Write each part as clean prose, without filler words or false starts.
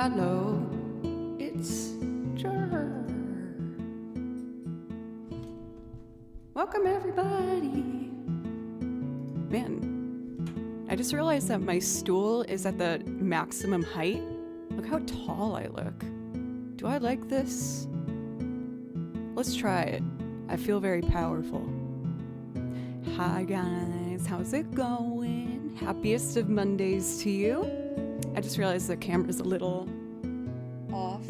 Hello, it's Jer. Welcome everybody. Man, I just realized that my stool is at the maximum height. Look how tall I look. Do I like this? Let's try it. I feel very powerful. Hi guys, how's it going? Happiest of Mondays to you. I just realized the camera's a little off.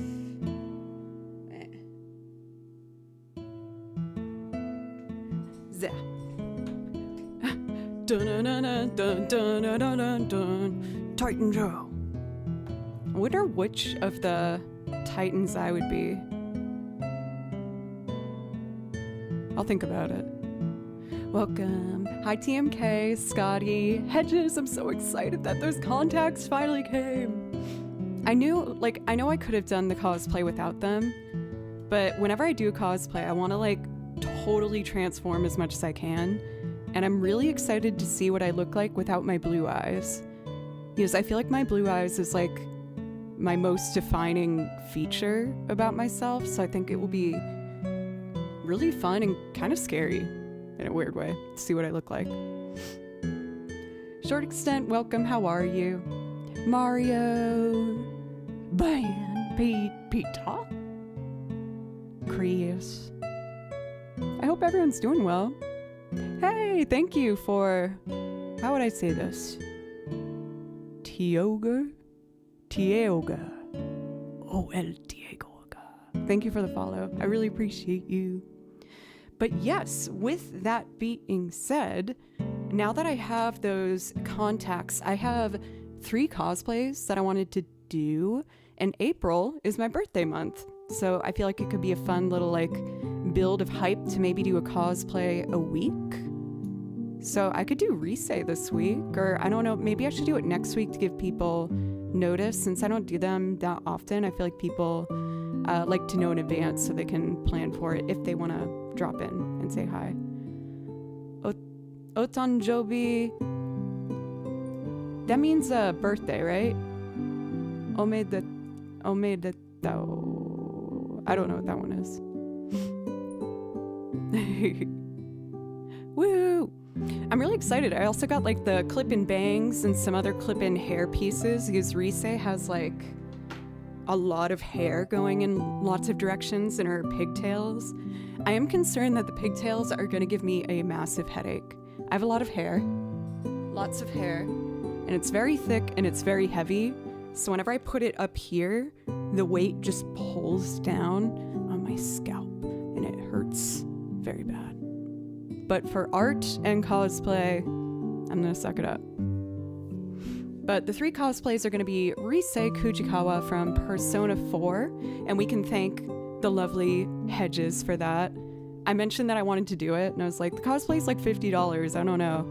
Zah. Dun-dun-dun-dun-dun-dun-dun-dun. Titan Joe. I wonder which of the Titans I would be. I'll think about it. Welcome. Hi TMK, Scotty, Hedges. I'm so excited that those contacts finally came. I know I could have done the cosplay without them, but whenever I do cosplay, I want to totally transform as much as I can. And I'm really excited to see what I look like without my blue eyes. Because I feel like my blue eyes is my most defining feature about myself. So I think it will be really fun and kind of scary in a weird way to see what I look like. Short Extent, welcome. How are you? Mario, Ben, Peter, Chris. I hope everyone's doing well. Hey, thank you for, how would I say this? Tioga? Oh, El Tioga. Thank you for the follow. I really appreciate you. But yes, with that being said, now that I have those contacts, I have 3 cosplays that I wanted to do, and April is my birthday month. So I feel like it could be a fun little build of hype to maybe do a cosplay a week. So I could do Rise this week, or I don't know, maybe I should do it next week to give people notice. Since I don't do them that often, I feel like people like to know in advance so they can plan for it if they want to drop in and say hi. Otanjobi. That means birthday, right? Omedetto. I don't know what that one is. Woo! I'm really excited. I also got the clip-in bangs and some other clip-in hair pieces because Rise has a lot of hair going in lots of directions in her pigtails. I am concerned that the pigtails are going to give me a massive headache. I have a lot of hair, lots of hair, and it's very thick and it's very heavy. So whenever I put it up here, the weight just pulls down on my scalp and it hurts very bad. But for art and cosplay, I'm going to suck it up. But the 3 cosplays are going to be Rise Kujikawa from Persona 4, and we can thank the lovely Hedges for that. I mentioned that I wanted to do it, and I was like, the cosplay's $50, I don't know.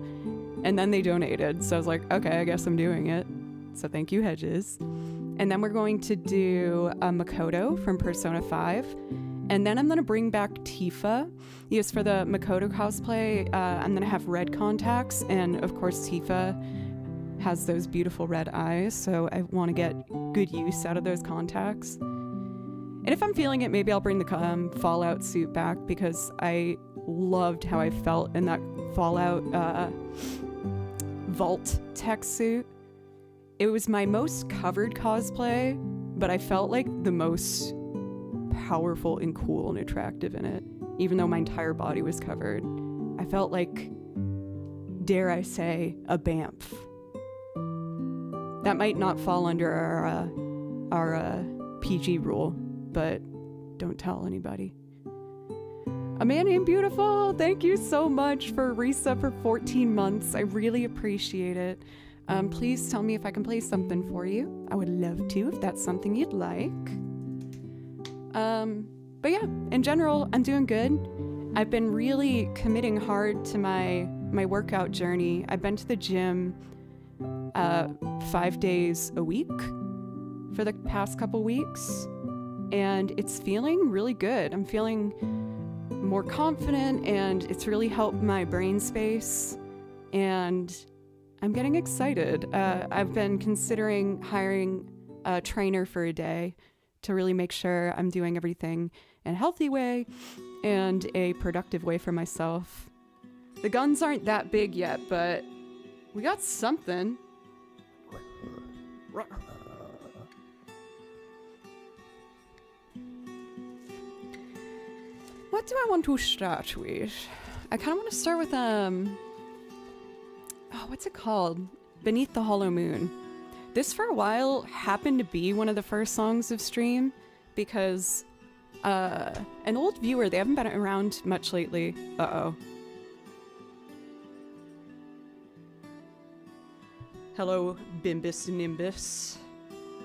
And then they donated, so I was like, okay, I guess I'm doing it. So thank you, Hedges. And then we're going to do Makoto from Persona 5. And then I'm going to bring back Tifa. Yes, for the Makoto cosplay, I'm going to have red contacts. And of course, Tifa has those beautiful red eyes. So I want to get good use out of those contacts. And if I'm feeling it, maybe I'll bring the Fallout suit back because I loved how I felt in that Fallout vault tech suit. It was my most covered cosplay, but I felt like the most powerful and cool and attractive in it, even though my entire body was covered. I felt like, dare I say, a BAMF. That might not fall under our PG rule, but don't tell anybody. A man named Beautiful, thank you so much for Risa for 14 months. I really appreciate it. Please tell me if I can play something for you. I would love to if that's something you'd like. But yeah, in general, I'm doing good. I've been really committing hard to my workout journey. I've been to the gym 5 days a week for the past couple weeks, and it's feeling really good. I'm feeling more confident, and it's really helped my brain space, and I'm getting excited. I've been considering hiring a trainer for a day to really make sure I'm doing everything in a healthy way and a productive way for myself. The guns aren't that big yet, but we got something. What do I want to start with? I kind of want to start with, what's it called? Beneath the Hollow Moon. This for a while happened to be one of the first songs of stream because an old viewer, they haven't been around much lately. Uh-oh. Hello, Bimbus Nimbus.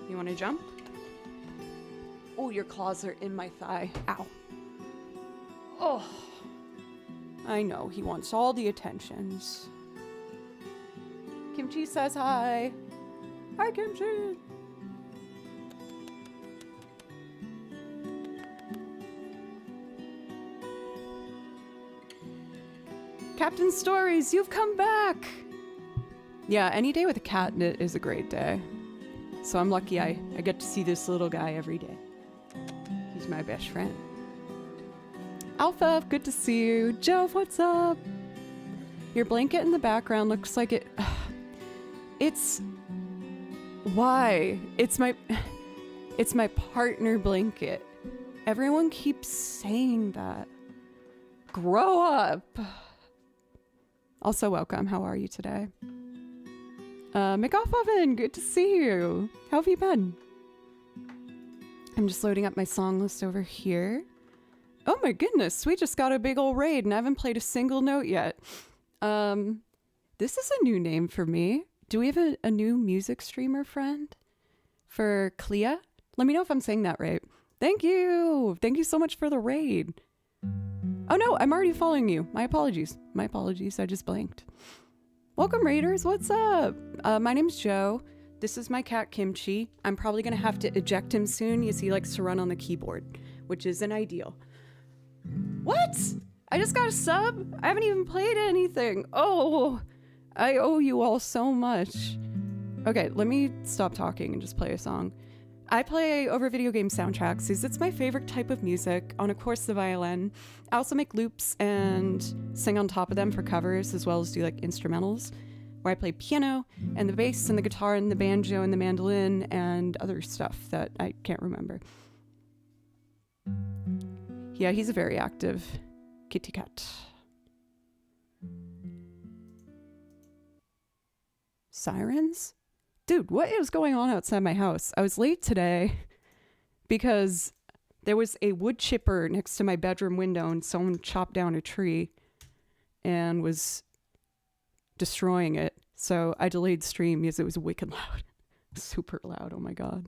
You want to jump? Oh, your claws are in my thigh. Ow. Oh. I know, he wants all the attentions. Kimchi says hi. Hi, Kimchi. Captain Stories, you've come back. Yeah, any day with a cat is a great day. So I'm lucky I get to see this little guy every day. He's my best friend. Alpha, good to see you. Jove, what's up? Your blanket in the background looks like it... It's... Why? It's my partner blanket. Everyone keeps saying that. Grow up. Also, welcome. How are you today? McOffoven, good to see you. How have you been? I'm just loading up my song list over here. Oh my goodness, we just got a big ol' raid and I haven't played a single note yet. This is a new name for me. Do we have a new music streamer friend? For Clea? Let me know if I'm saying that right. Thank you! Thank you so much for the raid. Oh no, I'm already following you. My apologies. My apologies, I just blanked. Welcome raiders, what's up? My name's Joe. This is my cat Kimchi. I'm probably gonna have to eject him soon as he likes to run on the keyboard, which isn't ideal. What? I just got a sub? I haven't even played anything. Oh, I owe you all so much. Okay, let me stop talking and just play a song. I play over video game soundtracks because it's my favorite type of music, on of course the violin. I also make loops and sing on top of them for covers, as well as do like instrumentals, where I play piano and the bass and the guitar and the banjo and the mandolin and other stuff that I can't remember. Yeah, he's a very active kitty cat. Sirens? Dude, what is going on outside my house? I was late today because there was a wood chipper next to my bedroom window and someone chopped down a tree and was destroying it. So I delayed stream because it was wicked loud. Super loud, oh my god.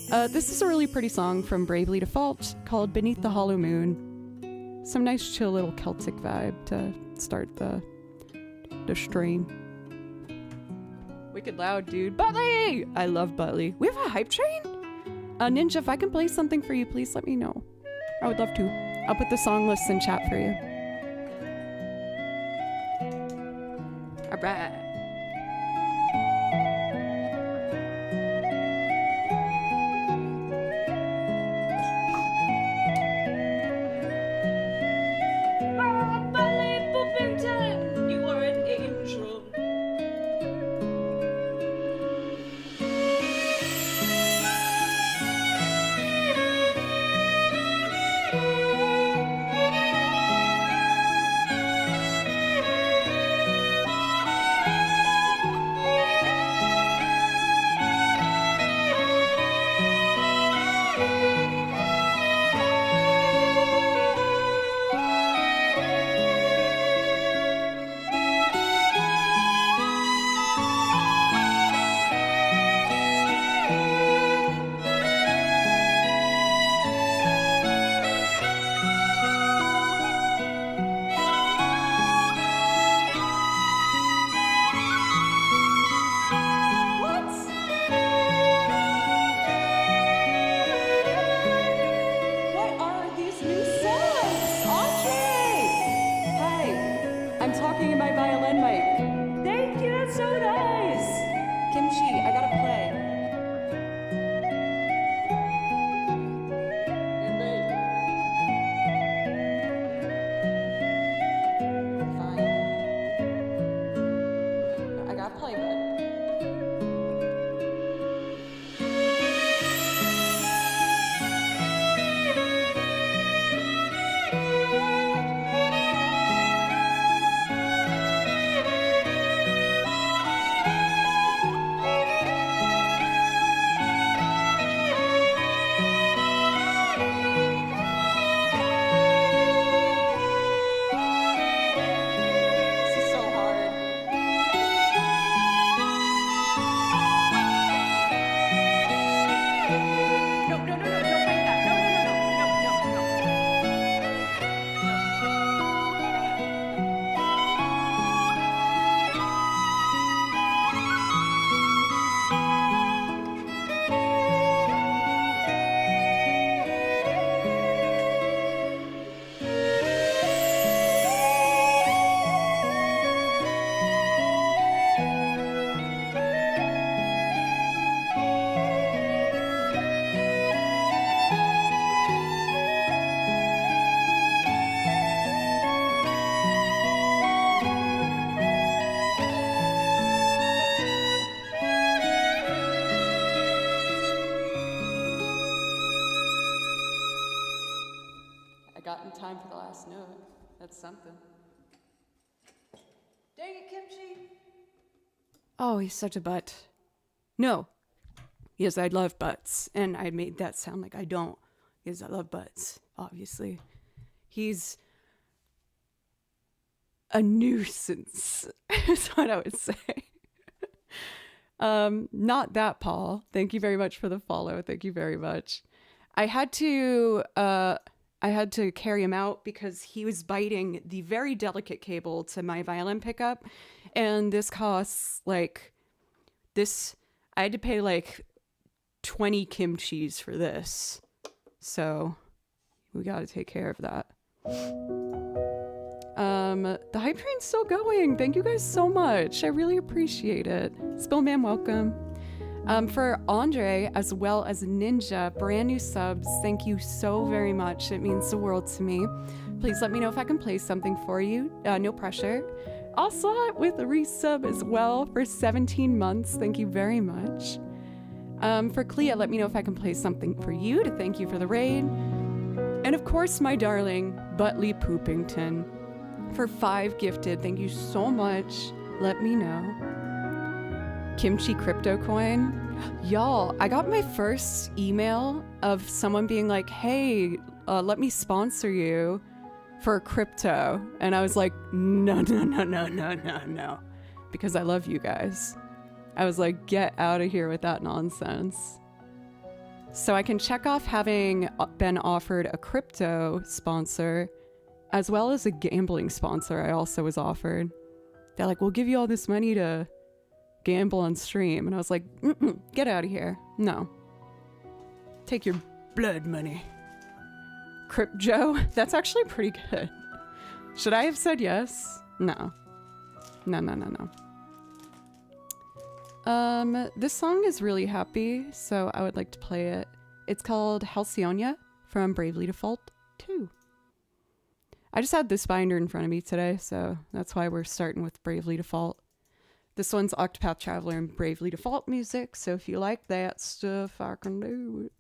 This is a really pretty song from Bravely Default called Beneath the Hollow Moon. Some nice chill little Celtic vibe to start the stream. Wicked loud, dude. Buttley! I love Buttley. We have a hype train? Ninja, if I can play something for you, please let me know. I would love to. I'll put the song lists in chat for you. Alright. got in time for the last note. That's something. Dang it, Kimchi! Oh, he's such a butt. No. Yes, I love butts. And I made that sound like I don't. Because I love butts, obviously. He's a nuisance, is what I would say. Not that, Paul. Thank you very much for the follow. Thank you very much. I had to carry him out because he was biting the very delicate cable to my violin pickup, and this costs like this. I had to pay like 20 kimchis for this, so we got to take care of that. The hype train's still going. Thank you guys so much. I really appreciate it. Spillman, welcome. For Andre, as well as Ninja, brand new subs, thank you so very much. It means the world to me. Please let me know if I can play something for you. No pressure. Also with a resub as well for 17 months. Thank you very much. For Clea, let me know if I can play something for you to thank you for the raid. And of course, my darling, Butley Poopington, for 5 gifted. Thank you so much. Let me know. Kimchi Crypto Coin. Y'all, I got my first email of someone being like, hey, let me sponsor you for crypto. And I was like, no. Because I love you guys. I was like, get out of here with that nonsense. So I can check off having been offered a crypto sponsor as well as a gambling sponsor. I also was offered. They're like, we'll give you all this money to gamble on stream. And I was like, get out of here. No. Take your blood money. Crypt Joe? That's actually pretty good. Should I have said yes? No. No. This song is really happy, so I would like to play it. It's called Halcyonia from Bravely Default 2. I just had this binder in front of me today, so that's why we're starting with Bravely Default. This one's Octopath Traveler and Bravely Default music, so if you like that stuff, I can do it.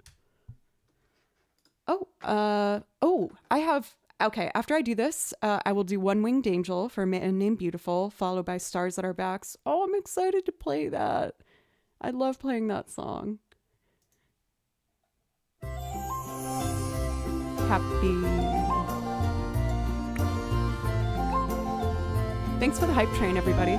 Okay, after I do this, I will do One Winged Angel for a man named Beautiful, followed by Stars at Our Backs. Oh, I'm excited to play that. I love playing that song. Happy. Thanks for the hype train, everybody.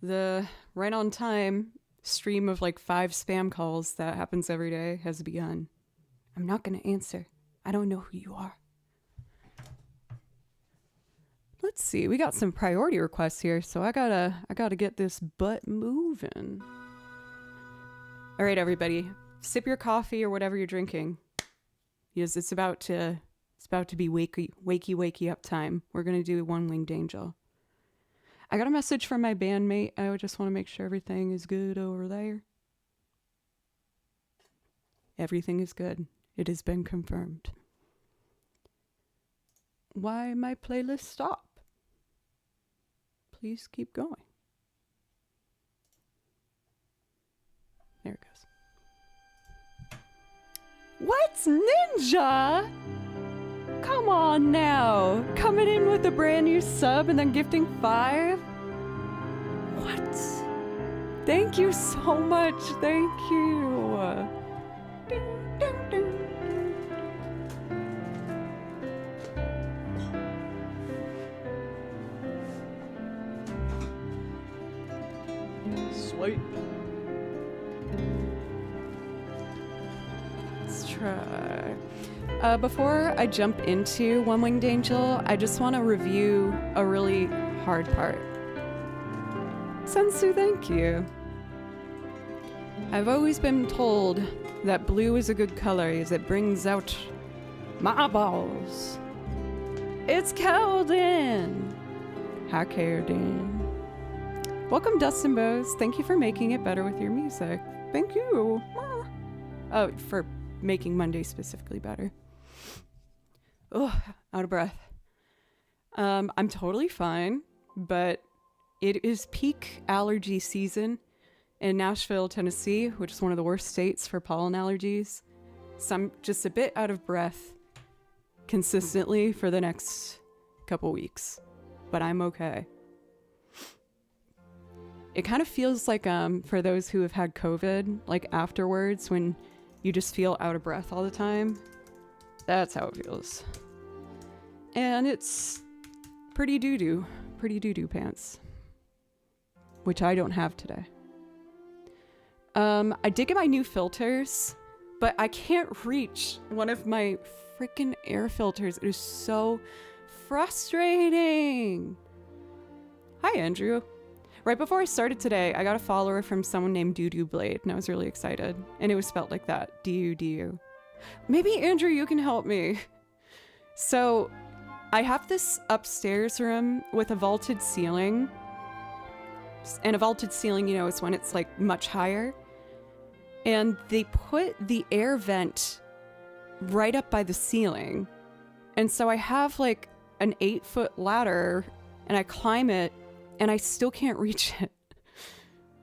the right on time stream of like 5 spam calls that happens every day has begun. I'm not going to answer. I don't know who you are. Let's see. We got some priority requests here, so I gotta get this butt moving. All right, everybody, sip your coffee or whatever you're drinking. Yes, it's about to be wakey up time. We're gonna do One Winged Angel. I got a message from my bandmate. I just want to make sure everything is good over there. Everything is good. It has been confirmed. Why my playlist stop? Please keep going. There it goes. What's Ninja? Come on now. Coming in with a brand new sub and then gifting 5? What? Thank you so much. Thank you. Ding, ding, ding. Sweet. Let's try. Before I jump into One Winged Angel, I just want to review a really hard part. Sensu, thank you. I've always been told that blue is a good color as it brings out my balls. It's Keldin. Hi, Keldin. Welcome, Dustin Bose. Thank you for making it better with your music. Thank you. Oh, for making Monday specifically better. Oh, out of breath. I'm totally fine, but it is peak allergy season in Nashville, Tennessee, which is one of the worst states for pollen allergies. So I'm just a bit out of breath consistently for the next couple weeks, but I'm okay. It kind of feels like, for those who have had COVID, like afterwards when you just feel out of breath all the time. That's how it feels. And it's pretty doo-doo pants, which I don't have today. I did get my new filters, but I can't reach one of my freaking air filters. It is so frustrating. Hi, Andrew. Right before I started today, I got a follower from someone named Doo-Doo Blade, and I was really excited. And it was spelled like that, D-U-D-U. Maybe, Andrew, you can help me. So, I have this upstairs room with a vaulted ceiling. And a vaulted ceiling, you know, is when it's, like, much higher. And they put the air vent right up by the ceiling. And so I have, like, an 8-foot ladder, and I climb it, and I still can't reach it.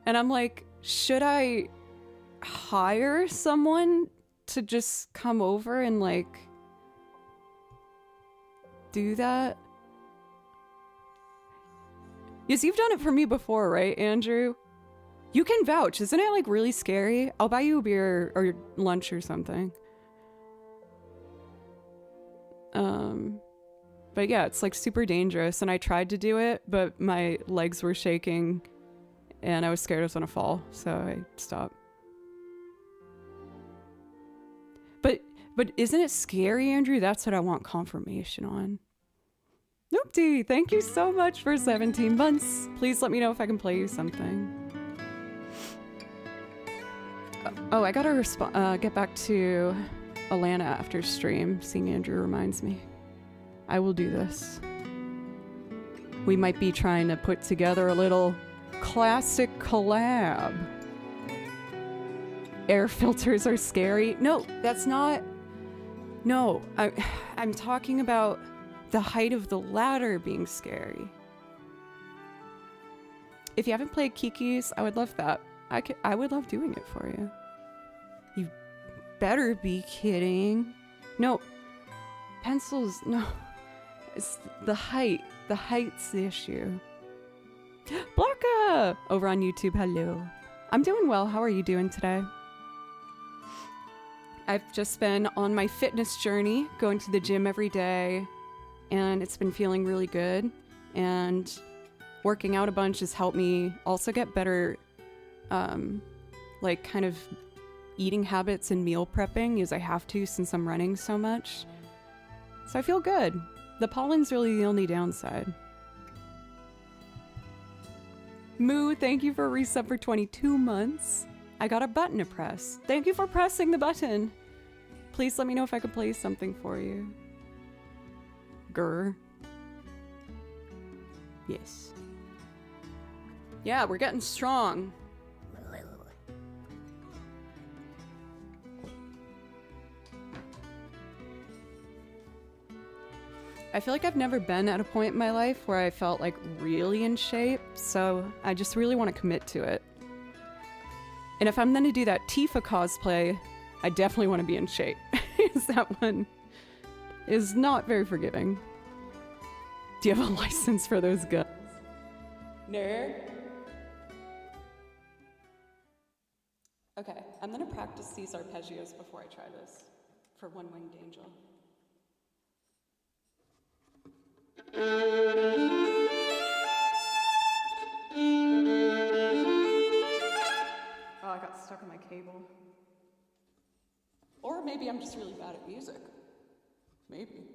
And I'm like, should I hire someone to just come over and like do that? Yes, you've done it for me before, right, Andrew? You can vouch. Isn't it like really scary? I'll buy you a beer or lunch or something. But yeah, it's like super dangerous, and I tried to do it, but my legs were shaking and I was scared I was gonna fall, so I stopped. But isn't it scary, Andrew? That's what I want confirmation on. Noopty, thank you so much for 17 months. Please let me know if I can play you something. Oh, I gotta get back to Alana after stream. Seeing Andrew reminds me. I will do this. We might be trying to put together a little classic collab. Air filters are scary. No, that's not. No, I'm talking about the height of the ladder being scary. If you haven't played Kiki's, I would love that. I would love doing it for you. You better be kidding. No, pencils, no. It's the height. The height's the issue. Blanca! Over on YouTube, hello. I'm doing well. How are you doing today? I've just been on my fitness journey, going to the gym every day, and it's been feeling really good. And working out a bunch has helped me also get better, like kind of eating habits and meal prepping, as I have to since I'm running so much. So I feel good. The pollen's really the only downside. Moo, thank you for a resub for 22 months. I got a button to press. Thank you for pressing the button. Please let me know if I could play something for you. Grr. Yes. Yeah, we're getting strong. I feel like I've never been at a point in my life where I felt like really in shape, so I just really want to commit to it. And if I'm gonna do that Tifa cosplay, I definitely want to be in shape, because that one is not very forgiving. Do you have a license for those guns? No. Okay, I'm gonna practice these arpeggios before I try this for One Winged Angel. Oh, I got stuck on my cable. Or maybe I'm just really bad at music. Maybe.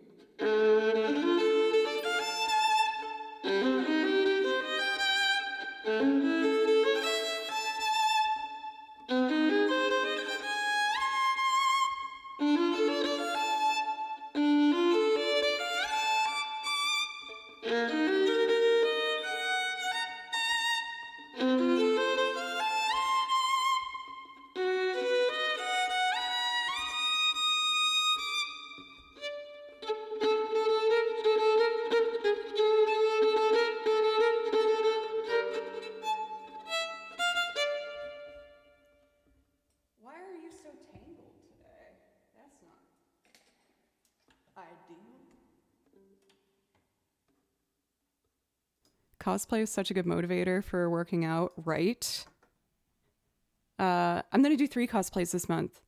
Cosplay is such a good motivator for working out, right? I'm gonna do 3 cosplays this month.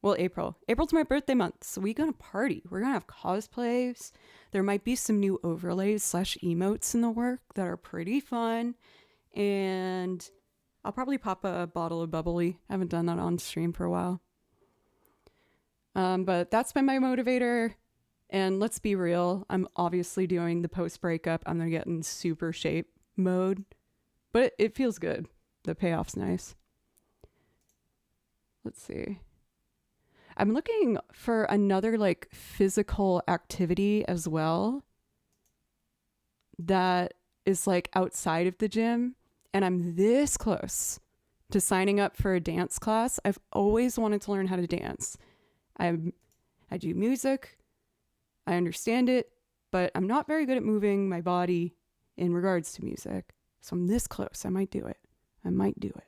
Well, April. April's my birthday month, so we're gonna party. We're gonna have cosplays. There might be some new overlays / emotes in the work that are pretty fun. And I'll probably pop a bottle of bubbly. I haven't done that on stream for a while. But that's been my motivator. And let's be real, I'm obviously doing the post-breakup. I'm gonna get in super shape mode. But it feels good. The payoff's nice. Let's see. I'm looking for another like physical activity as well that is like outside of the gym. And I'm this close to signing up for a dance class. I've always wanted to learn how to dance. I do music. I understand it, but I'm not very good at moving my body in regards to music. So I'm this close. I might do it. I might do it.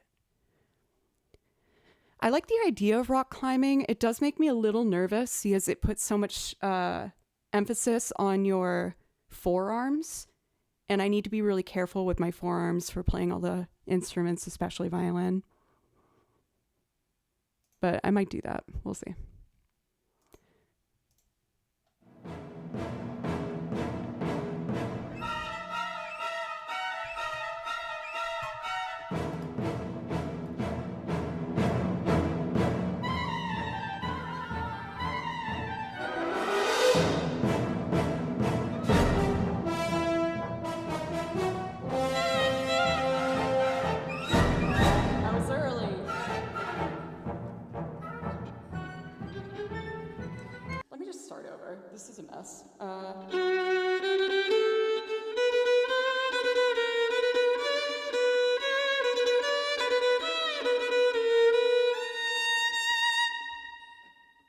I like the idea of rock climbing. It does make me a little nervous because it puts so much emphasis on your forearms. And I need to be really careful with my forearms for playing all the instruments, especially violin. But I might do that. We'll see. This is a mess. I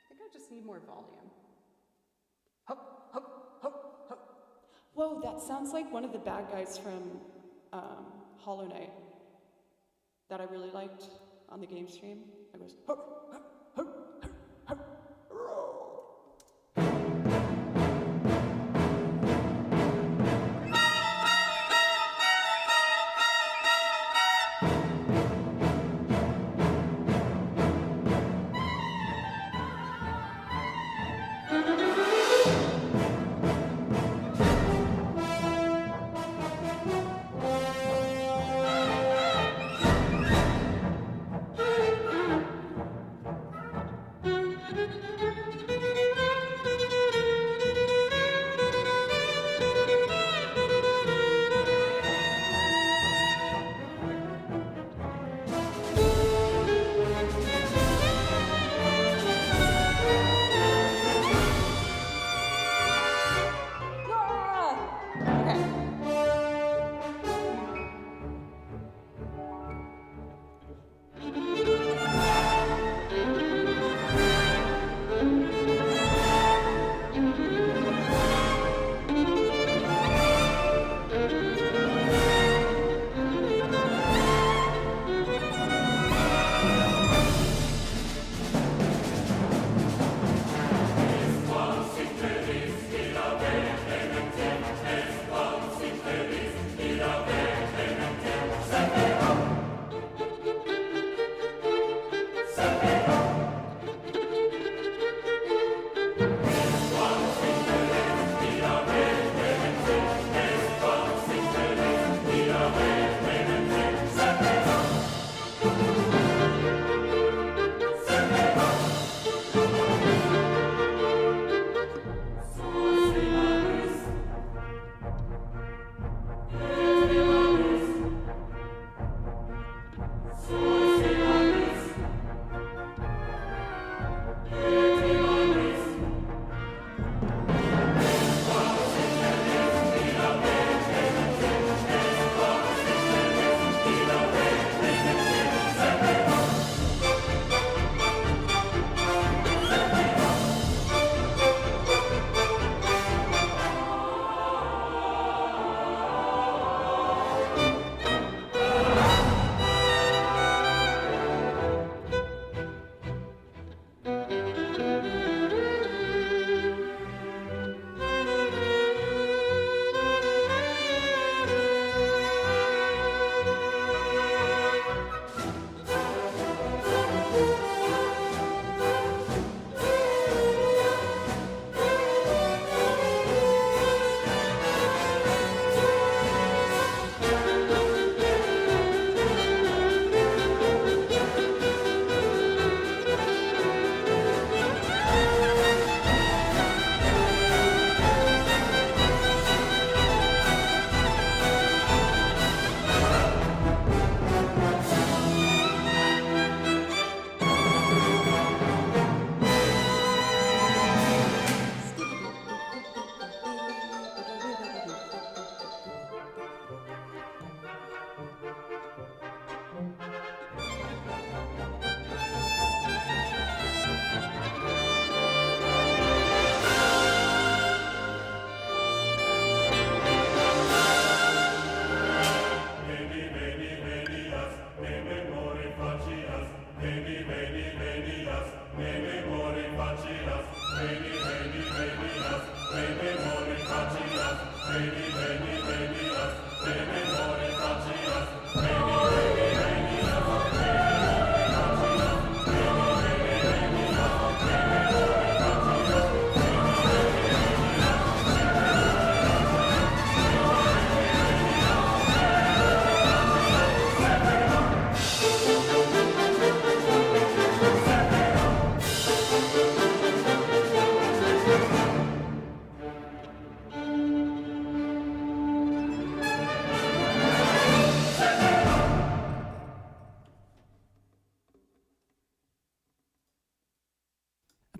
think I just need more volume. Hup, hup, hup, hup. Whoa, that sounds like one of the bad guys from Hollow Knight that I really liked on the game stream. It goes, hup, hup, hup, hup, hup.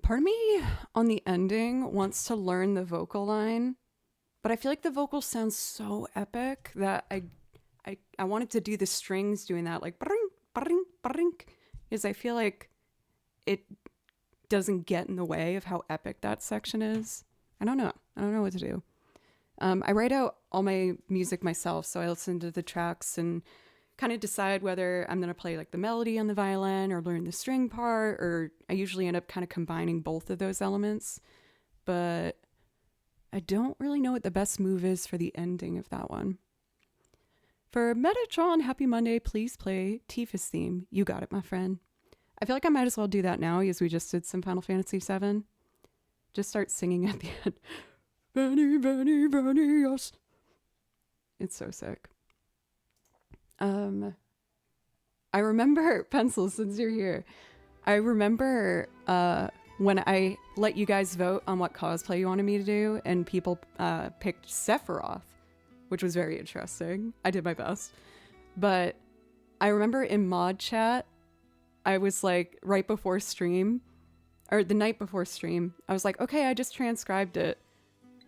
Part of me on the ending wants to learn the vocal line, but I feel like the vocal sounds so epic that I wanted to do the strings doing that, like bring, bring, bring, because I feel like it doesn't get in the way of how epic that section is. I don't know. I don't know what to do. I write out all my music myself, so I listen to the tracks and kind of decide whether I'm going to play like the melody on the violin or learn the string part, or I usually end up kind of combining both of those elements. But I don't really know what the best move is for the ending of that one. For Metatron Happy Monday, please play Tifa's theme. You got it, my friend. I feel like I might as well do that now because we just did some Final Fantasy VII. Just start singing at the end. Veni, veni, veni, yes. It's so sick. I remember, Pencil, since you're here, I remember when I let you guys vote on what cosplay you wanted me to do, and people picked Sephiroth, which was very interesting. I did my best. But I remember in mod chat, I was like, right before stream, or the night before stream, I was like, okay, I just transcribed it.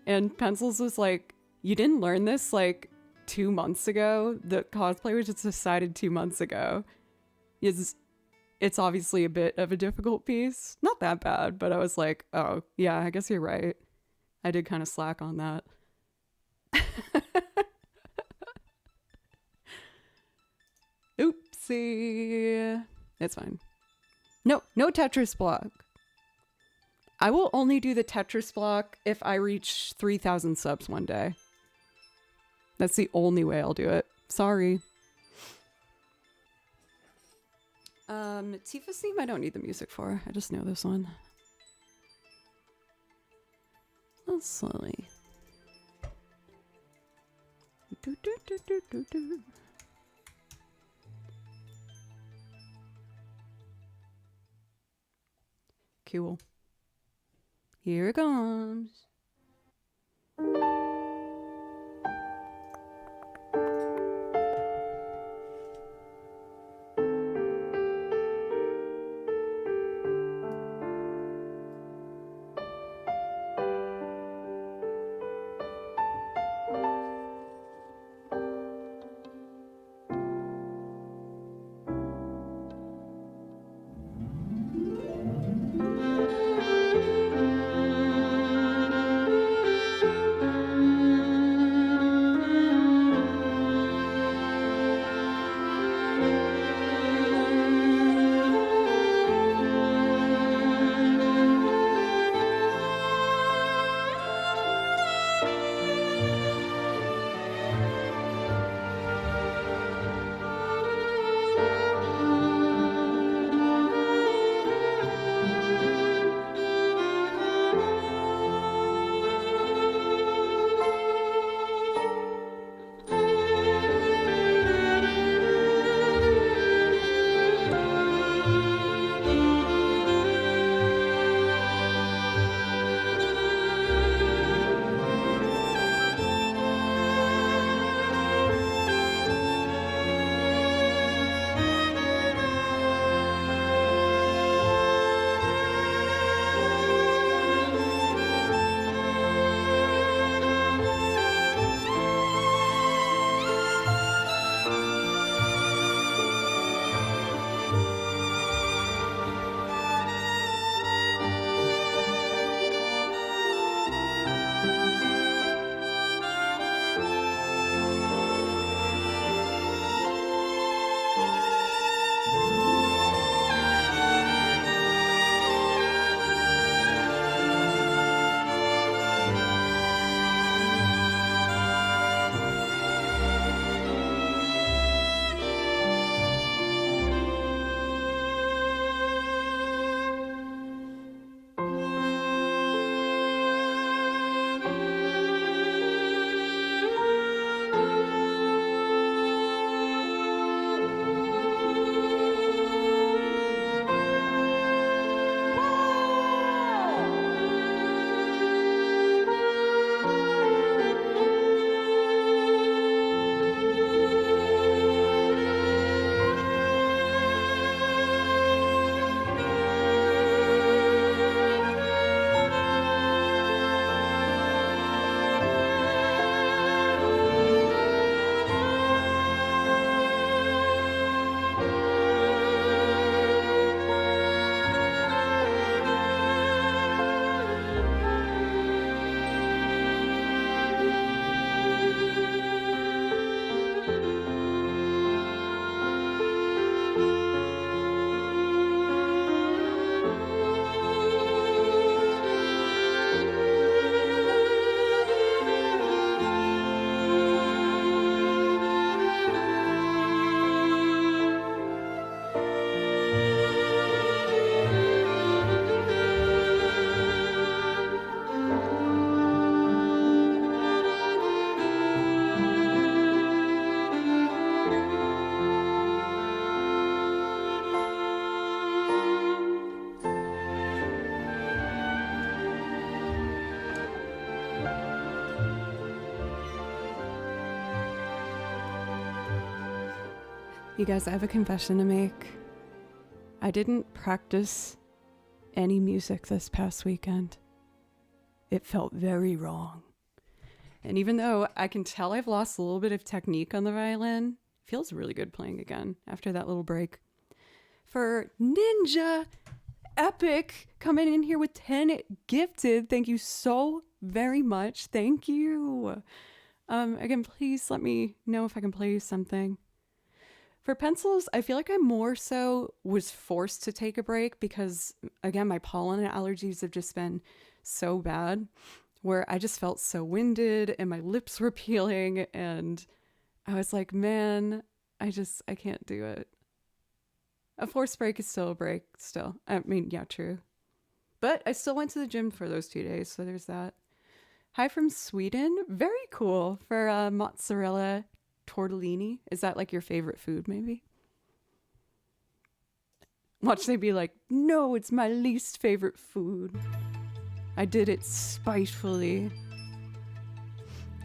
And Pencils was like, you didn't learn this like 2 months ago? The cosplay was just decided 2 months ago. It's obviously a bit of a difficult piece. Not that bad, but I was like, oh, yeah, I guess you're right. I did kind of slack on that. Oopsie. It's fine. No Tetris block. I will only do the Tetris block if I reach 3,000 subs one day. That's the only way I'll do it. Sorry. Tifa's theme I don't need the music for. I just know this one. A little slowly. Do, do, do, do, do, do. Cool. Here it comes. You guys, I have a confession to make. I didn't practice any music this past weekend. It felt very wrong. And even though I can tell I've lost a little bit of technique on the violin, it feels really good playing again after that little break. For Ninja Epic coming in here with 10 gifted, thank you so very much. Thank you. Again, please let me know if I can play you something. For pencils, I feel like I more so was forced to take a break because, again, my pollen allergies have just been so bad where I just felt so winded and my lips were peeling and I was like, man, I can't do it. A forced break is still a break still. I mean, yeah, true. But I still went to the gym for those 2 days, so there's that. Hi from Sweden. Very cool for mozzarella tortellini. Is that like your favorite food, maybe? Watch they be like, no, it's my least favorite food. I did it spitefully.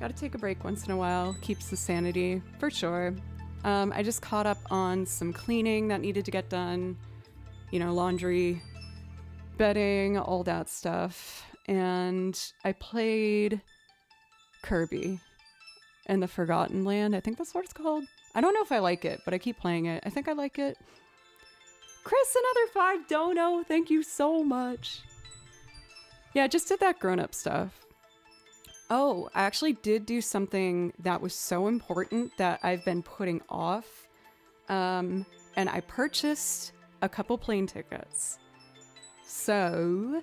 Gotta take a break once in a while. Keeps the sanity, for sure. I just caught up on some cleaning that needed to get done. You know, laundry, bedding, all that stuff. And I played Kirby and the Forgotten Land. I think that's what it's called. I don't know if I like it, but I keep playing it. I think I like it. Chris, another 5 dono. Thank you so much. Yeah, I just did that grown-up stuff. Oh, I actually did do something that was so important that I've been putting off. And I purchased a couple plane tickets. So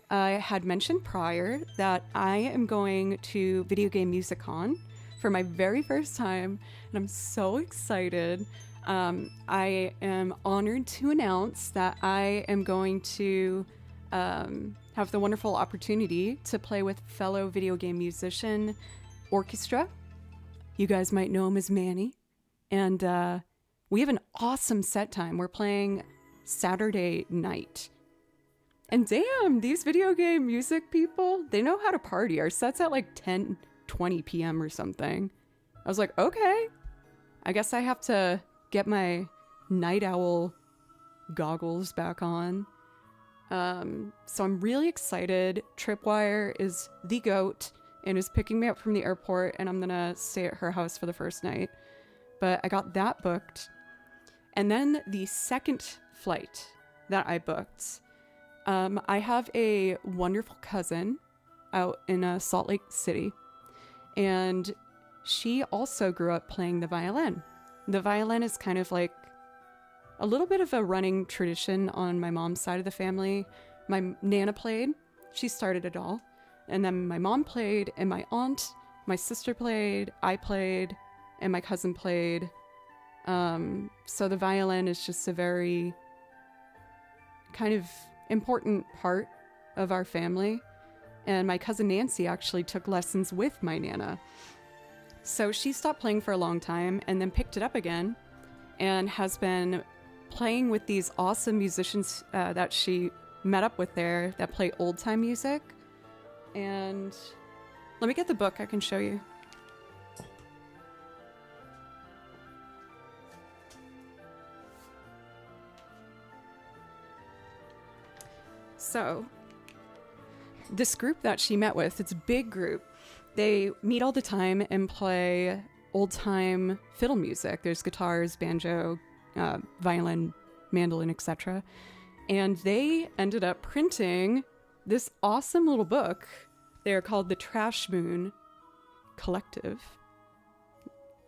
I had mentioned prior that I am going to Video Game Musicon for my very first time, and I'm so excited. I am honored to announce that I am going to have the wonderful opportunity to play with fellow video game musician Orchestra. You guys might know him as Manny. And we have an awesome set time. We're playing Saturday night. And damn, these video game music people, they know how to party. Our set's at like 10:20 p.m. or something. I was like, okay, I guess I have to get my night owl goggles back on. So I'm really excited. Tripwire is the GOAT and is picking me up from the airport, and I'm gonna stay at her house for the first night. But I got that booked. And then the second flight that I booked, I have a wonderful cousin out in Salt Lake City, and she also grew up playing the violin. The violin is kind of like a little bit of a running tradition on my mom's side of the family. My Nana played, she started it all, and then my mom played, and my aunt, my sister played, I played, and my cousin played. So the violin is just a very kind of important part of our family. And my cousin Nancy actually took lessons with my Nana. So she stopped playing for a long time and then picked it up again and has been playing with these awesome musicians that she met up with there that play old time music. And let me get the book, I can show you. So this group that she met with, it's a big group. They meet all the time and play old time fiddle music. There's guitars, banjo, violin, mandolin, etc. And they ended up printing this awesome little book. They're called the Trash Moon Collective.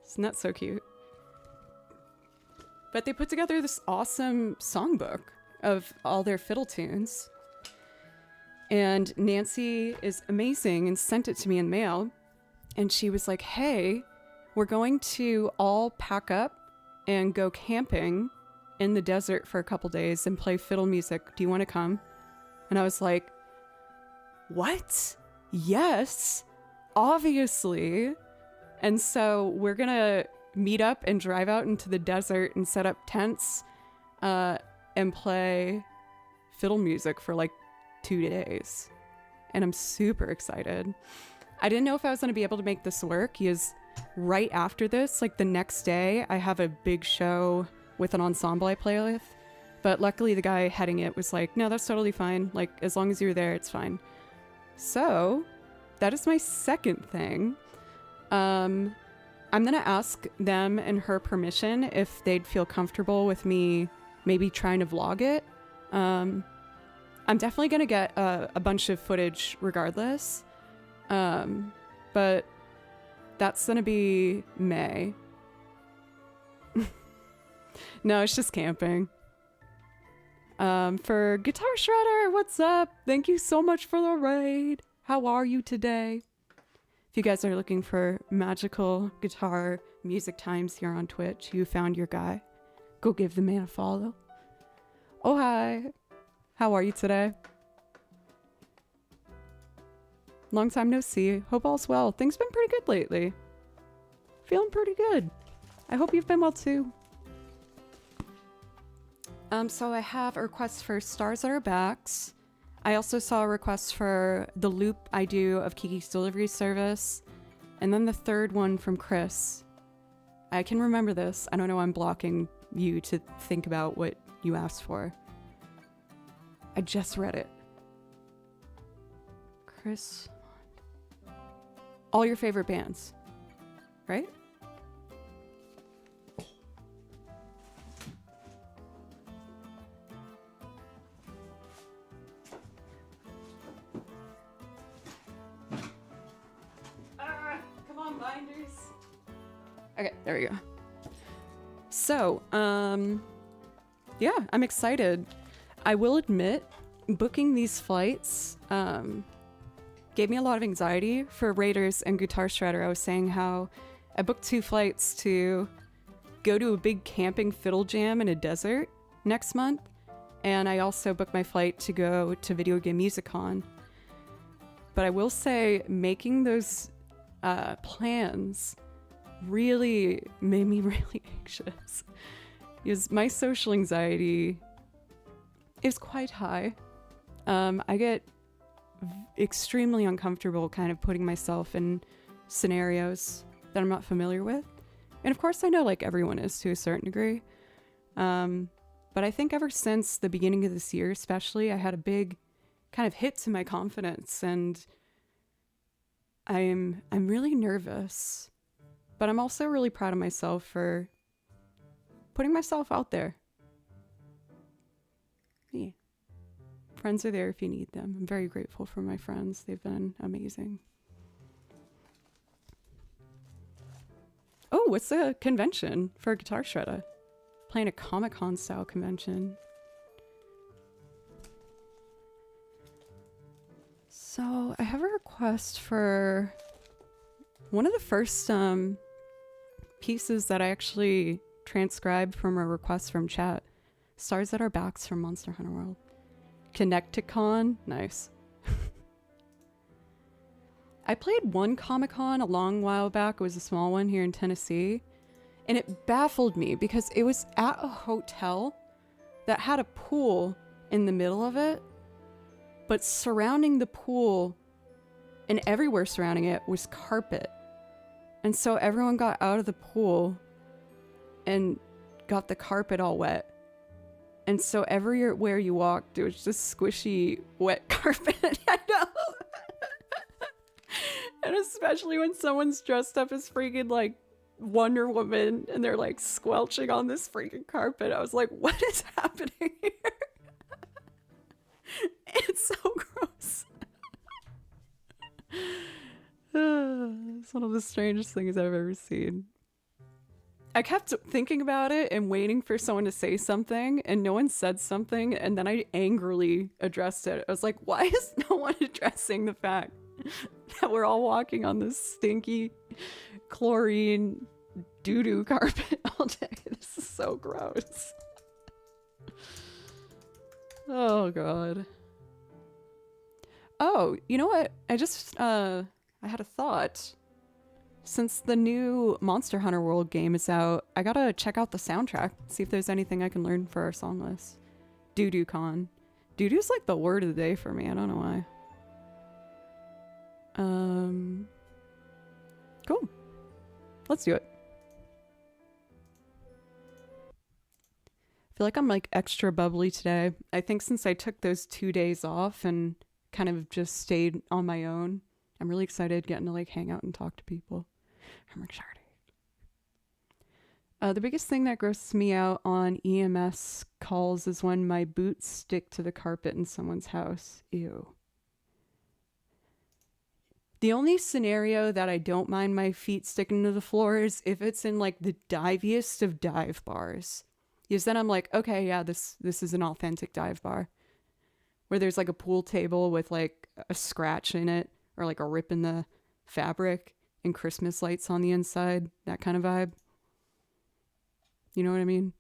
Isn't that so cute? But they put together this awesome songbook of all their fiddle tunes. And Nancy is amazing and sent it to me in mail. And she was like, hey, we're going to all pack up and go camping in the desert for a couple days and play fiddle music. Do you want to come? And I was like, what? Yes, obviously. And so we're going to meet up and drive out into the desert and set up tents and play fiddle music for like 2 days. And I'm super excited. I didn't know if I was going to be able to make this work because right after this, like the next day, I have a big show with an ensemble I play with. But luckily the guy heading it was like, no, that's totally fine. Like, as long as you're there, it's fine. So that is my second thing. I'm going to ask them and her permission if they'd feel comfortable with me maybe trying to vlog it. I'm definitely going to get a bunch of footage regardless. But that's going to be May. No, it's just camping. For Guitar Shredder, what's up? Thank you so much for the raid. How are you today? If you guys are looking for magical guitar music times here on Twitch, you found your guy. Go give the man a follow. Oh, hi. How are you today? Long time no see. Hope all's well. Things been pretty good lately. Feeling pretty good. I hope you've been well too. So I have a request for Stars at Our Backs. I also saw a request for the loop I do of Kiki's Delivery Service. And then the third one from Chris. I can remember this. I don't know, I'm blocking you to think about what you asked for. I just read it. Chris. All your favorite bands, right? Okay, there we go. So, yeah, I'm excited. I will admit, booking these flights gave me a lot of anxiety. For Raiders and Guitar Shredder, I was saying how I booked 2 flights to go to a big camping fiddle jam in a desert next month, and I also booked my flight to go to Video Game Musicon. But I will say, making those plans really made me really anxious because my social anxiety is quite high. I get extremely uncomfortable kind of putting myself in scenarios that I'm not familiar with. And of course I know like everyone is to a certain degree. But I think ever since the beginning of this year especially, I had a big kind of hit to my confidence, and I'm really nervous. But I'm also really proud of myself for putting myself out there. Yeah. Friends are there if you need them. I'm very grateful for my friends. They've been amazing. Oh, what's the convention for Guitar Shredder? Playing a Comic-Con style convention. So I have a request for one of the first pieces that I actually transcribed from a request from chat. Stars at Our Backs from Monster Hunter World. Connecticon, nice. I played one Comic-Con a long while back. It was a small one here in Tennessee. And it baffled me because it was at a hotel that had a pool in the middle of it. But surrounding the pool and everywhere surrounding it was carpet. And so everyone got out of the pool and got the carpet all wet. And so everywhere you walked, it was just squishy, wet carpet. I know. And especially when someone's dressed up as freaking like Wonder Woman and they're like squelching on this freaking carpet. I was like, what is happening here? It's so gross. It's one of the strangest things I've ever seen. I kept thinking about it and waiting for someone to say something, and no one said something, and then I angrily addressed it. I was like, why is no one addressing the fact that we're all walking on this stinky chlorine doo-doo carpet all day? This is so gross. Oh, God. Oh, you know what? I had a thought. Since the new Monster Hunter World game is out, I gotta check out the soundtrack, see if there's anything I can learn for our song list. Doo-doo con. Doo-doo's like the word of the day for me, I don't know why. Cool. Let's do it. I feel like I'm like extra bubbly today. I think since I took those 2 days off and kind of just stayed on my own, I'm really excited getting to like hang out and talk to people. I'm excited. The biggest thing that grosses me out on EMS calls is when my boots stick to the carpet in someone's house. Ew. The only scenario that I don't mind my feet sticking to the floor is if it's in like the diviest of dive bars. Because then I'm like, okay, yeah, this is an authentic dive bar. Where there's like a pool table with like a scratch in it or like a rip in the fabric and Christmas lights on the inside, that kind of vibe. You know what I mean?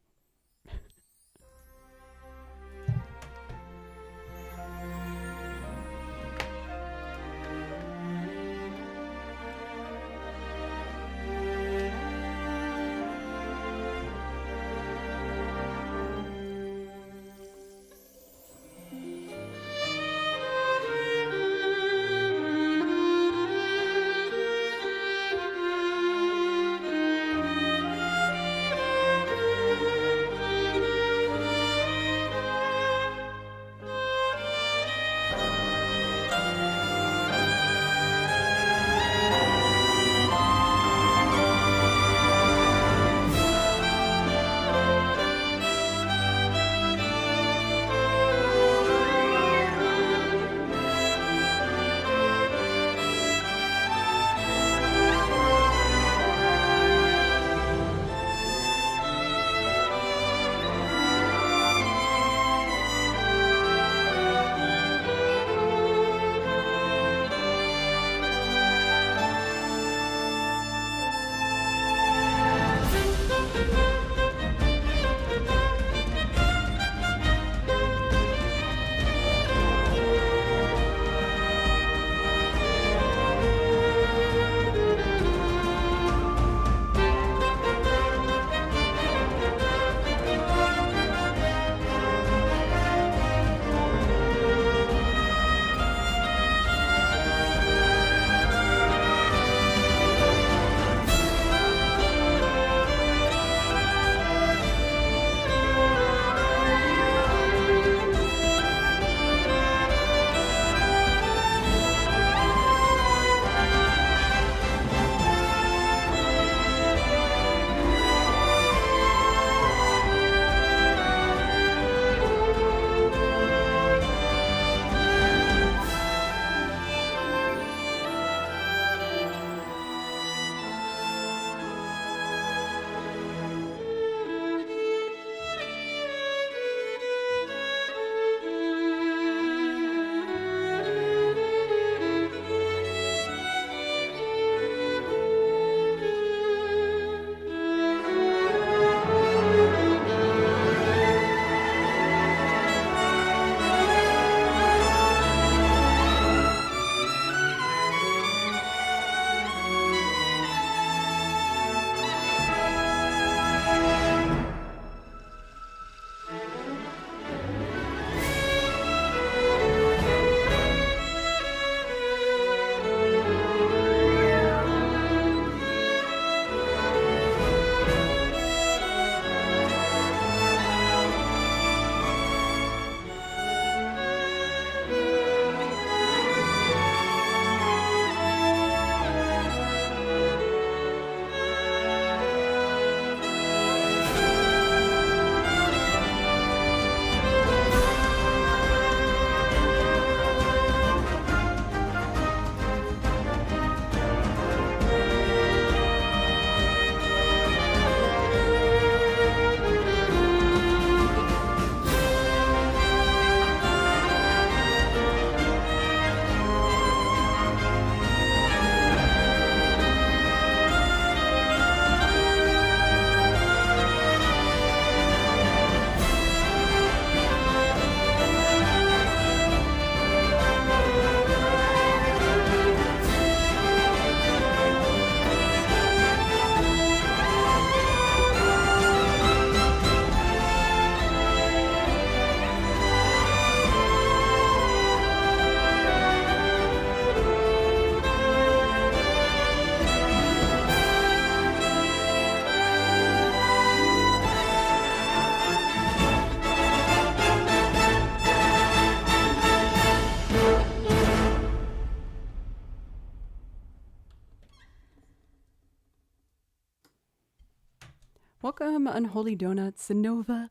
Welcome, Unholy Donuts and Nova.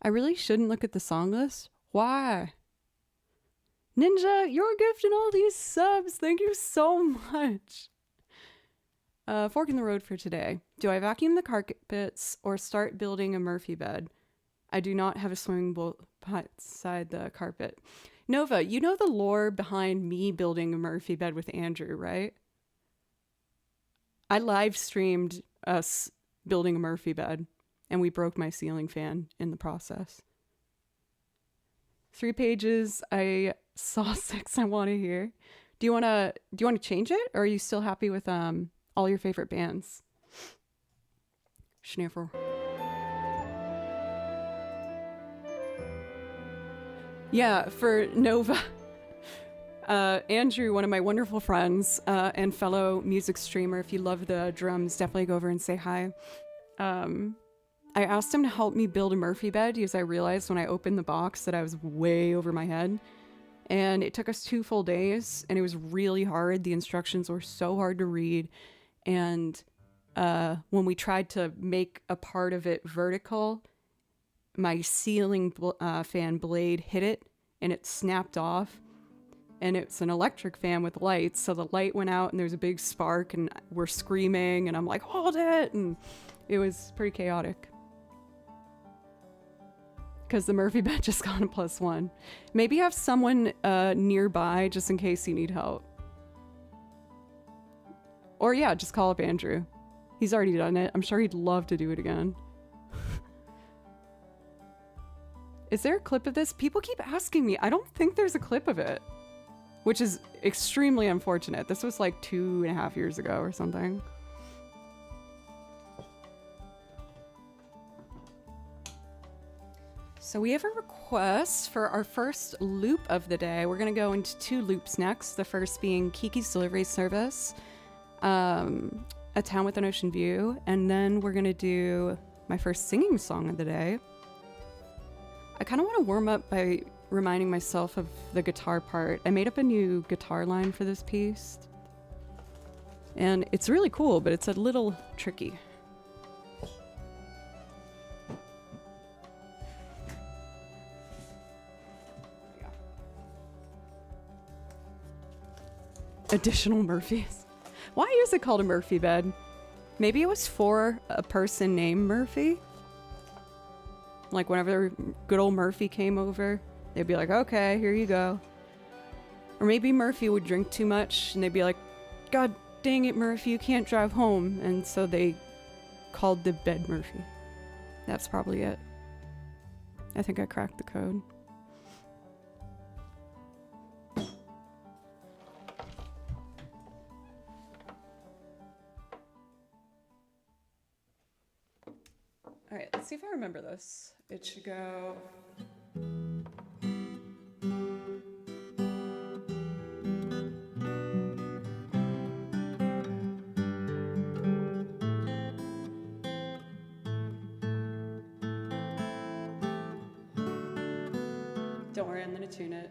I really shouldn't look at the song list. Why? Ninja, you're gifting all these subs. Thank you so much. Fork in the road for today. Do I vacuum the carpets or start building a Murphy bed? I do not have a swimming pool beside the carpet. Nova, you know the lore behind me building a Murphy bed with Andrew, right? I live streamed us building a Murphy bed, and we broke my ceiling fan in the process. 3 pages. I saw 6. I want to hear. Do you want to change it, or are you still happy with all your favorite bands? Schniffer. Yeah, for Nova. Andrew, one of my wonderful friends and fellow music streamer, if you love the drums, definitely go over and say hi. I asked him to help me build a Murphy bed because I realized when I opened the box that I was way over my head. And it took us 2 full days, and it was really hard. The instructions were so hard to read. And when we tried to make a part of it vertical, my ceiling fan blade hit it, and it snapped off. And it's an electric fan with lights, so the light went out, and there's a big spark, and we're screaming, and I'm like, hold it! And it was pretty chaotic. Because the Murphy bed just got a +1. Maybe have someone nearby just in case you need help. Or yeah, just call up Andrew. He's already done it. I'm sure he'd love to do it again. Is there a clip of this? People keep asking me. I don't think there's a clip of it, which is extremely unfortunate. This was like 2.5 years ago or something. So we have a request for our first loop of the day. We're going to go into 2 loops next. The first being Kiki's Delivery Service, A Town with an Ocean View, and then we're going to do my first singing song of the day. I kind of want to warm up by reminding myself of the guitar part. I made up a new guitar line for this piece, and it's really cool, but it's a little tricky. Additional Murphys. Why is it called a Murphy bed? Maybe it was for a person named Murphy. Like whenever good old Murphy came over, they'd be like, okay, here you go. Or maybe Murphy would drink too much and they'd be like, God dang it, Murphy, you can't drive home. And so they called the bed Murphy. That's probably it. I think I cracked the code. All right, let's see if I remember this. It should go. Don't worry, I'm gonna tune it.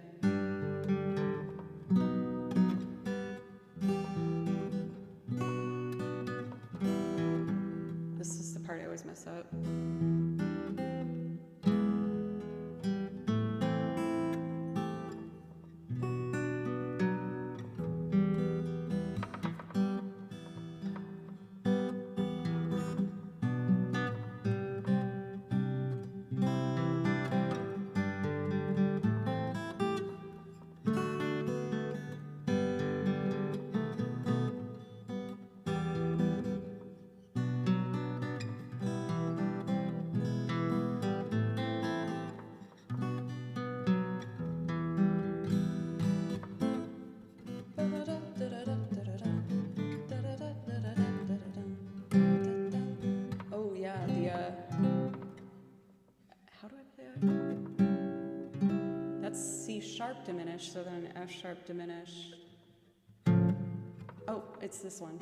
This is the part I always mess up. Sharp diminished, so then F sharp diminished. Oh, it's this one.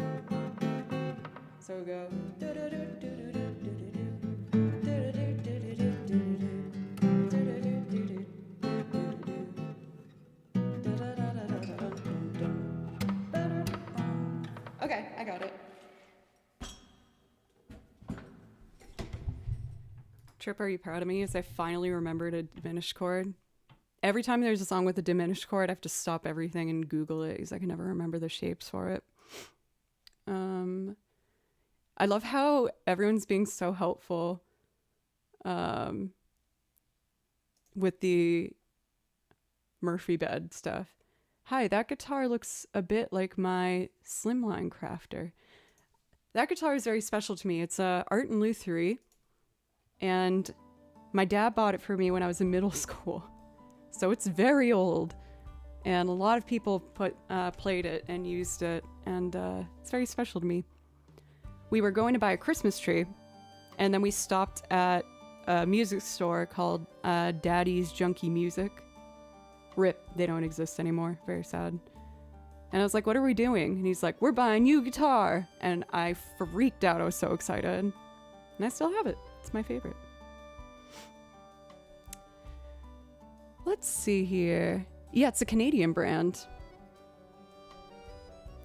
So we go. Okay, I got it. Trip, Are You Proud of Me is I finally remembered a diminished chord. Every time there's a song with a diminished chord, I have to stop everything and Google it because I can never remember the shapes for it. I love how everyone's being so helpful with the Murphy bed stuff. Hi, that guitar looks a bit like my Slimline Crafter. That guitar is very special to me. It's a Art and Lutherie, and my dad bought it for me when I was in middle school. So it's very old, and a lot of people played it and used it, and it's very special to me. We were going to buy a Christmas tree, and then we stopped at a music store called Daddy's Junkie Music. RIP, they don't exist anymore. Very sad. And I was like, what are we doing? And he's like, we're buying you a guitar. And I freaked out. I was so excited. And I still have it. It's my favorite. Let's see here. Yeah, it's a Canadian brand.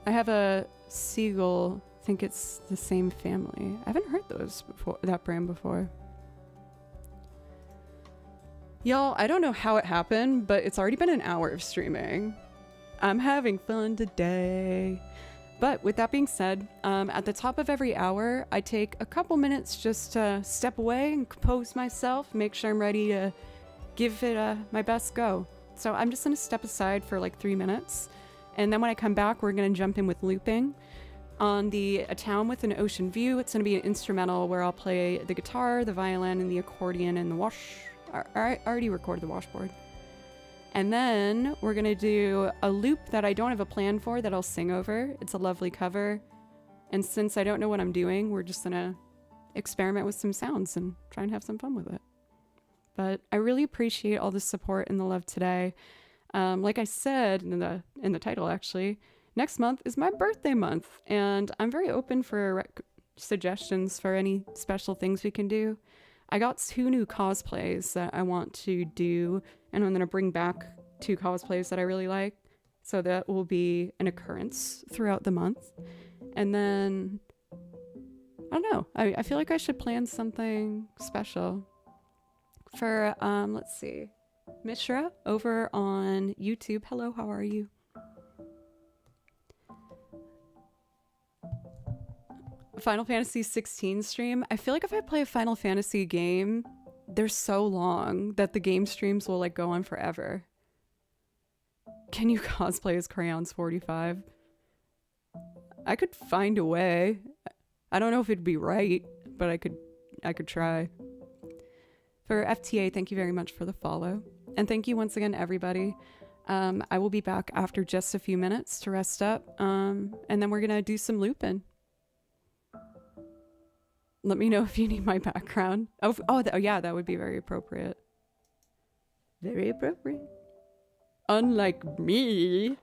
I have a Seagull. I think it's the same family. I haven't heard that brand before. Y'all, I don't know how it happened, but it's already been an hour of streaming. I'm having fun today. But with that being said, at the top of every hour, I take a couple minutes just to step away and compose myself, make sure I'm ready to give it my best go. So I'm just going to step aside for like 3 minutes. And then when I come back, we're going to jump in with looping. On A Town with an Ocean View, it's going to be an instrumental where I'll play the guitar, the violin, and the accordion, and the I already recorded the washboard. And then we're going to do a loop that I don't have a plan for that I'll sing over. It's a lovely cover. And since I don't know what I'm doing, we're just going to experiment with some sounds and try and have some fun with it. But I really appreciate all the support and the love today. Like I said in the title, actually, next month is my birthday month. And I'm very open for suggestions for any special things we can do. I got 2 new cosplays that I want to do, and I'm going to bring back 2 cosplays that I really like. So that will be an occurrence throughout the month. And then, I don't know, I feel like I should plan something special for, let's see, Mishra over on YouTube. Hello, how are you? Final Fantasy 16 stream. I feel like if I play a Final Fantasy game, they're so long that the game streams will like go on forever. Can you cosplay as Crayons 45? I could find a way. I don't know if it'd be right, but I could try. For FTA, thank you very much for the follow. And thank you once again, everybody. I will be back after just a few minutes to rest up. And then we're gonna do some looping. Let me know if you need my background. Yeah, that would be very appropriate. Very appropriate. Unlike me.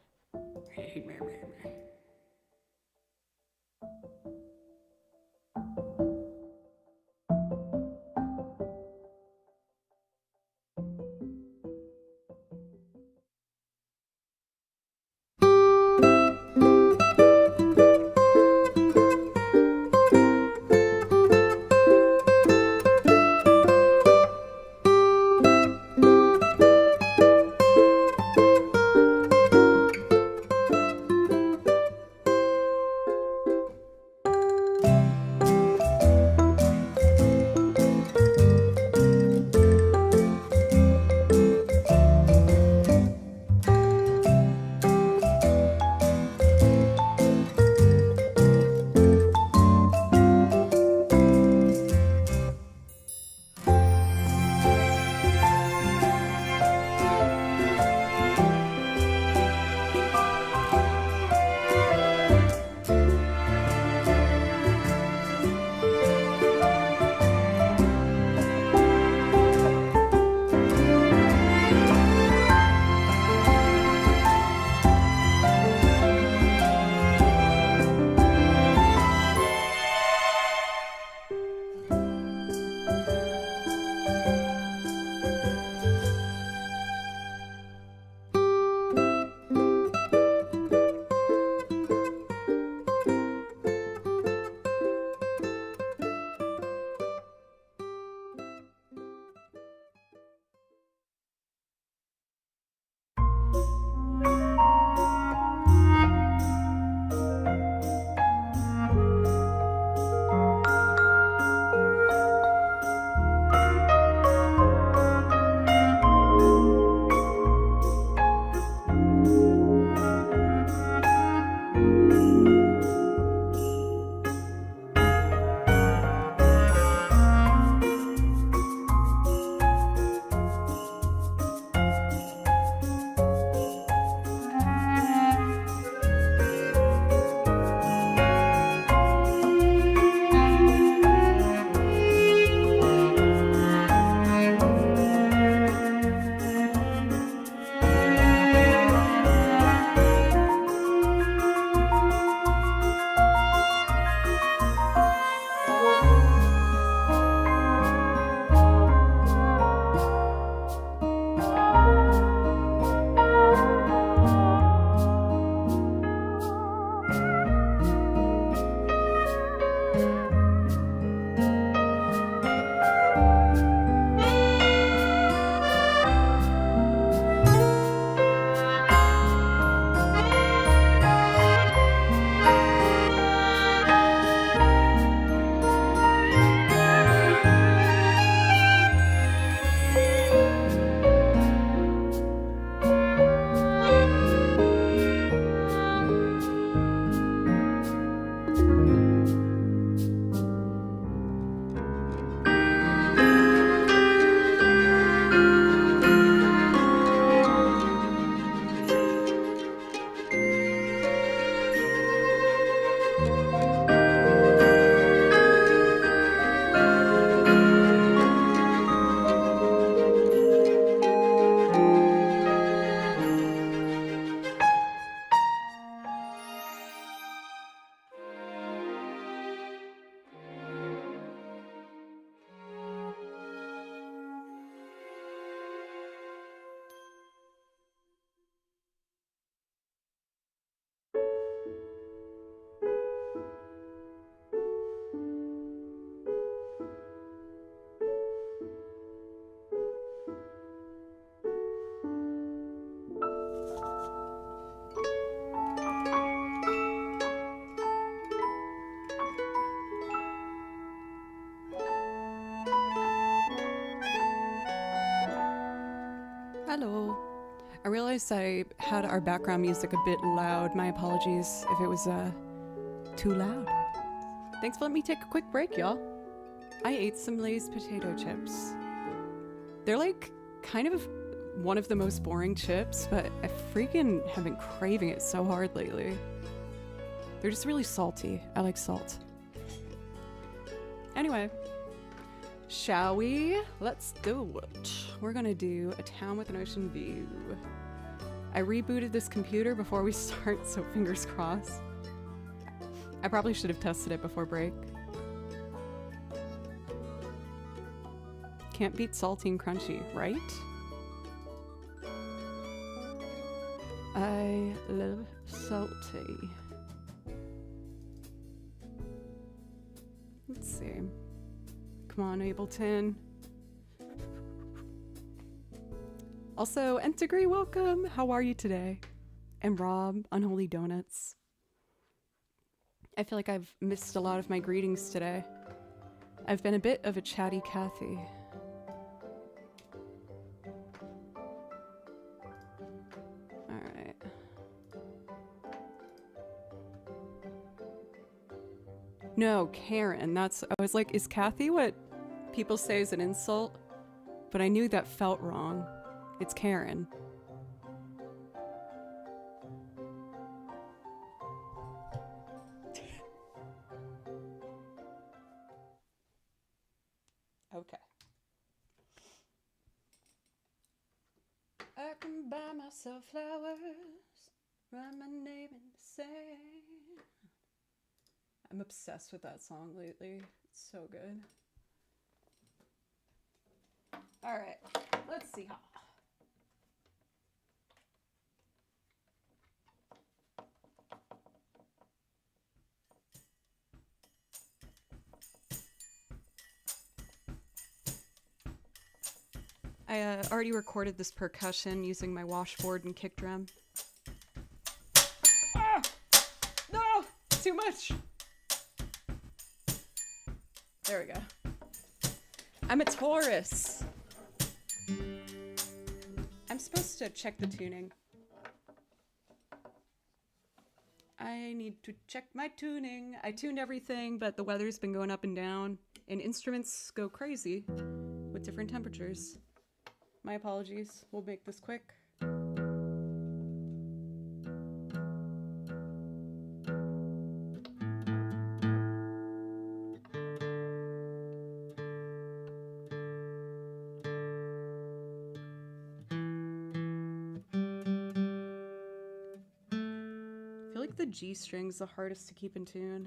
Hello. I realized I had our background music a bit loud. My apologies if it was too loud. Thanks for letting me take a quick break, y'all. I ate some Lay's potato chips. They're like kind of one of the most boring chips, but I freaking have been craving it so hard lately. They're just really salty. I like salt. Anyway, shall we? Let's do it. We're gonna do a town with an ocean view. I rebooted this computer before we start, so fingers crossed. I probably should have tested it before break. Can't beat salty and crunchy, right? I love salty. Let's see. Come on, Ableton. Also, Nth Degree, welcome. How are you today? And Rob, Unholy Donuts. I feel like I've missed a lot of my greetings today. I've been a bit of a chatty Cathy. Alright. No, Karen. I was like, is Cathy what people say is an insult? But I knew that felt wrong. It's Karen. Okay. I can buy myself flowers, write my name in the sand. I'm obsessed with that song lately. It's so good. All right, let's see how. I already recorded this percussion using my washboard and kick drum. Ah! No! Too much! There we go. I'm a Taurus. I'm supposed to check the tuning. I need to check my tuning. I tuned everything, but the weather's been going up and down, and instruments go crazy with different temperatures. My apologies. We'll make this quick. I feel like the G string's the hardest to keep in tune.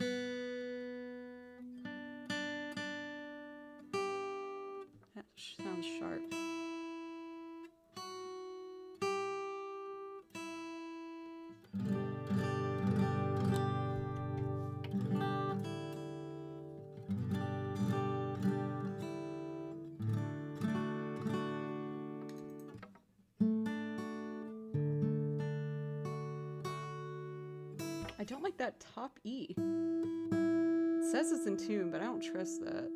That sounds sharp. I don't like that top E. It says it's in tune, but I don't trust that.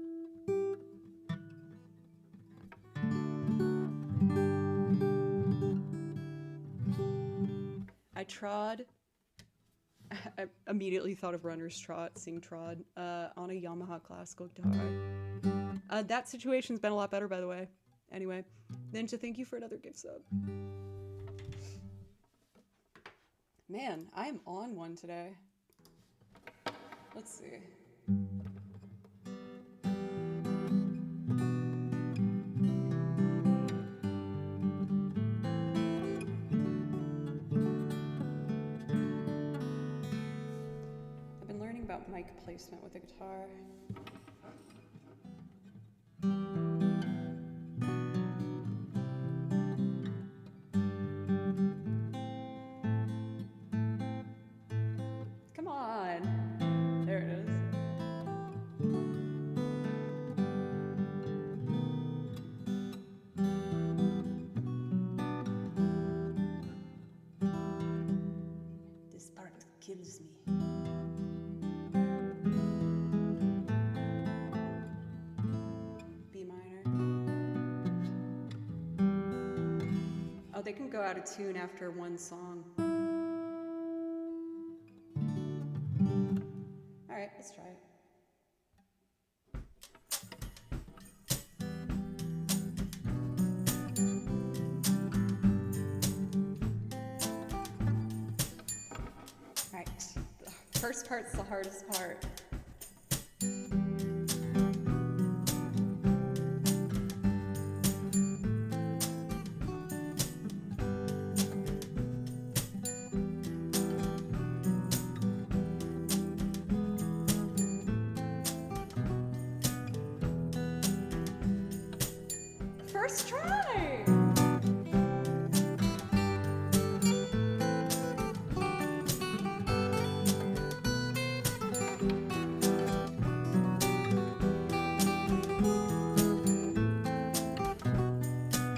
I trod. I immediately thought of Runner's Trot, Sing Trod, on a Yamaha classical guitar. That situation's been a lot better, by the way. Anyway, Ninja, thank you for another gift sub. Man, I am on one today. Let's see. I've been learning about mic placement with the guitar. Come on. There it is. This part kills me. Oh, they can go out of tune after one song. All right, let's try it. All right, the first part's the hardest part. First try!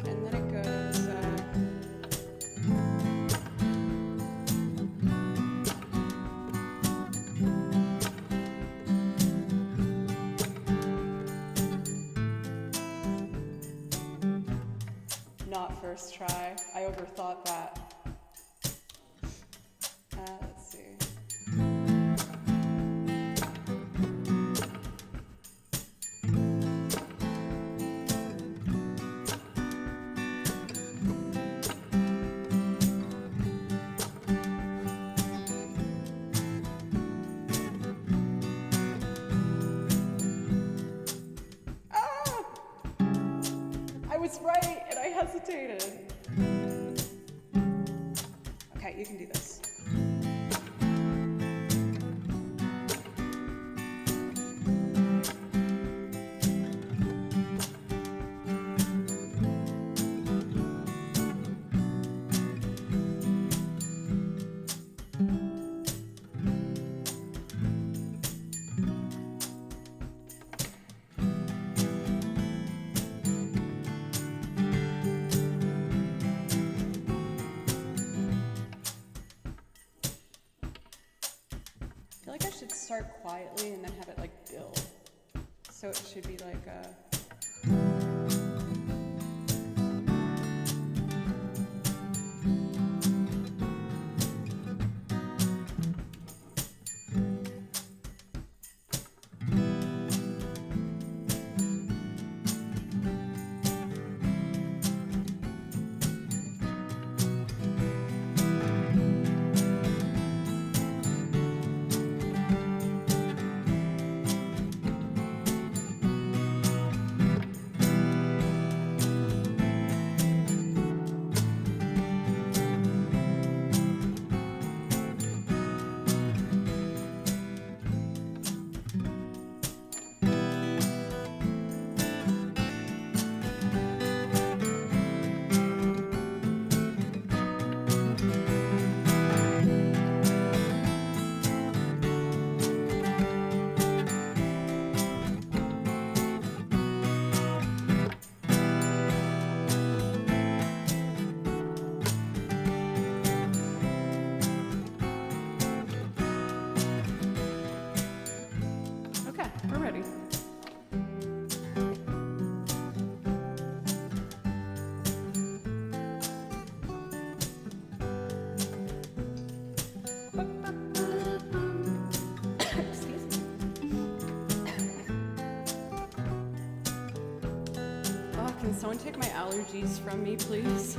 And then it goes, not first try. I overthought that. Let's see. Ah! I was right and I hesitated. Okay, you can do this. I feel like I should start quietly and then have it like build. So it should be like a... Okay, we're ready. Excuse me. Oh, can someone take my allergies from me, please?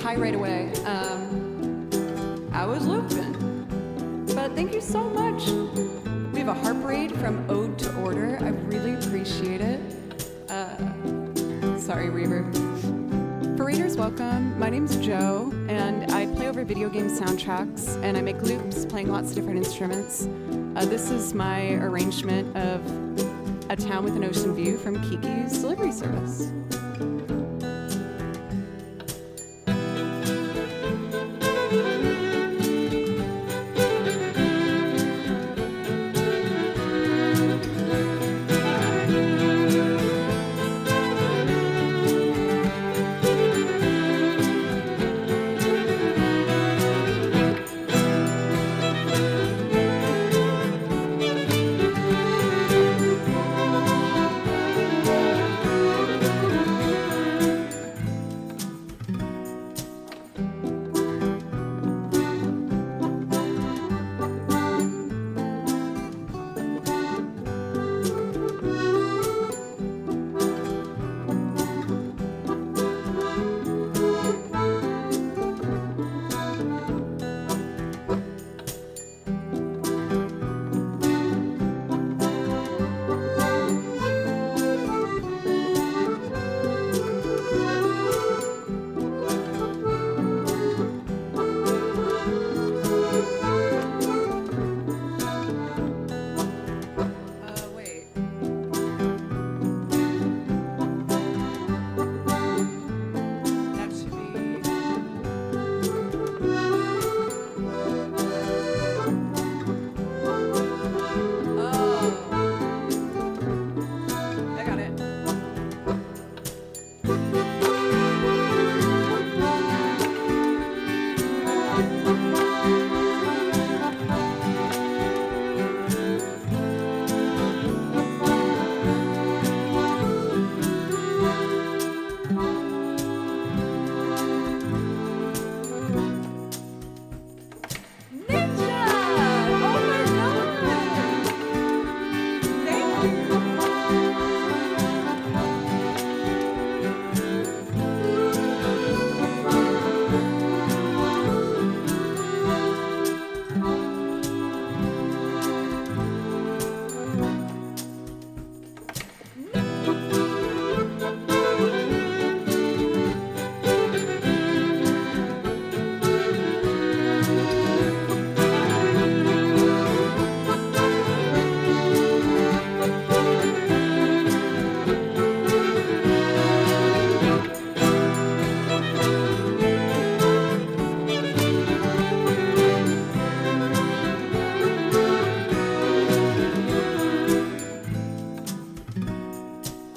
hi right away. I was looping. But thank you so much. We have a heart rate from Ode to Order. I really appreciate it. Sorry, reverb. For readers, welcome. My name's Joe, and I play over video game soundtracks, and I make loops playing lots of different instruments. This is my arrangement of A Town with an Ocean View from Kiki's Delivery Service.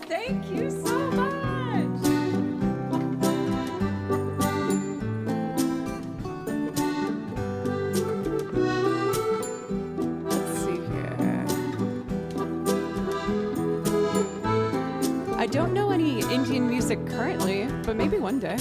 Thank you so much. Let's see here. I don't know any Indian music currently, but maybe one day.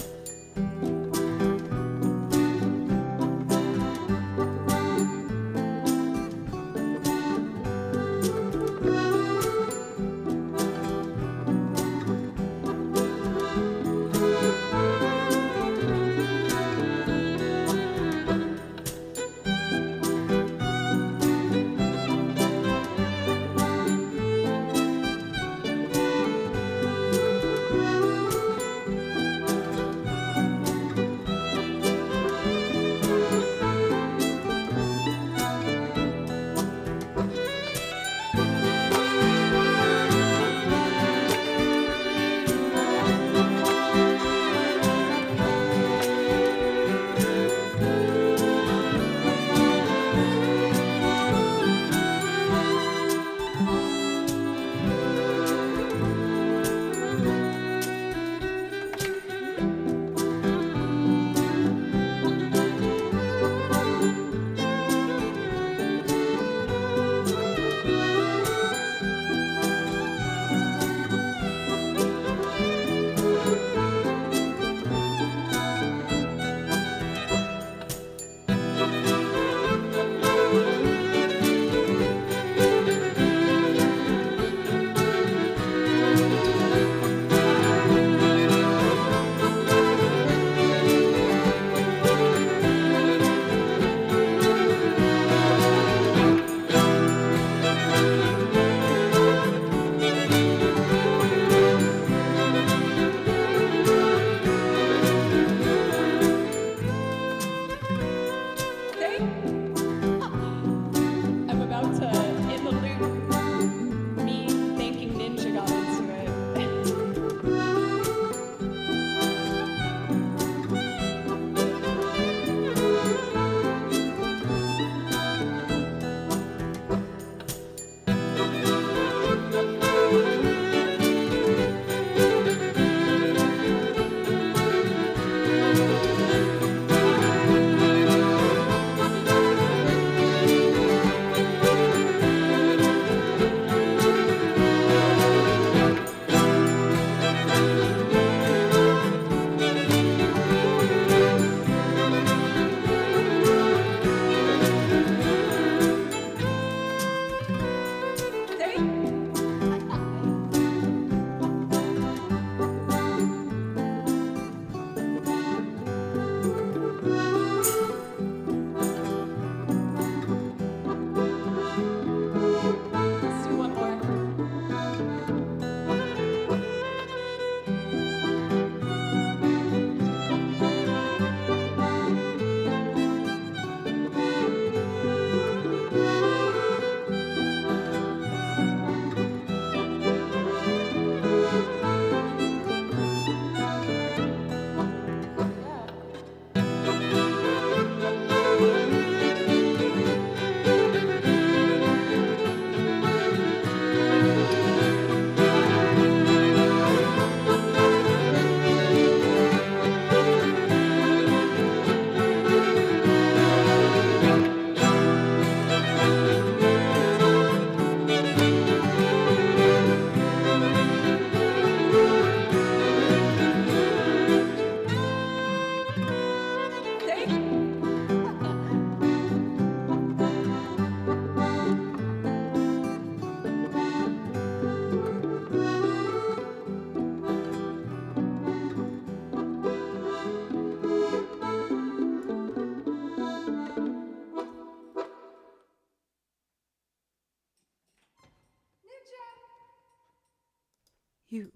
You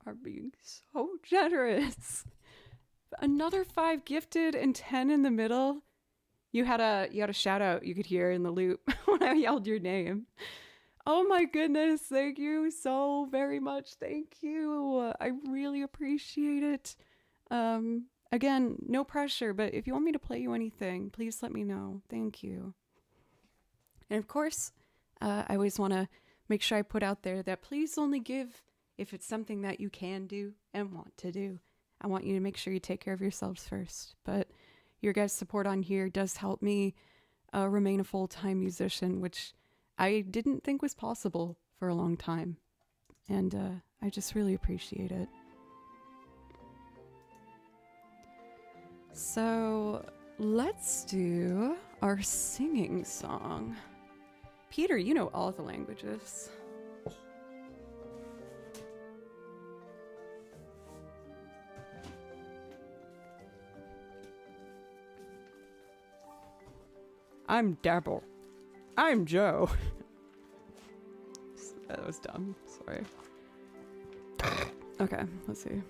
are being so generous. Another 5 gifted and 10 in the middle. You had a shout out you could hear in the loop when I yelled your name. Oh my goodness, thank you so very much. Thank you. I really appreciate it. Again, no pressure, but if you want me to play you anything, please let me know. Thank you. And of course, I always want to make sure I put out there that please only give if it's something that you can do and want to do. I want you to make sure you take care of yourselves first. But your guys' support on here does help me remain a full-time musician, which I didn't think was possible for a long time. And I just really appreciate it. So let's do our singing song. Peter, you know all the languages. I'm Dabble. I'm Joe. That was dumb. Sorry. Okay, let's see.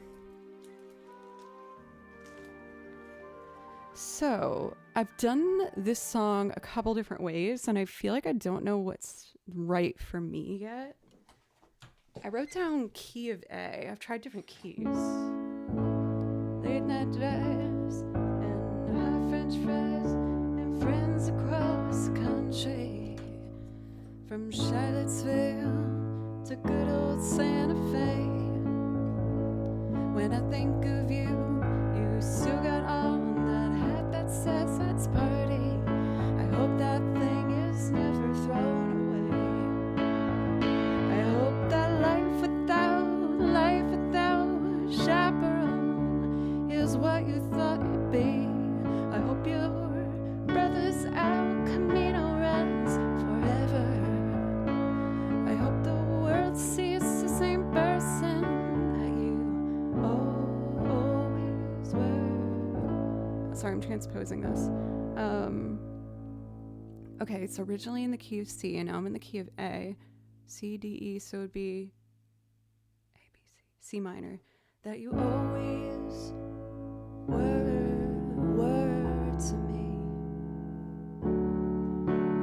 So, I've done this song a couple different ways, and I feel like I don't know what's right for me yet. I wrote down key of A. I've tried different keys. Late night drives and high French fries and friends across the country. From Charlottesville to good old Santa Fe. When I think of you, you still got on that sex party. I hope that thing is never thrown away. I hope that life without a chaperone is what you thought it'd be. I hope your brother's El Camino runs forever. I hope the world sees the same person that you always were. Sorry, I'm transposing this. Okay, it's originally in the key of C, and now I'm in the key of A. C, D, E, so it would be A, B, C minor. That you always were to me.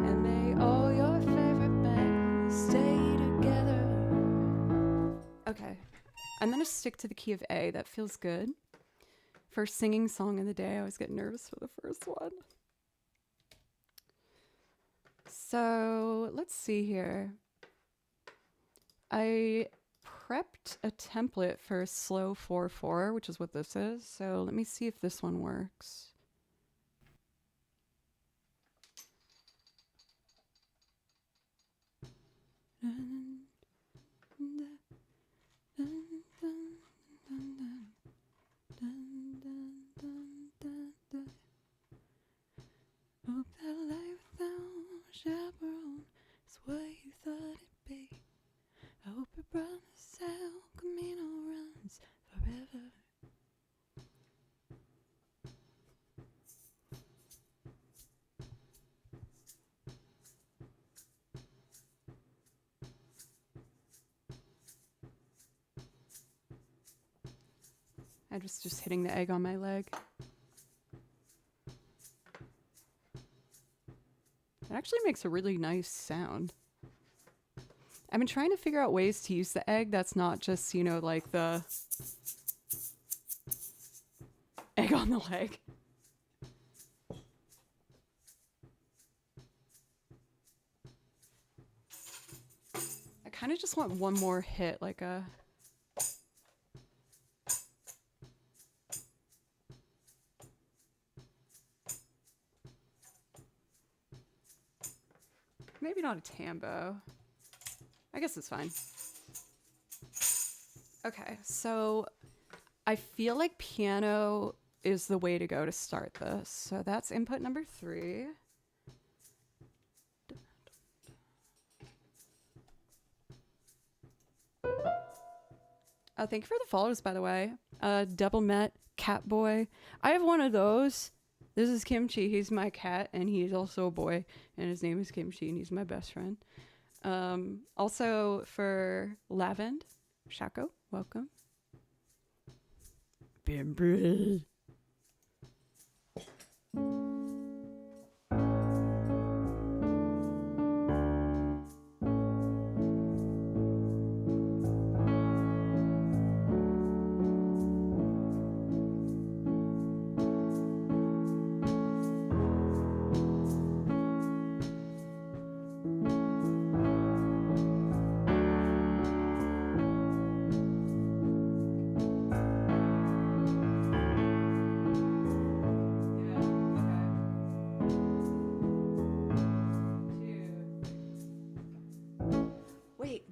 And may all your favorite bands stay together. Okay, I'm gonna stick to the key of A. That feels good. First singing song of the day. I always get nervous for the first one. So let's see here. I prepped a template for a slow 4/4, which is what this is. So let me see if this one works. Hope that life without a chaperone is what you thought it'd be. I hope your brother's El Camino runs forever. I was just hitting the egg on my leg. It actually makes a really nice sound. I've been trying to figure out ways to use the egg that's not just, you know, like the egg on the leg. I kind of just want one more hit, like a... Maybe not a tambo. I guess it's fine. Okay, so I feel like piano is the way to go to start this. So that's input number 3. Oh, thank you for the follows, by the way. Double Met, Catboy. I have one of those. This is Kimchi. He's my cat, and he's also a boy, and his name is Kimchi, and he's my best friend. Also for Lavend, Shako, welcome. Bimbre.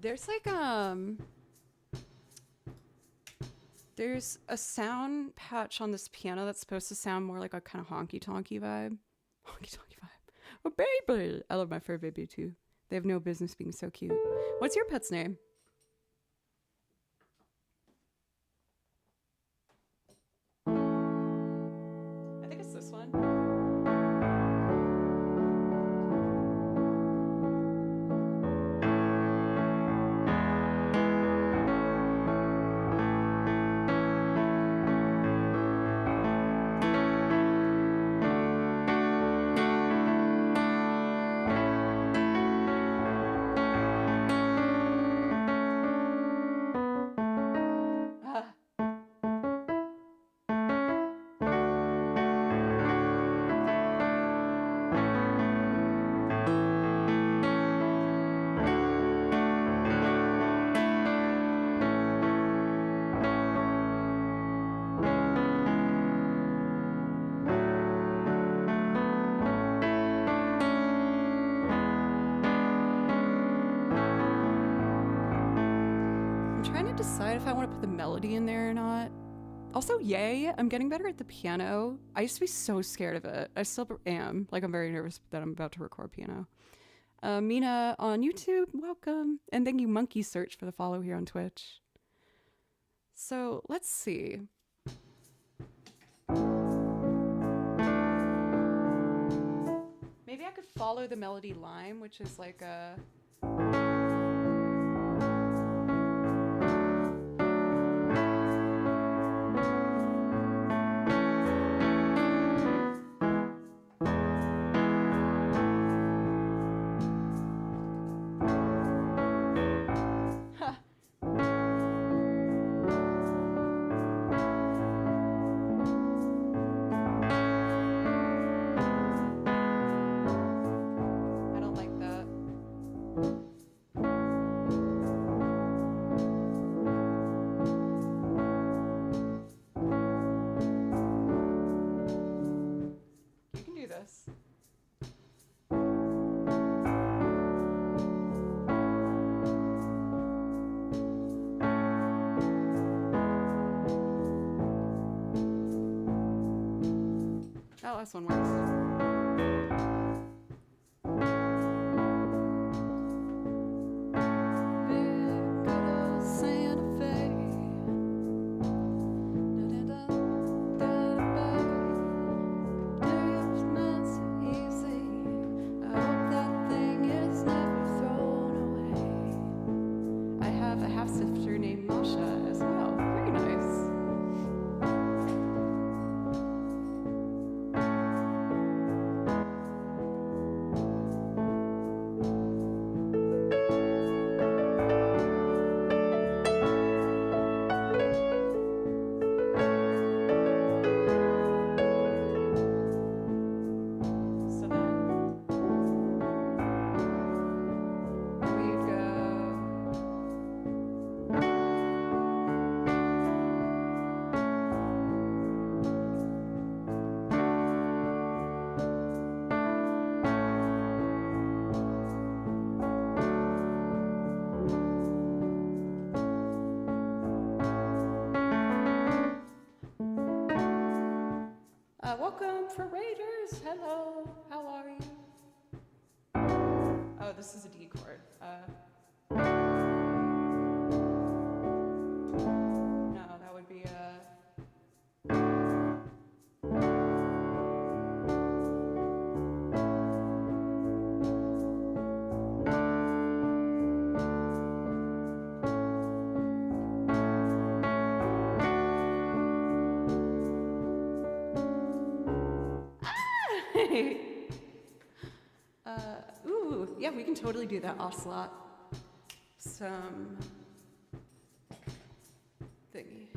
There's like there's a sound patch on this piano that's supposed to sound more like a kind of honky tonky vibe. Honky tonky vibe. Oh baby, I love my fur baby too. They have no business being so cute. What's your pet's name? I think it's this one. Decide if I want to put the melody in there or not. Also, yay, I'm getting better at the piano. I used to be so scared of it. I still am. Like, I'm very nervous that I'm about to record piano. Mina on YouTube, welcome. And thank you, Monkey Search, for the follow here on Twitch. So, let's see. Maybe I could follow the melody line, which is like a... That last one works. Welcome for Raiders. Hello, how are you? Oh, this is a D chord. No, that would be a... great. Ooh, yeah, we can totally do that ocelot. Some thingy.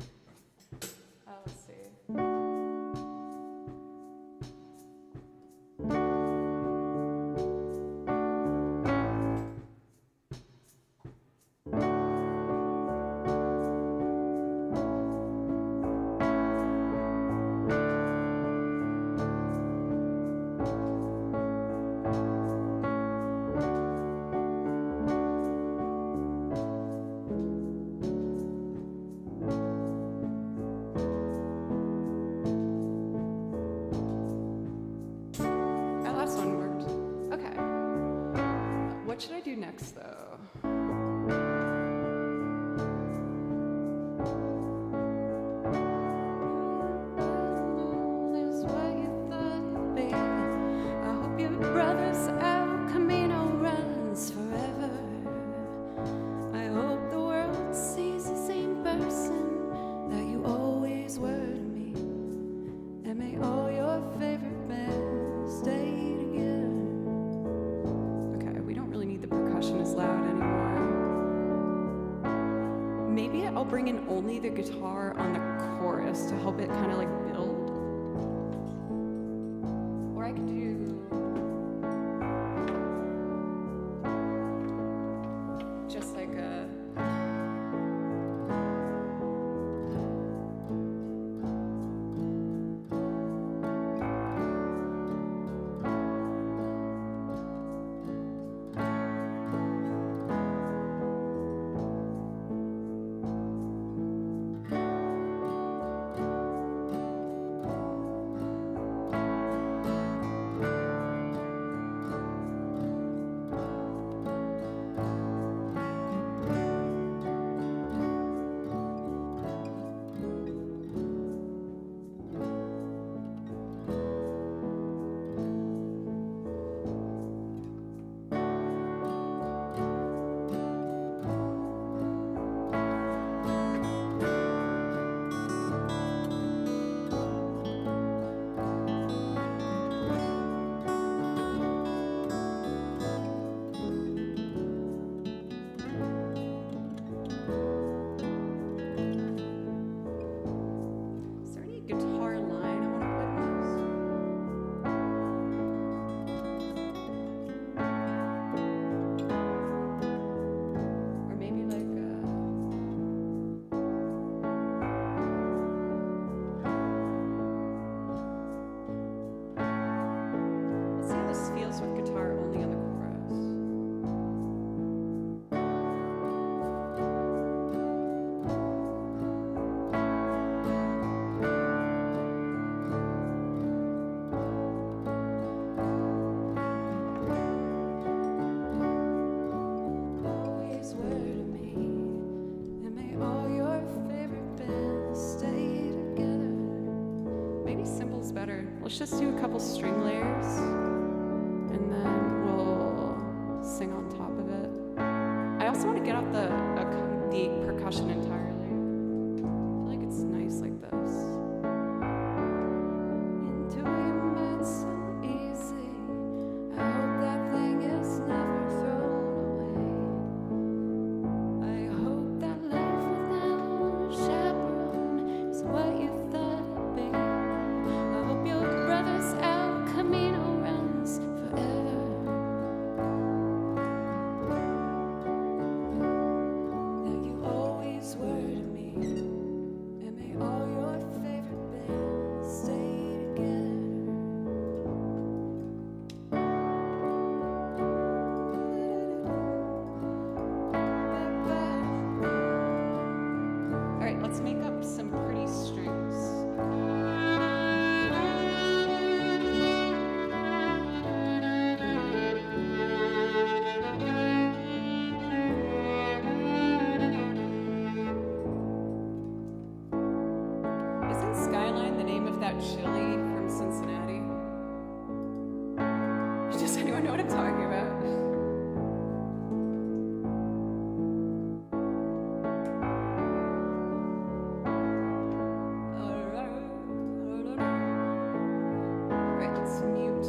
Let's see. That last one worked. Okay. What should I do next, though? Is what you thought it'd be. I hope your brother's El Camino runs forever. I hope the world sees the same person that you always were to me. And may all your favorite bands stay together. Okay, we don't really need the percussion as loud anymore. Maybe I'll bring in only the guitar on the chorus to help it kind of like build. Or I could do just like a Is there any guitar line I want to put in this? Or maybe like let's see how this feels with guitar only on the chorus. Always were to me, and may all your favorite bands stay together. Maybe simple's better. Let's just do a couple string layers, and then we'll sing on top of it. I also want to get out the percussion entirely. I feel like it's nice like this. Into your mind so easy. I hope that thing is never thrown away. I hope that life without a chaperone is what you thought it'd be. I hope your brother's El Camino runs forever. That you always were to me, and may all your favorite bands stay together. All right, let's make up some pretty strings. Isn't Skyline the name of that chili from Cincinnati? Does anyone know what I'm talking about? All right, let's mute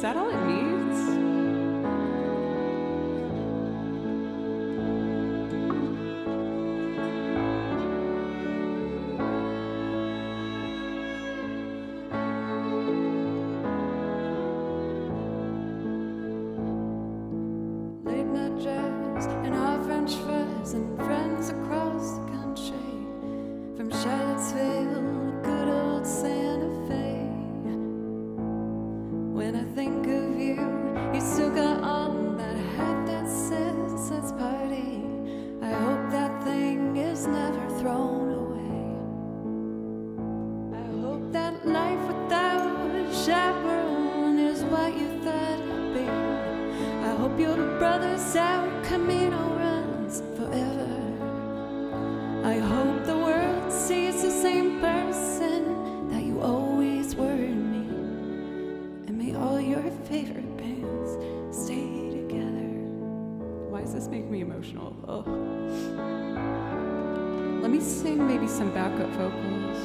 Is that all it needs? Late night drives and our French fries and friends across the country, from Charlottesville to good old Santa Fe. When I think of you, you still got on that hat that says party. I hope that thing is never thrown away. I hope that life without a chaperone is what you thought it'd be. I hope your brother's out Camino runs forever. I hope the world sees the same person that you always were in me. And may all your favorite bands stay together. Why does this make me emotional? Oh. Let me sing maybe some backup vocals.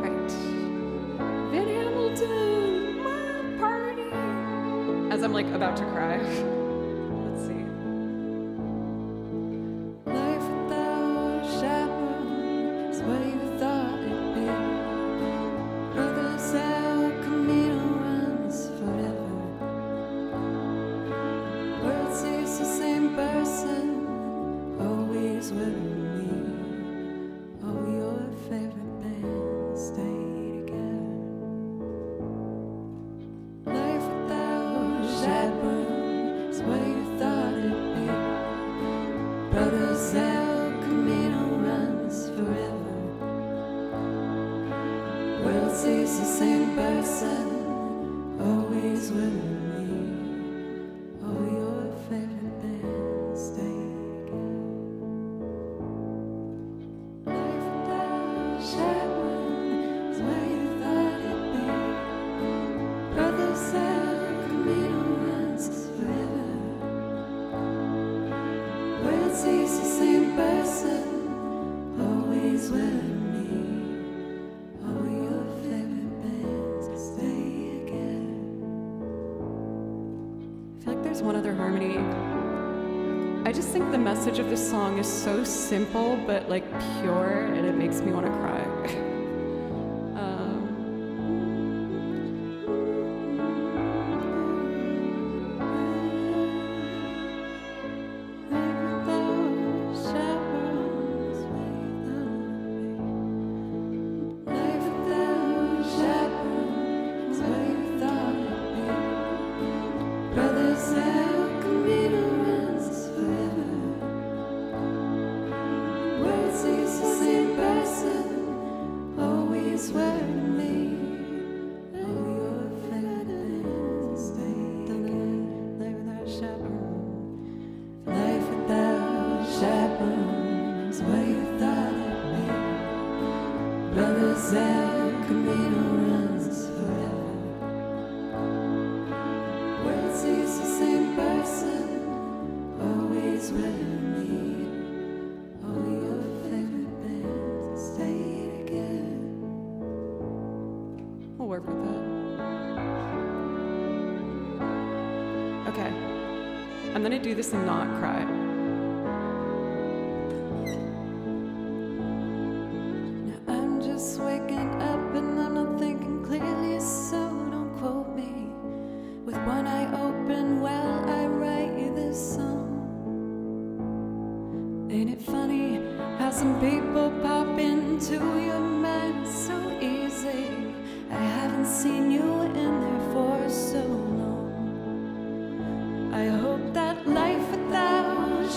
Right. Van Hamilton, my party. As I'm like about to cry. Let's see. Life without a chaperone is what you thought it'd be. Brothers out, Camino runs forever. World sees the same person, always with me. All your favorite bands stay together. Life without a chaperone is what you thought it'd be. Brothers out, Camino runs forever. World sees the same person, always with me. All your favorite bands stay together. Life without a chaperone is what you thought it'd be. Brothers out, Camino runs forever. World sees the same person, always with me. All your favorite bands stay together. I feel like there's one other harmony. I just think the message of this song is so simple but like pure, and it makes me want to cry. Life without a chaperone is what you thought it'd be. Life without a chaperone is what you thought it'd be. Brothers out, Camino runs forever. World sees the same person, always with me. All your favorite bands stay together. Life without a chaperone. Life without a chaperone is what you thought it'd be. Brothers out, Camino runs forever. World sees the same person, always with me. All your favorite bands stay together. We'll work with that. Okay. I'm gonna do this and not cry. Now I'm just waking up and I'm not thinking clearly, so don't quote me. With one eye open while I write you this song. Ain't it funny how some people pop into your mind so easy? I haven't seen you in there for so long. I hope that life without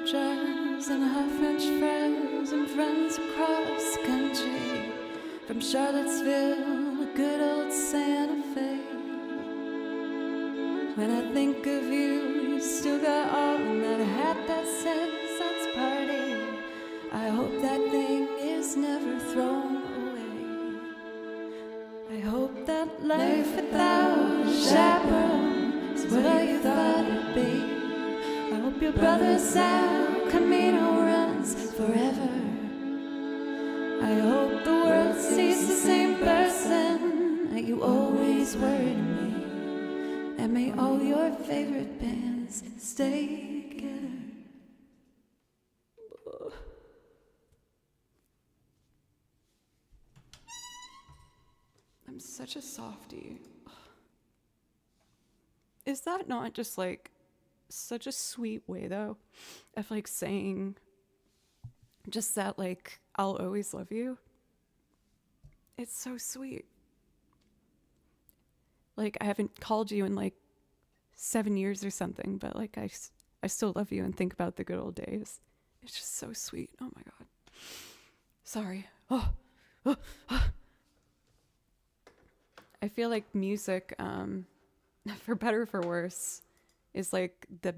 drives and her French friends and friends across the country, from Charlottesville to good old Santa Fe. When I think of you, you still got on that hat that says let's party. I hope that thing is never thrown away. I hope that life without a chaperone is what you thought it'd be. I hope your brother's El Camino runs forever. I hope the world sees the same person that you always were to me. And may all your favorite bands stay together. I'm such a softie. Is that not just like such a sweet way though of like saying just that, like, I'll always love you? It's so sweet. Like, I haven't called you in like 7 years or something, but like I still love you and think about the good old days. It's just so sweet. Oh my God. Sorry. I feel like music, for better or for worse, is like the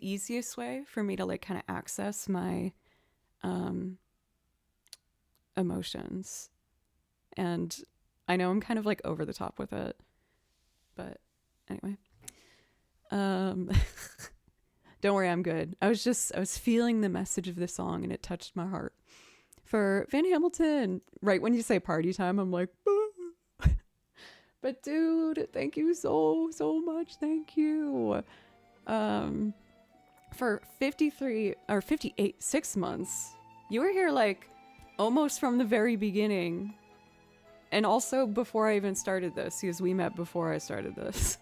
easiest way for me to like kind of access my emotions. And I know I'm kind of like over the top with it, but anyway. Don't worry, I'm good. I was feeling the message of the song and it touched my heart. For Van Hamilton, right when you say party time, I'm like, ah. But dude, thank you so much. Thank you. For 53 or 58, 6 months, you were here like almost from the very beginning. And also before I even started this, because we met before I started this.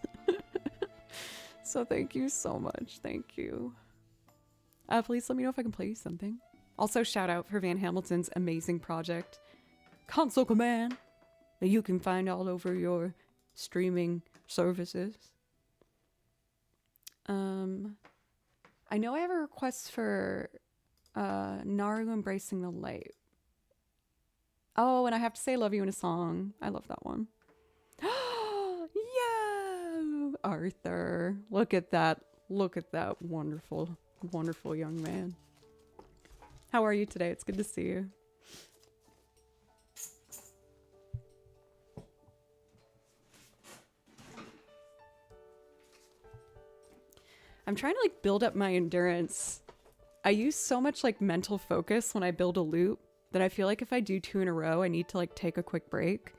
So thank you so much. Thank you. Please let me know if I can play you something. Also, shout out for Van Hamilton's amazing project, Console Command, that you can find all over your streaming services. I know I have a request for Naru Embracing the Light. Oh, and I have to say love you in a song. I love that one. Yeah, Arthur. Look at that. Look at that wonderful, wonderful young man. How are you today? It's good to see you. I'm trying to like build up my endurance. I use so much like mental focus when I build a loop that I feel like if I do 2 in a row, I need to like take a quick break.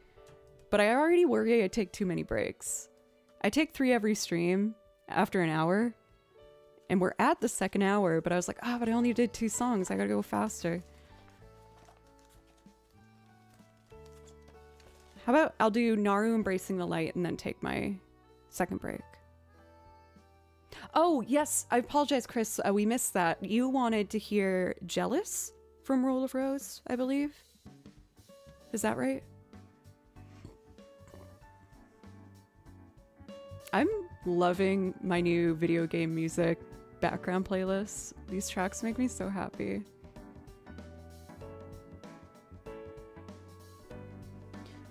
But I already worry I take too many breaks. I take 3 every stream after an hour. And we're at the 2nd hour, but I was like, but I only did 2 songs. I gotta go faster. How about I'll do Naru Embracing the Light and then take my 2nd break. Oh, yes. I apologize, Chris. We missed that. You wanted to hear Jealous from Rule of Rose, I believe. Is that right? I'm loving my new video game music background playlist. These tracks make me so happy.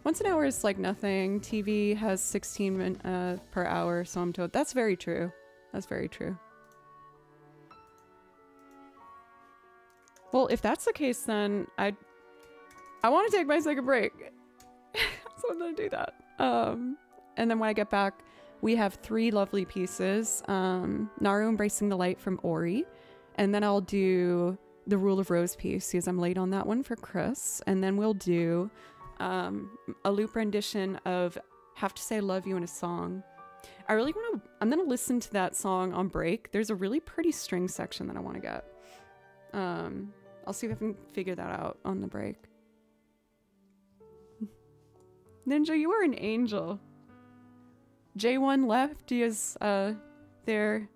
Once an hour is like nothing. TV has 16 per hour, so I'm told. That's very true. That's very true. Well, if that's the case, then I want to take my 2nd break. So I'm gonna do that. And then when I get back, we have 3 lovely pieces. Naru Embracing the Light from Ori. And then I'll do the Rule of Rose piece, because I'm late on that one for Chris. And then we'll do a loop rendition of Have to Say Love You in a Song. I'm going to listen to that song on break. There's a really pretty string section that I want to get. I'll see if I can figure that out on the break. Ninja, you are an angel. J1 left. He is, they're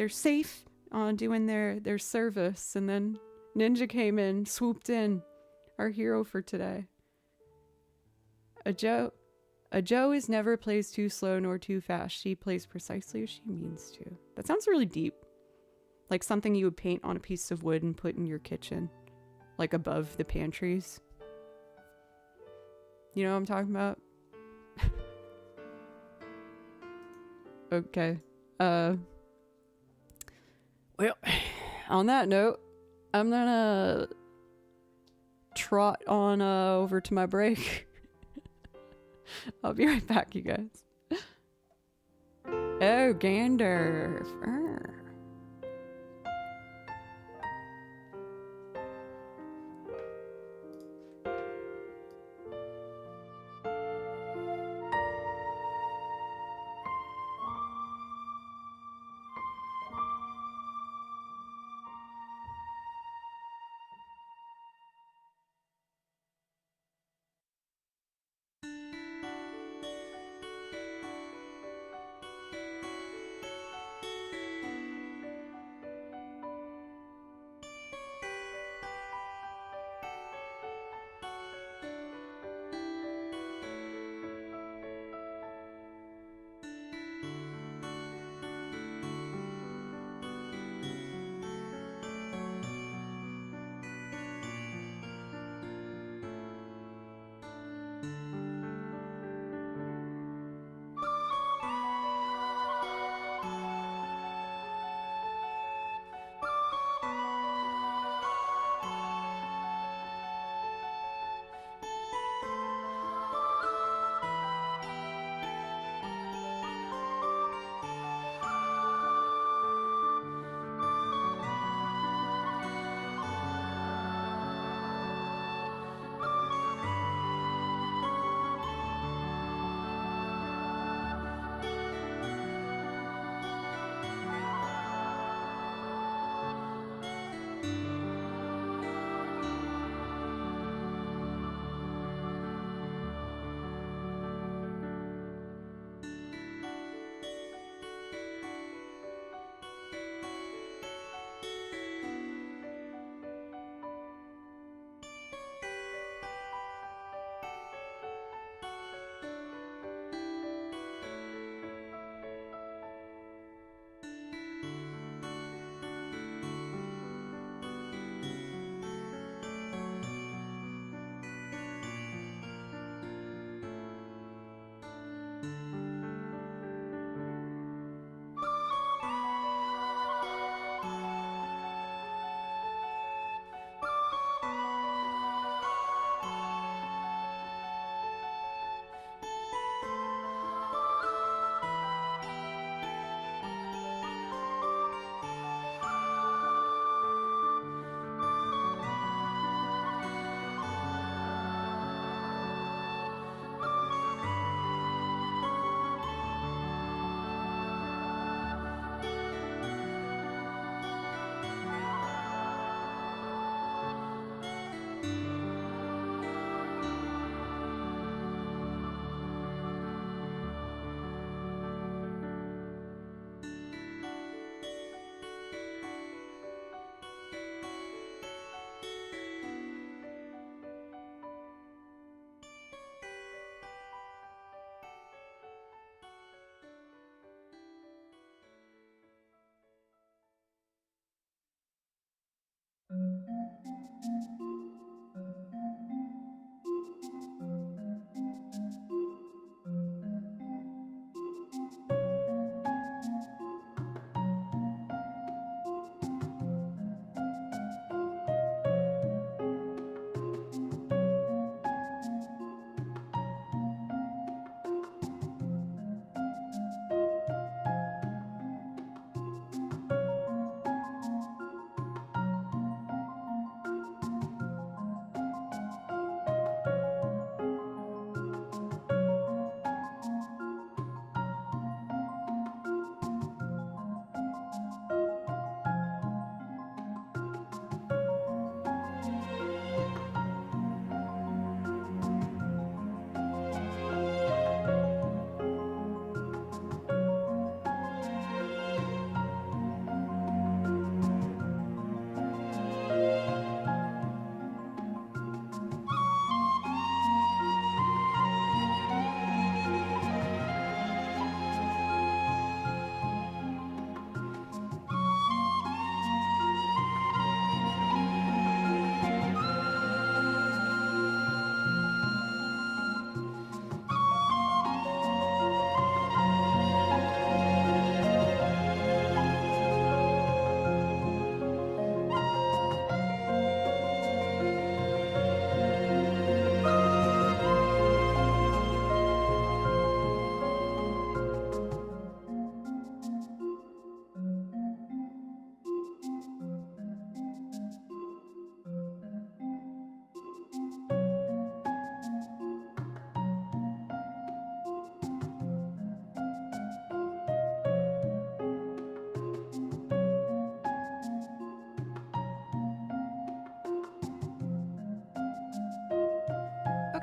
safe on doing their service. And then Ninja came in, swooped in, our hero for today. A Joe is never plays too slow nor too fast. She plays precisely as she means to. That sounds really deep. Like something you would paint on a piece of wood and put in your kitchen, like above the pantries. You know what I'm talking about? Okay. Well, on that note, I'm gonna trot on over to my break. I'll be right back, you guys. Oh, Gandalf. Arr.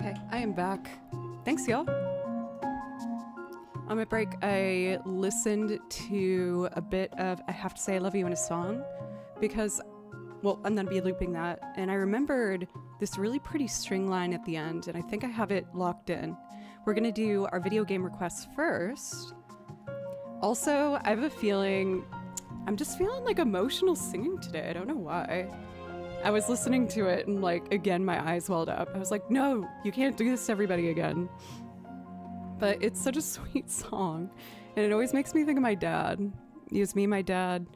Okay, I am back. Thanks, y'all. On my break, I listened to a bit of I Have to Say I Love You in a Song because, well, I'm going to be looping that. And I remembered this really pretty string line at the end, and I think I have it locked in. We're going to do our video game requests first. Also, I have a feeling, I'm just feeling like emotional singing today. I don't know why. I was listening to it and like, again, my eyes welled up. I was like, no, you can't do this to everybody again. But it's such a sweet song. And it always makes me think of my dad. It was me and my dad.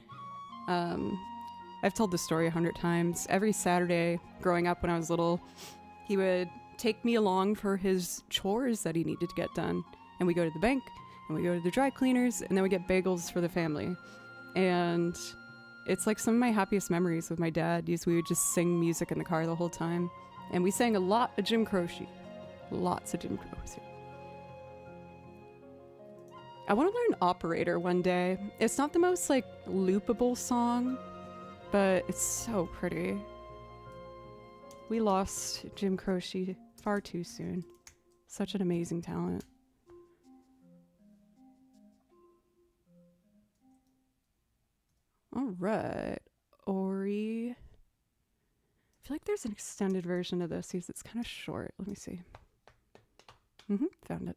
I've told this story 100 times. Every Saturday growing up when I was little, he would take me along for his chores that he needed to get done. And we go to the bank, and we go to the dry cleaners, and then we get bagels for the family. And it's like some of my happiest memories with my dad is we would just sing music in the car the whole time. And we sang a lot of Jim Croce. Lots of Jim Croce. I want to learn Operator one day. It's not the most like loopable song, but it's so pretty. We lost Jim Croce far too soon. Such an amazing talent. All right, Ori. I feel like there's an extended version of this because it's kind of short. Let me see. Found it.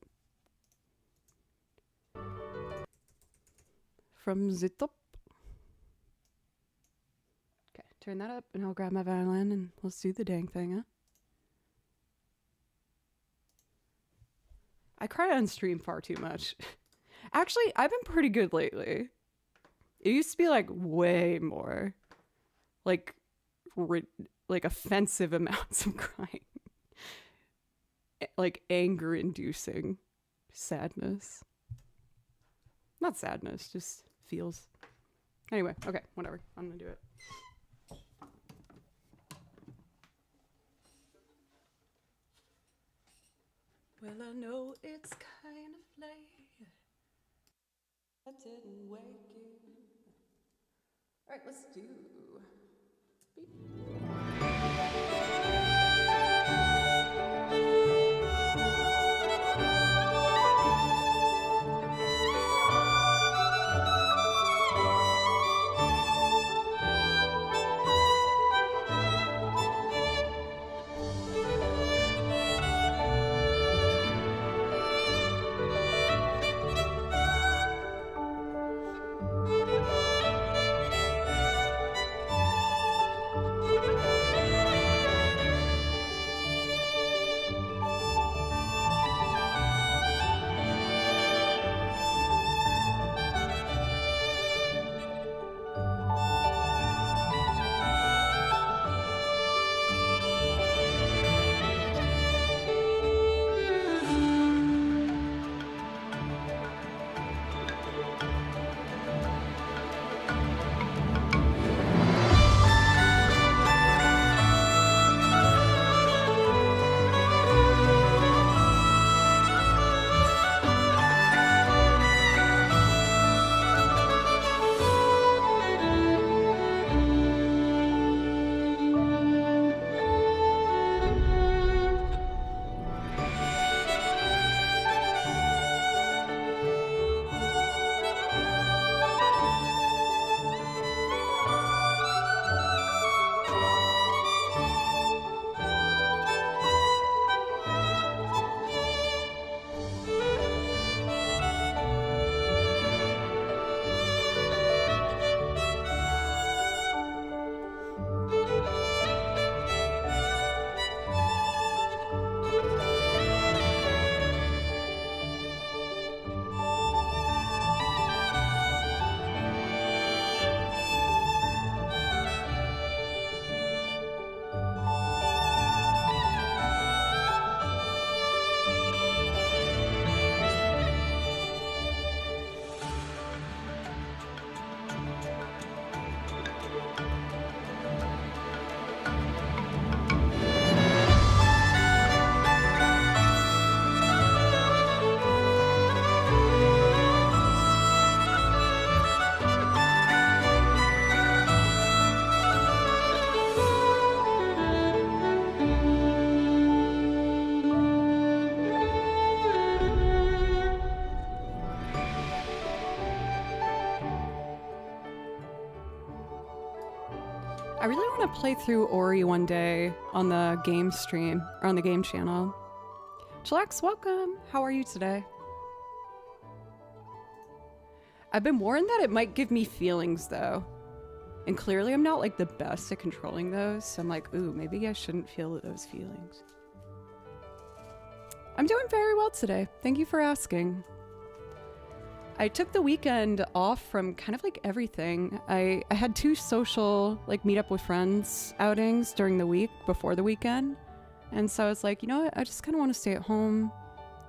From the top. Okay, turn that up and I'll grab my violin and let's do the dang thing, huh? I cry on stream far too much. Actually, I've been pretty good lately. It used to be like way more. Like offensive amounts of crying. Like anger-inducing sadness. Not sadness, just feels. Anyway, okay, whatever. I'm gonna do it. Well, I know it's kind of late. I didn't wake you. All right, let's do. Beep. I really want to play through Ori one day on the game stream, or on the game channel. Chillax, welcome. How are you today? I've been warned that it might give me feelings, though. And clearly I'm not, like, the best at controlling those, so I'm like, ooh, maybe I shouldn't feel those feelings. I'm doing very well today. Thank you for asking. I took the weekend off from kind of like everything. I had 2 social, like, meet up with friends outings during the week before the weekend. And so I was like, you know what? I just kind of want to stay at home.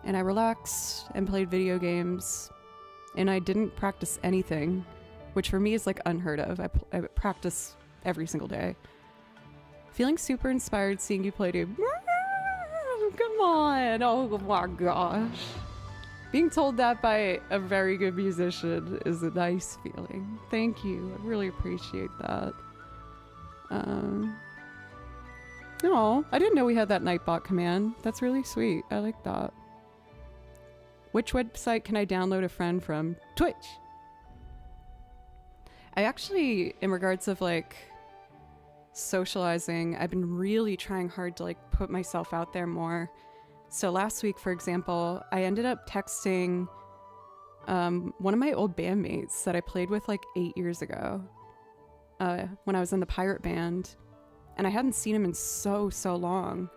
And I relaxed and played video games. And I didn't practice anything, which for me is like unheard of. I practice every single day. Feeling super inspired seeing you play, dude. Come on. Oh my gosh. Being told that by a very good musician is a nice feeling. Thank you. I really appreciate that. No, I didn't know we had that Nightbot command. That's really sweet. I like that. Which website can I download a friend from? Twitch. I actually, in regards of like socializing, I've been really trying hard to like put myself out there more. So last week, for example, I ended up texting one of my old bandmates that I played with like 8 years ago when I was in the pirate band. And I hadn't seen him in so long.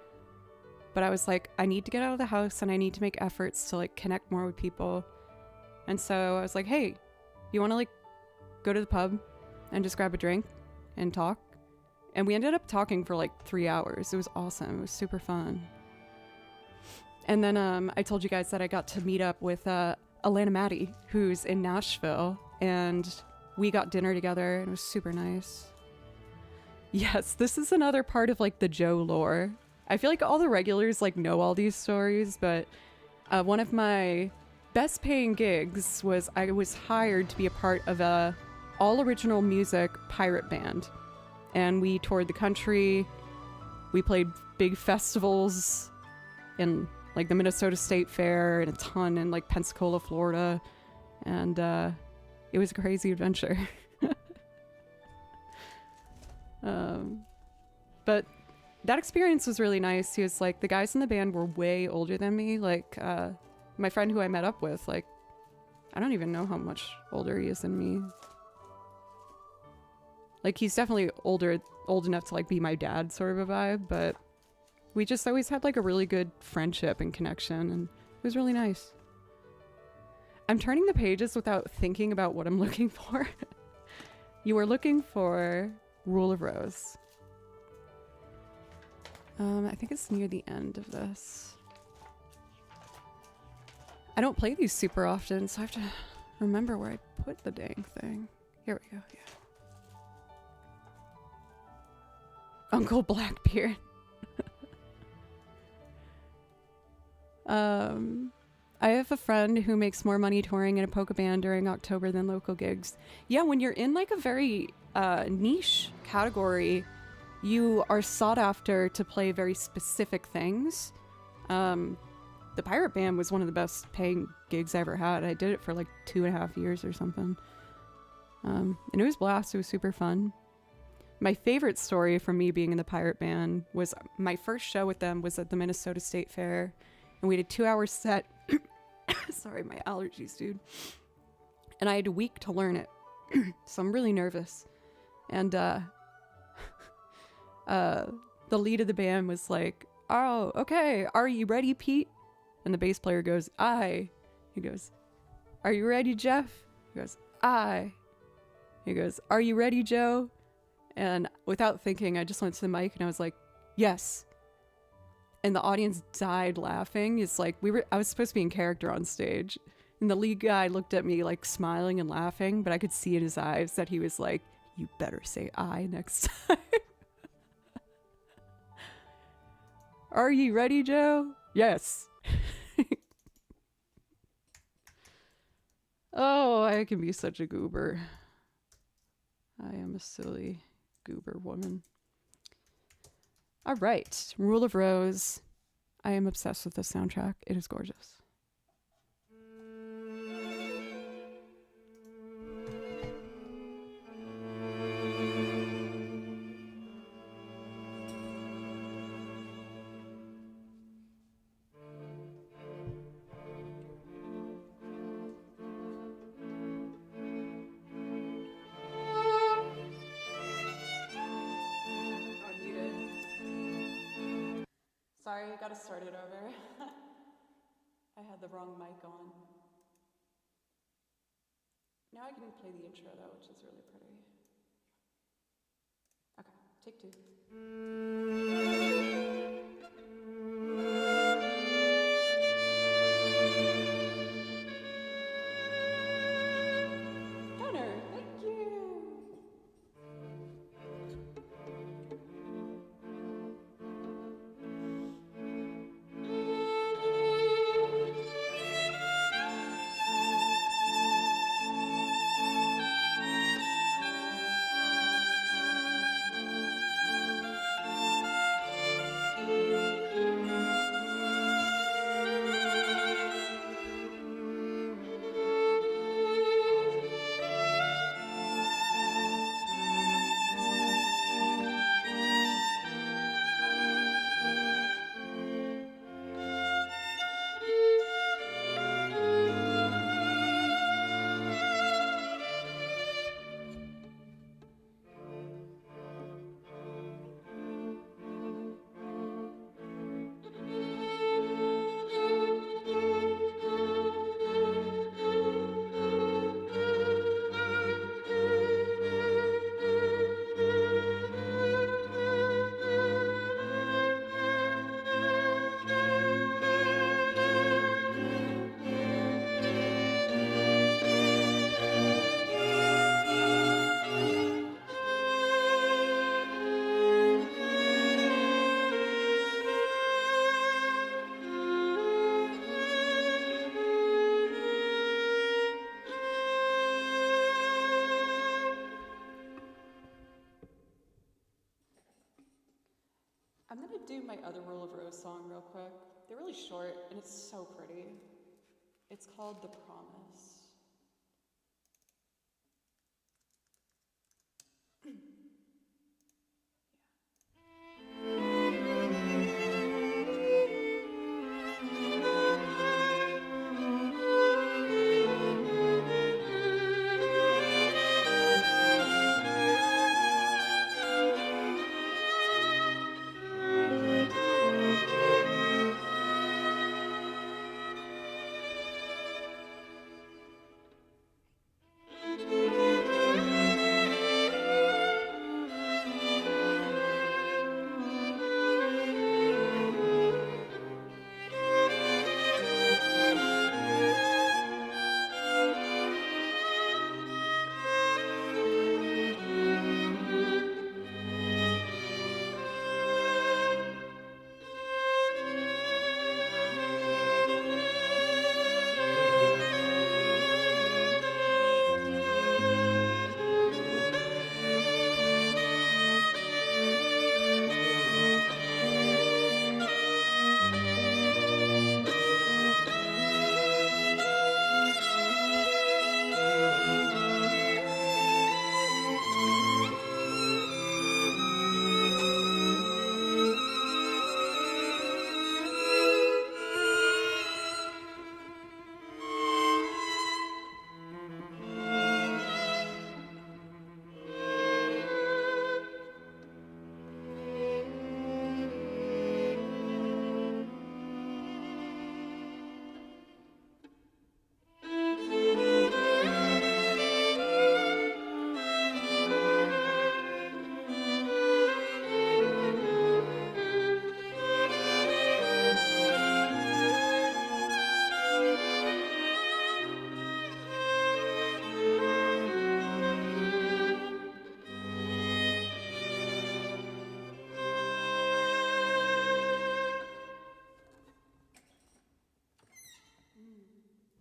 But I was like, I need to get out of the house and I need to make efforts to like connect more with people. And so I was like, hey, you want to like go to the pub and just grab a drink and talk? And we ended up talking for like 3 hours. It was awesome. It was super fun. And then I told you guys that I got to meet up with Alana Maddie, who's in Nashville, and we got dinner together, and it was super nice. Yes, this is another part of like the Joe lore. I feel like all the regulars like know all these stories, but one of my best paying gigs was I was hired to be a part of a all original music pirate band, and we toured the country. We played big festivals in like the Minnesota State Fair and a ton in like Pensacola, Florida. And it was a crazy adventure. But that experience was really nice. He was like, the guys in the band were way older than me. Like my friend who I met up with, like, I don't even know how much older he is than me. Like he's definitely old enough to like be my dad sort of a vibe, but we just always had like a really good friendship and connection, and it was really nice. I'm turning the pages without thinking about what I'm looking for. You are looking for Rule of Rose. I think it's near the end of this. I don't play these super often, so I have to remember where I put the dang thing. Here we go, yeah. Uncle Blackbeard. I have a friend who makes more money touring in a polka band during October than local gigs. Yeah, when you're in like a very niche category, you are sought after to play very specific things. The pirate band was one of the best paying gigs I ever had. I did it for like 2.5 years or something. And it was a blast. It was super fun. My favorite story from me being in the pirate band was my first show with them was at the Minnesota State Fair. And we had a 2-hour set. Sorry, my allergies, dude. And I had a week to learn it. So I'm really nervous. And the lead of the band was like, oh, okay, are you ready, Pete? And the bass player goes, aye. He goes, are you ready, Jeff? He goes, aye. He goes, are you ready, Joe? And without thinking, I just went to the mic and I was like, yes. And the audience died laughing. It's like I was supposed to be in character on stage. And the lead guy looked at me like smiling and laughing, but I could see in his eyes that he was like, you better say I next time. Are you ready, Joe? Yes. Oh, I can be such a goober. I am a silly goober woman. All right, Rule of Rose. I am obsessed with this soundtrack. It is gorgeous. Sorry, I gotta start it over. I had the wrong mic on. Now I can play the intro though, which is really pretty. Okay, take two. Gunner, thank you. I'm gonna do my other Rule of Rose song real quick. They're really short and it's so pretty. It's called The Promise.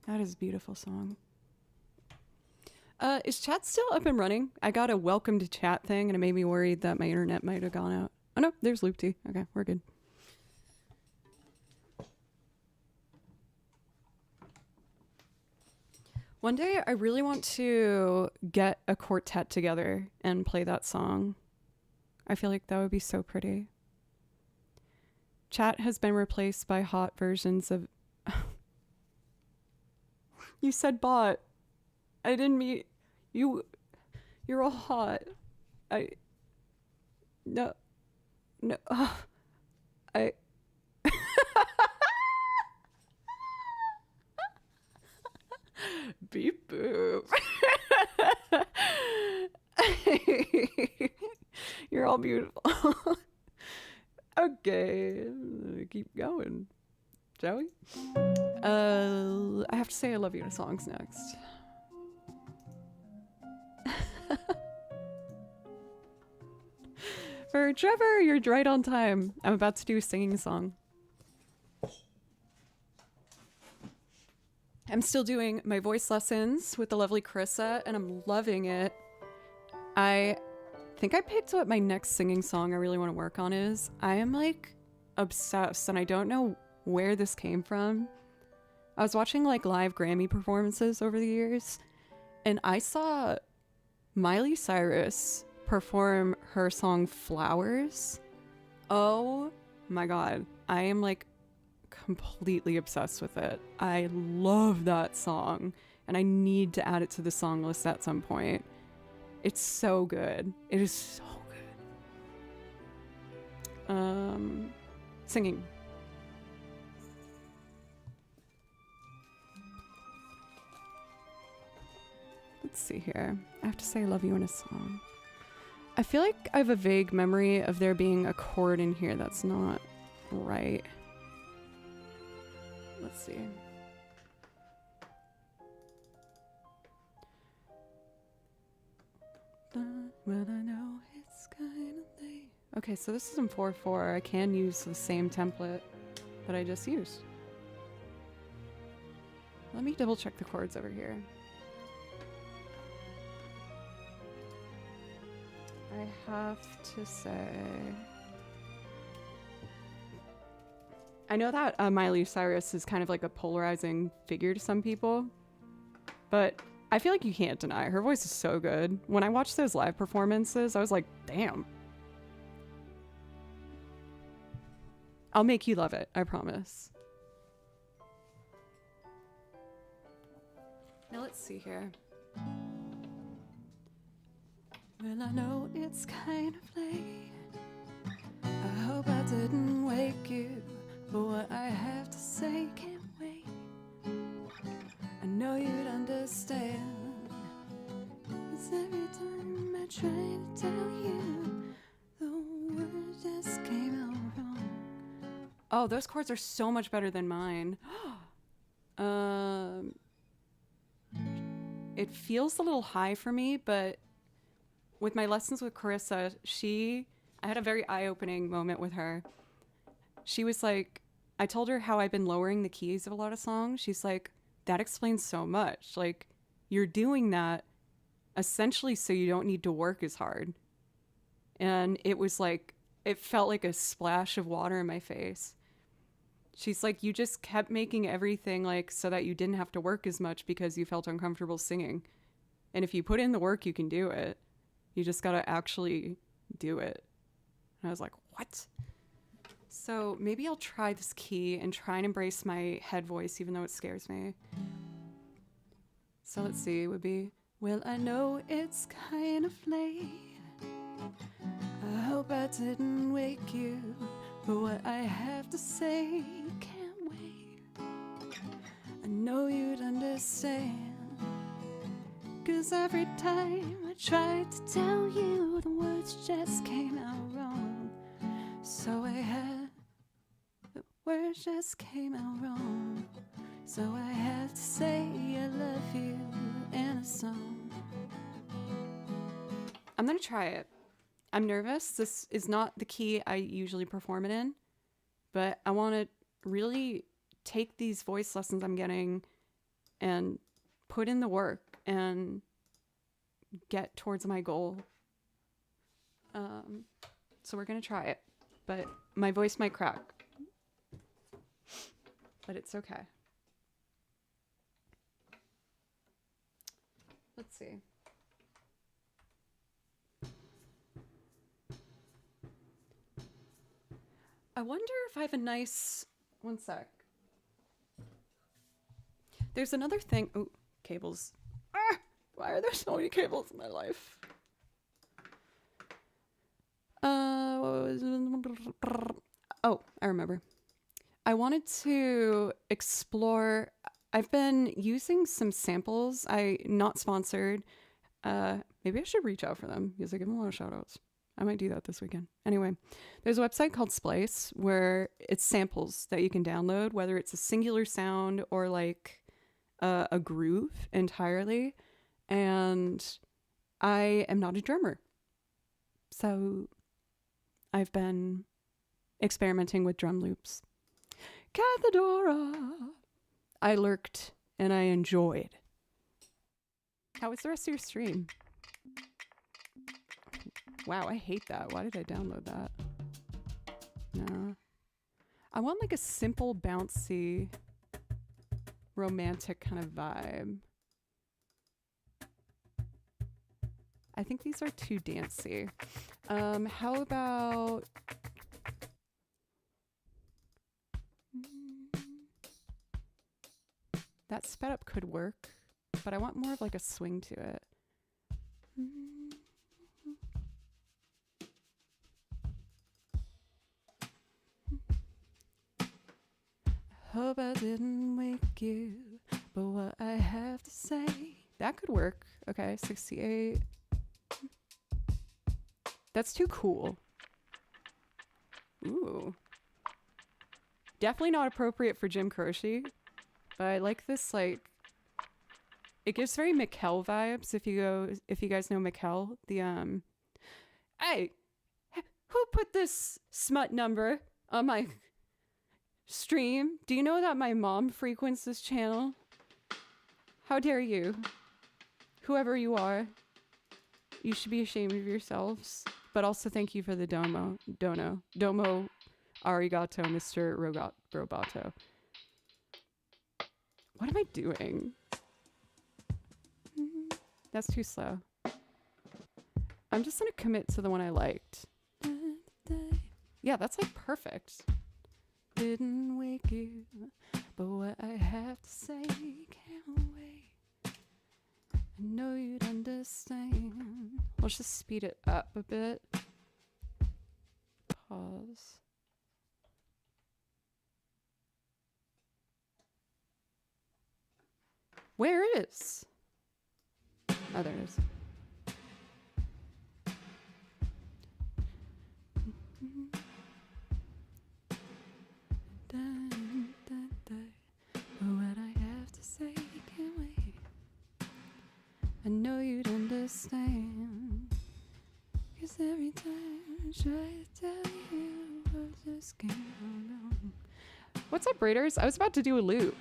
That is a beautiful song. Is chat still up and running? I got a welcome to chat thing and it made me worried that my internet might have gone out. Oh no, there's Loop T. Okay, we're good. One day I really want to get a quartet together and play that song. I feel like that would be so pretty. Chat has been replaced by hot versions of... You said bot. I didn't mean... You're all hot. No. I... all beautiful. Okay, keep going, shall we? I have to say I love you to songs next. For Trevor, you're right on time. I'm about to do a singing song. I'm still doing my voice lessons with the lovely Carissa, and I'm loving it. I think I picked what my next singing song I really want to work on is. I am like obsessed, and I don't know where this came from. I was watching like live Grammy performances over the years, and I saw Miley Cyrus perform her song Flowers. Oh my god, I am like completely obsessed with it. I love that song, and I need to add it to the song list at some point. It's so good. It is so good. Singing. Let's see here. I have to say I love you in a song. I feel like I have a vague memory of there being a chord in here that's not right. Let's see. Well, I know it's kind of late. Okay, so this is in 4/4. I can use the same template that I just used. Let me double check the chords over here. I have to say, I know that Miley Cyrus is kind of like a polarizing figure to some people, but I feel like you can't deny her voice is so good. When I watched those live performances, I was like, damn. I'll make you love it, I promise. Now let's see here. Well, I know it's kind of late. I hope I didn't wake you, but what I have to say can't wait. I know you'd understand, 'cause every time I try to tell you, the words just came out wrong. Oh, those chords are so much better than mine. It feels a little high for me, but with my lessons with Carissa, I had a very eye-opening moment with her. She was like, I told her how I've been lowering the keys of a lot of songs. She's like, that explains so much. Like, you're doing that essentially so you don't need to work as hard. And it was like, it felt like a splash of water in my face. She's like, you just kept making everything like so that you didn't have to work as much because you felt uncomfortable singing. And if you put in the work, you can do it. You just gotta actually do it. And I was like, what? So maybe I'll try this key and try and embrace my head voice, even though it scares me. So let's see, it would be, well, I know it's kind of late. I hope I didn't wake you, but what I have to say can't wait. I know you'd understand, 'cause every time I tried to tell you, the words just came out wrong. So the words just came out wrong. So I have to say I love you in a song. I'm gonna try it. I'm nervous. This is not the key I usually perform it in, but I want to really take these voice lessons I'm getting and put in the work and get towards my goal. So we're gonna try it, but my voice might crack, but it's okay. Let's see. I wonder if I have a nice, one sec. There's another thing. Oh, cables. Ah, why are there so many cables in my life? Oh, I remember. I wanted to explore. I've been using some samples. Not sponsored. Maybe I should reach out for them because I give them a lot of shout outs. I might do that this weekend. Anyway, there's a website called Splice where it's samples that you can download, whether it's a singular sound or like a groove entirely. And I am not a drummer. So I've been experimenting with drum loops. Cathedora. I lurked and I enjoyed. How was the rest of your stream? Wow, I hate that. Why did I download that? No. I want like a simple, bouncy, romantic kind of vibe. I think these are too dancey. How about... That sped up could work, but I want more of like a swing to it. Hope I didn't wake you, but what I have to say. That could work. Okay, 68. That's too cool. Ooh. Definitely not appropriate for Jim Croce, but I like this, like, it gives very Mikkel vibes if you guys know Mikkel, the hey, who put this smut number on my stream? Do you know that my mom frequents this channel? How dare you? Whoever you are, you should be ashamed of yourselves. But also thank you for the domo arigato, Mr. Roboto. What am I doing? That's too slow. I'm just gonna commit to the one I liked. Yeah, that's like perfect. Didn't wake you, but what I have to say can't wait. I know you'd understand. Let's just speed it up a bit. Pause. Where is? Oh, there it is. What I have to say can't wait. I know you'd understand. 'Cause every time I try to tell you, I just can't hold on. What's up, Raiders? I was about to do a loop.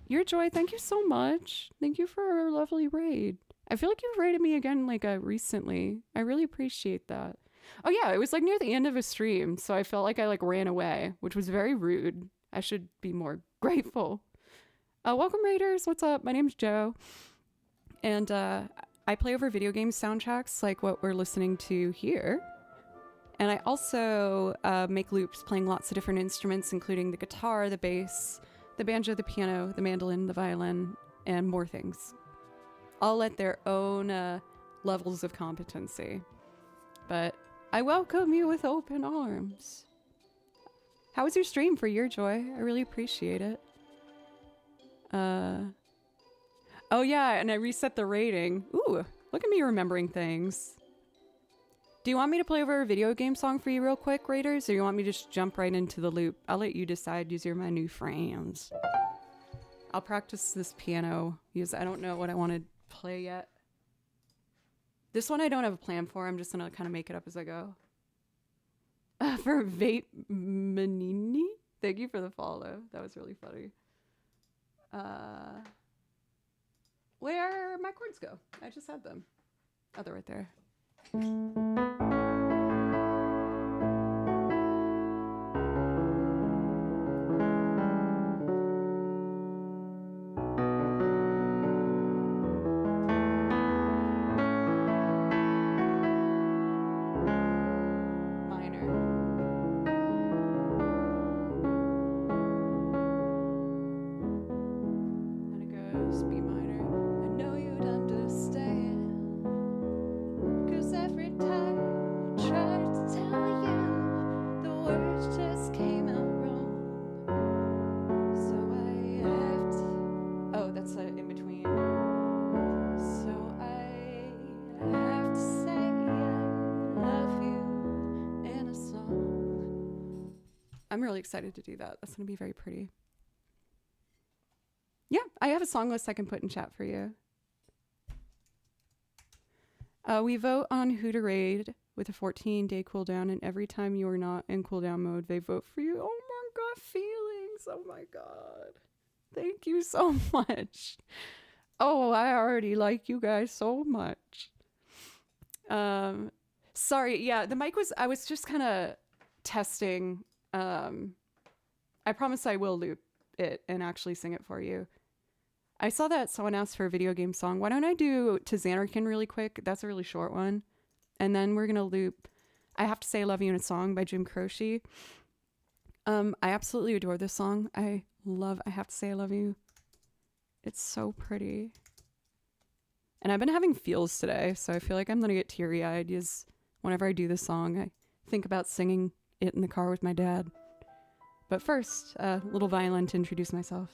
Your Joy, thank you so much. Thank you for a lovely raid. I feel like you've raided me again like recently. I really appreciate that. Oh yeah, it was like near the end of a stream, so I felt like I like ran away, which was very rude. I should be more grateful. Welcome, Raiders. What's up? My name's Joe. And I play over video game soundtracks like what we're listening to here. And I also make loops playing lots of different instruments, including the guitar, the bass, the banjo, the piano, the mandolin, the violin, and more things. All at their own levels of competency. But I welcome you with open arms. How was your stream for Your Joy? I really appreciate it. Oh yeah, and I reset the rating. Ooh, look at me remembering things. Do you want me to play over a video game song for you real quick, Raiders? Or you want me to just jump right into the loop? I'll let you decide, because you're my new friends. I'll practice this piano, because I don't know what I want to play yet. This one I don't have a plan for. I'm just going to kind of make it up as I go. For Vape Manini? Thank you for the follow. That was really funny. Where my chords go? I just had them. Oh, they're right there. Every time I'm really excited to do that. That's going to be very pretty. Yeah, I have a song list I can put in chat for you. We vote on who to raid with a 14-day cooldown, and every time you are not in cooldown mode, they vote for you. Oh my god, feelings. Oh my god. Thank you so much. Oh, I already like you guys so much. Sorry, yeah, the mic was, I was just kind of testing. I promise I will loop it and actually sing it for you. I saw that someone asked for a video game song. Why don't I do To Xanarkin really quick? That's a really short one. And then we're going to loop I Have to Say I Love You in a Song by Jim Croce. I absolutely adore this song. I love I Have to Say I Love You. It's so pretty. And I've been having feels today, so I feel like I'm going to get teary-eyed because whenever I do this song, I think about singing it in the car with my dad. But first, a little violin to introduce myself.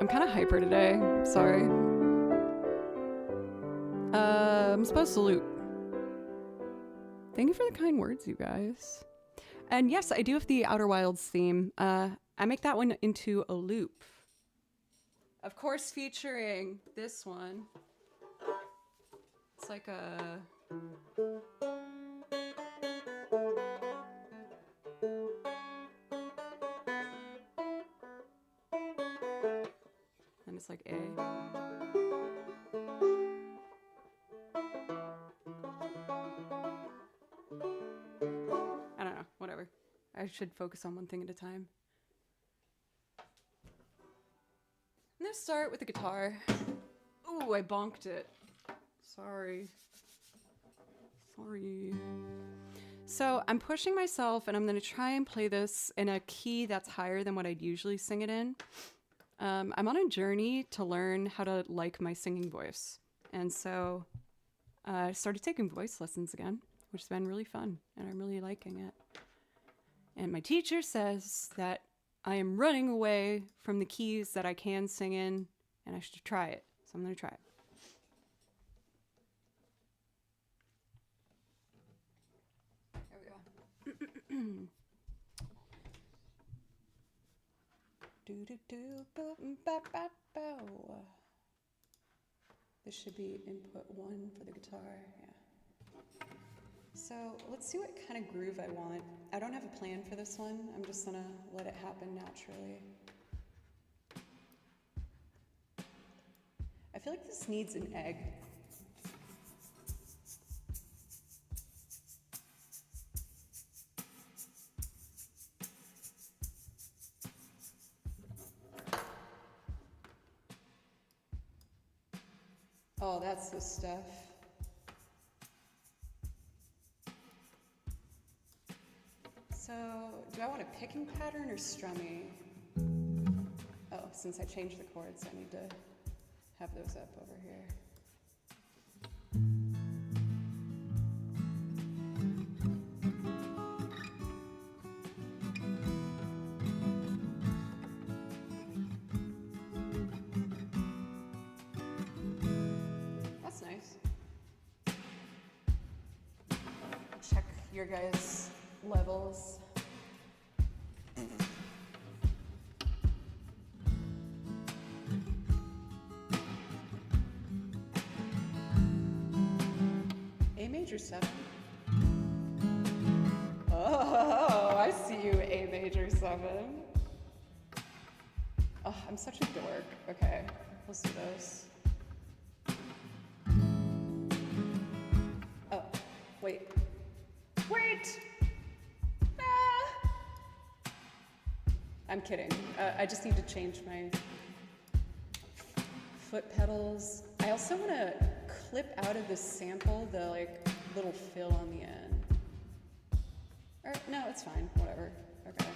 I'm kind of hyper today. Sorry. I'm supposed to loop. Thank you for the kind words, you guys. And yes, I do have the Outer Wilds theme. I make that one into a loop. Of course, featuring this one. It's like a... And it's like A. I don't know, whatever. I should focus on one thing at a time. I'm gonna start with the guitar. Ooh, I bonked it. Sorry. So I'm pushing myself and I'm gonna try and play this in a key that's higher than what I'd usually sing it in. I'm on a journey to learn how to like my singing voice. And so I started taking voice lessons again, which has been really fun and I'm really liking it. And my teacher says that I am running away from the keys that I can sing in and I should try it. So I'm going to try it. There we go. This should be input 1 for the guitar. Yeah. So let's see what kind of groove I want. I don't have a plan for this one. I'm just gonna let it happen naturally. I feel like this needs an egg. Oh, that's the stuff. So, do I want a picking pattern or strummy? Oh, since I changed the chords, I need to have those up over here. That's nice. Check your guys' levels. A major 7. Oh, I see you, A major 7. Oh, I'm such a dork. Okay, let's do this. Oh, wait. Wait! Ah! I'm kidding. I just need to change my foot pedals. I also want to clip out of this sample the like little fill on the end. Or no, it's fine. Whatever. Okay.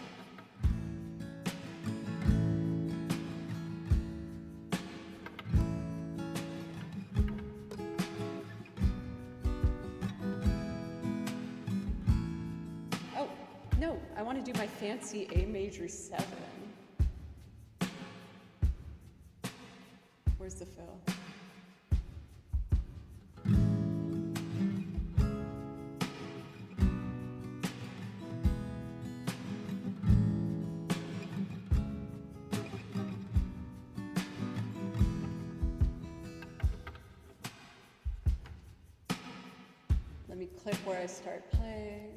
Oh, no, I want to do my fancy A major 7. Where's the fill? Let me clip where I start playing.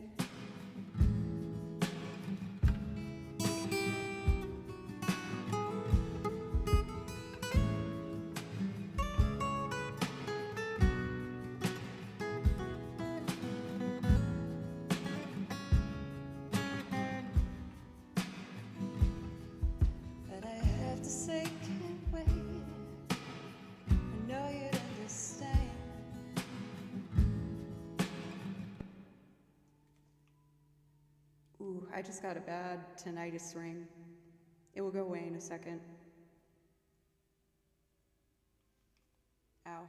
But I have to say, can't wait. I know you'd understand. Ooh, I just got a bad tinnitus ring. It will go away in a second. Ow,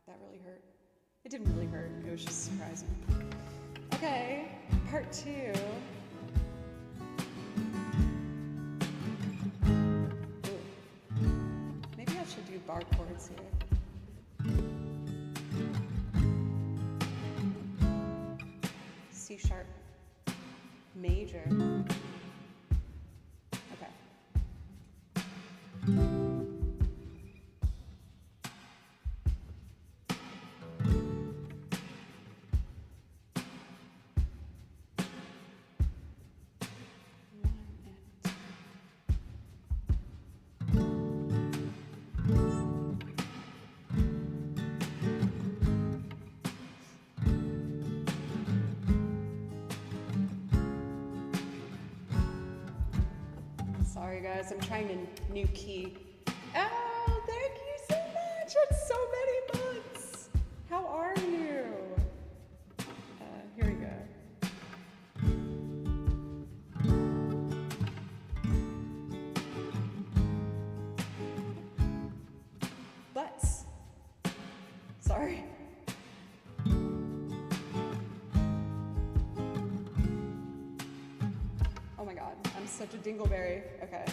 that really hurt. It didn't really hurt, it was just surprising. Okay, part 2. Ooh. Maybe I should do bar chords here. C sharp. Major. Okay. Sorry guys, I'm trying a new key. Oh, thank you so much. It's so many months. How are you? Here we go. Butts. Sorry. Oh my god, I'm such a dingleberry. Okay.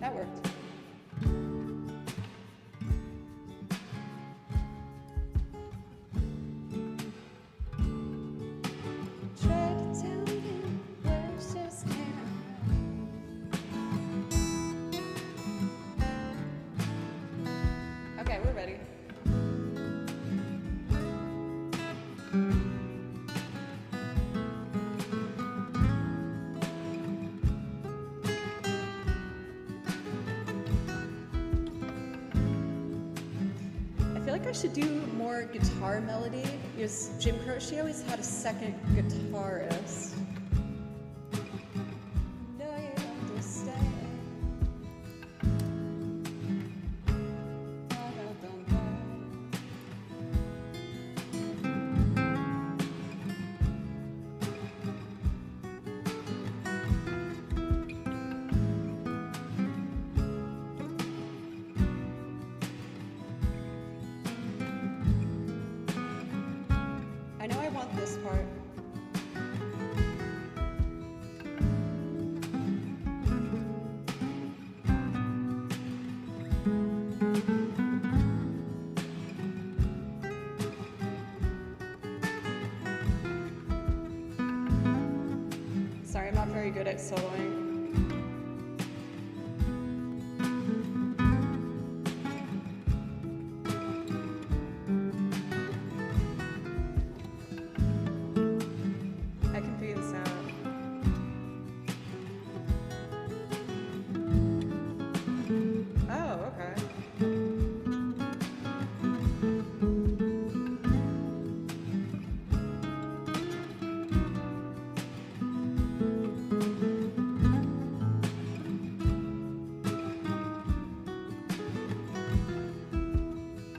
That worked. Tried to tell you words just can't. Okay, we're ready. I feel like I should do more guitar melody because Jim Croce always had a second guitarist. very good at soloing. I can figure this out. Oh, okay.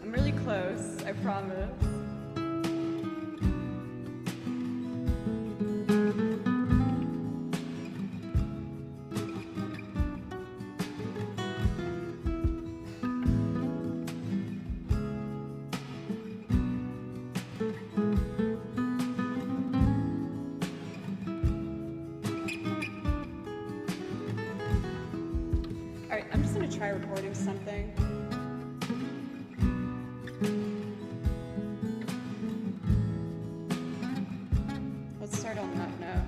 I'm really close, I promise. All right, I'm just gonna try recording something. Let's start on that note.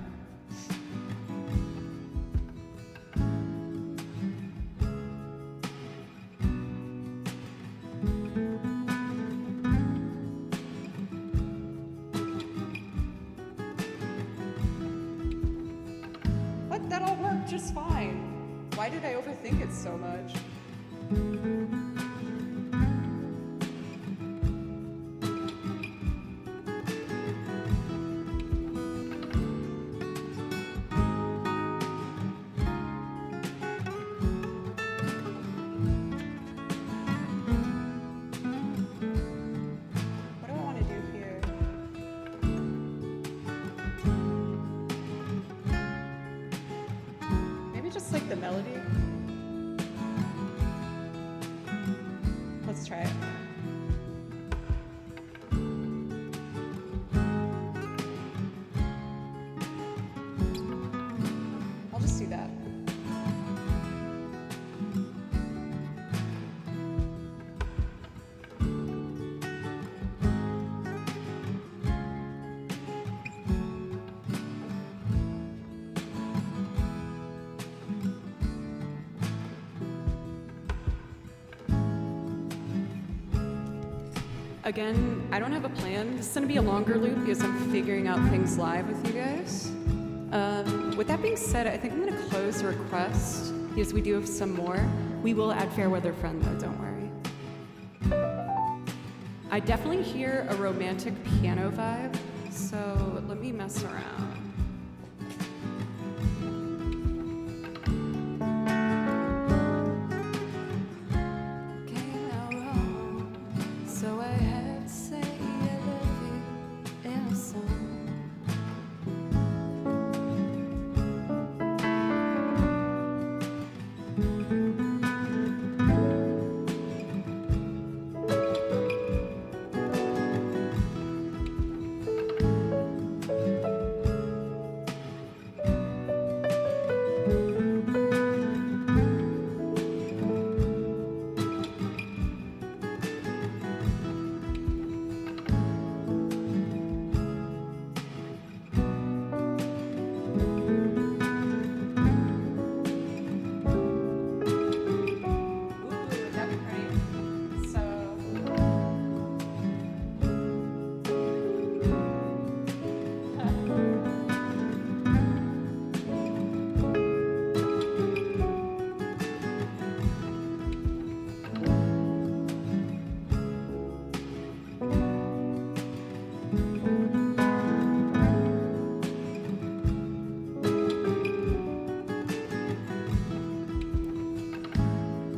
What? That all worked just fine. Why did I overthink it so much? What do I want to do here? Maybe just like the melody? Let's try it. I'll just do that. Again, I don't have a plan. This is gonna be a longer loop because I'm figuring out things live with you guys. With that being said, I think I'm gonna close the request because we do have some more. We will add Fair Weather Friend though, don't worry. I definitely hear a romantic piano vibe, so let me mess around. Came out wrong, so I had to say I love you in a song.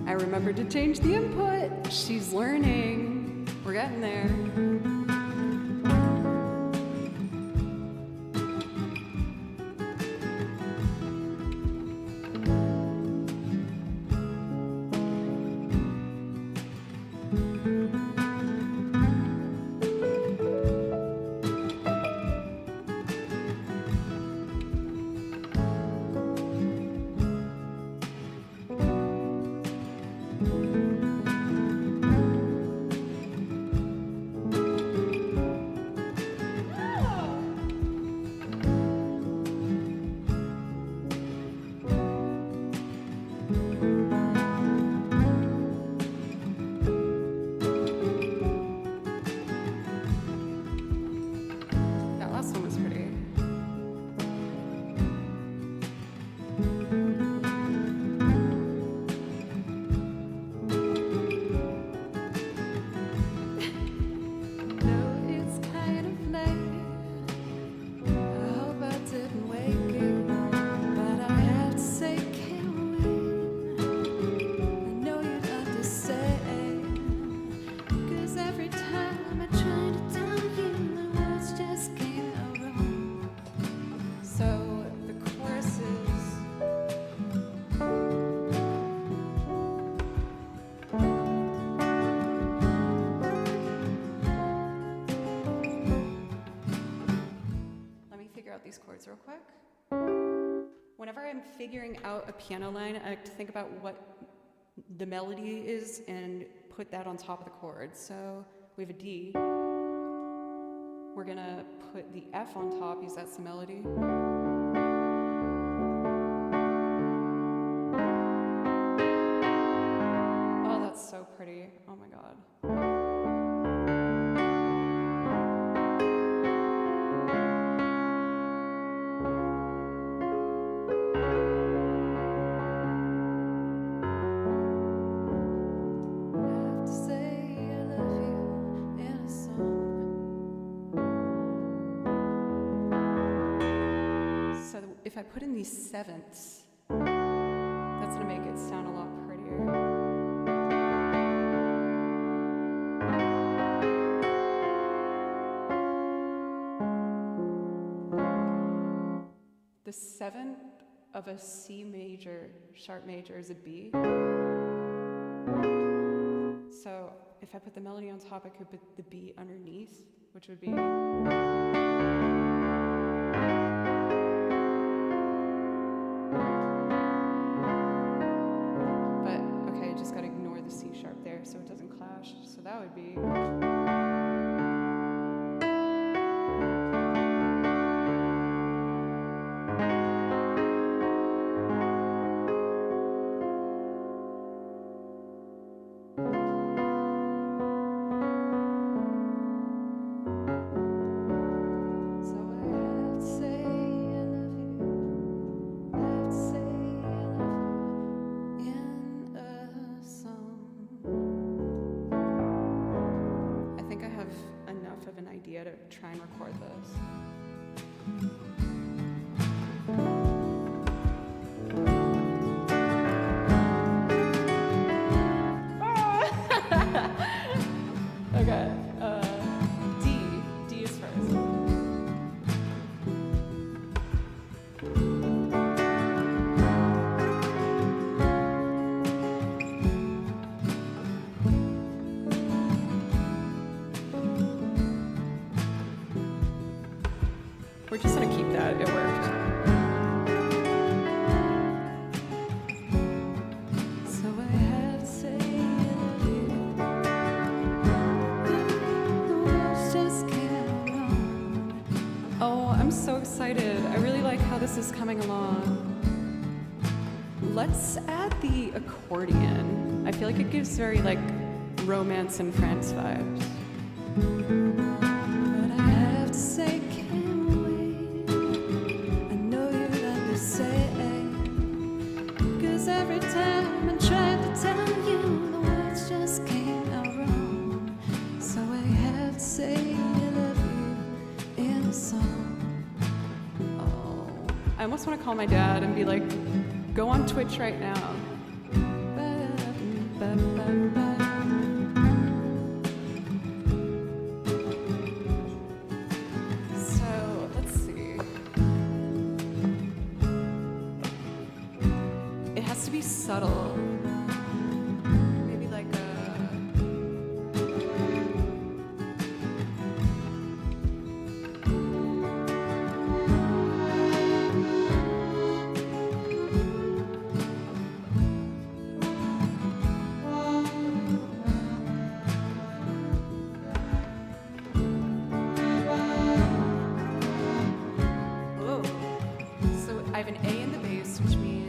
I remembered to change the input. She's learning. We're getting there. figure out these chords real quick. Whenever I'm figuring out a piano line, I like to think about what the melody is and put that on top of the chord. So we have a D. We're gonna put the F on top, use that's the melody. Oh, that's so pretty. Oh my God. If I put in these sevenths, that's gonna make it sound a lot prettier. The seventh of a C major, sharp major, is a B. So if I put the melody on top, I could put the B underneath, which would be... so it doesn't clash. So that would be... to try and record this. Okay, D is first. We're just gonna keep that, it worked. So I had to say I love you. The words just came out wrong. Oh, I'm so excited. I really like how this is coming along. Let's add the accordion. I feel like it gives very like Romance and France vibes. But I have to say, every time I tried to tell you, the words just came out wrong. So I have to say I love you in a song. Oh, I almost want to call my dad and be like, go on Twitch right now. Be subtle. Maybe like a... Whoa. So I have an A in the bass, which means...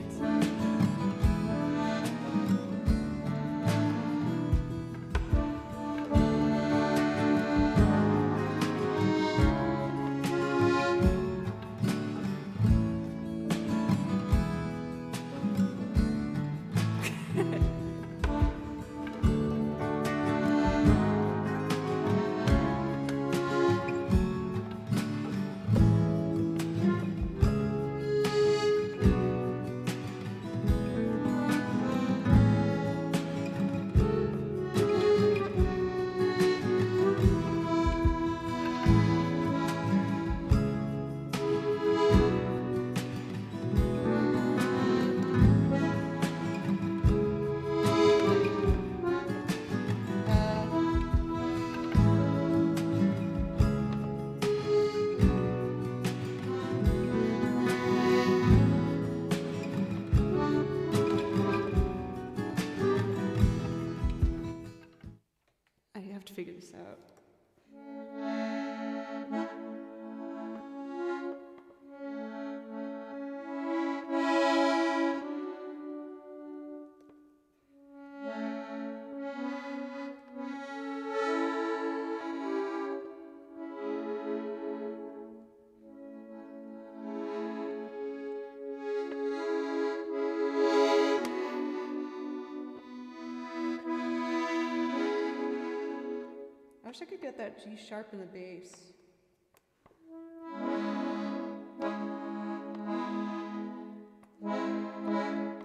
wish I could get that G sharp in the bass.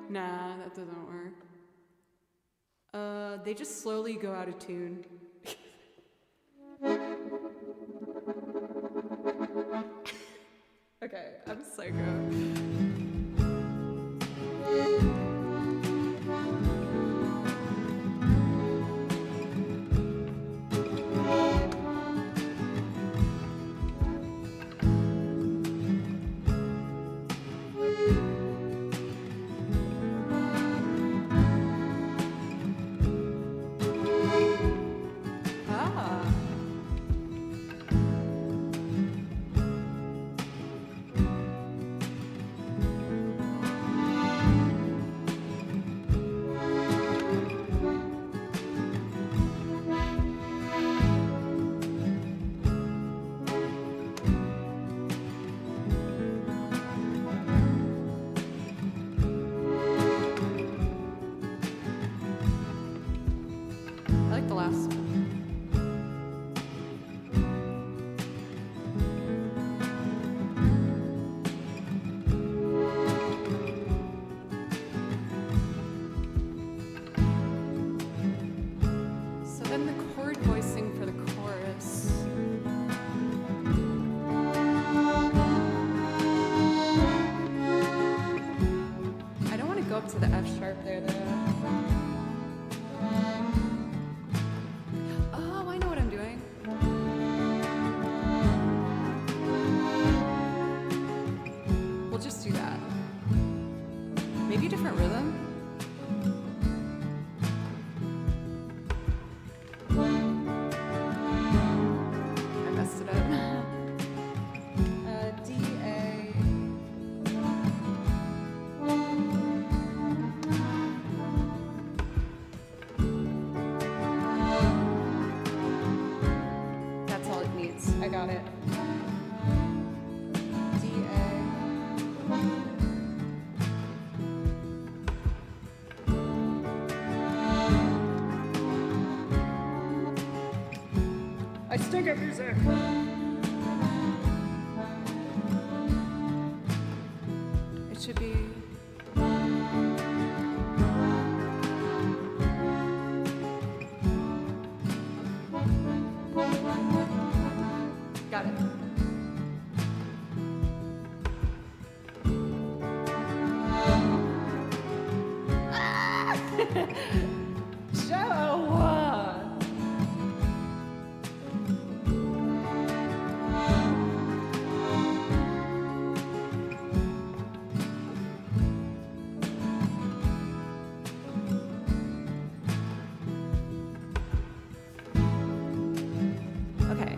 Nah, that doesn't work. They just slowly go out of tune. Okay, I'm psycho. I like the last one. So then the chord voicing for the chorus. I don't want to go up to the F sharp there though. Oh, I know what I'm doing. We'll just do that. Maybe a different rhythm. I messed it up. D, A. That's all it needs. I got it. D, A. I stink at music. It should be. Got it. Joe! Okay.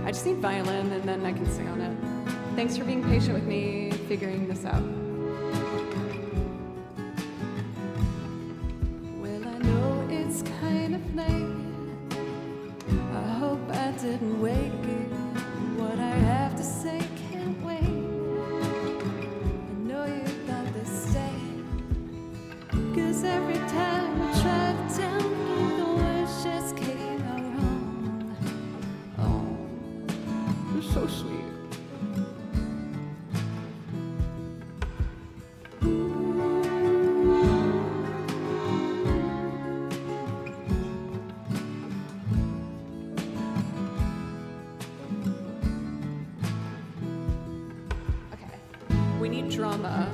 I just need violin and then I can sing on it. Thanks for being patient with me figuring this out. Well, I know it's kind of late. I hope I didn't wake it. What I have to say can't wait. I know you got this stay. 'Cause every time I try to tell you, the words just came out wrong. Oh, you're so sweet. Okay, we need drama.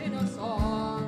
In a song.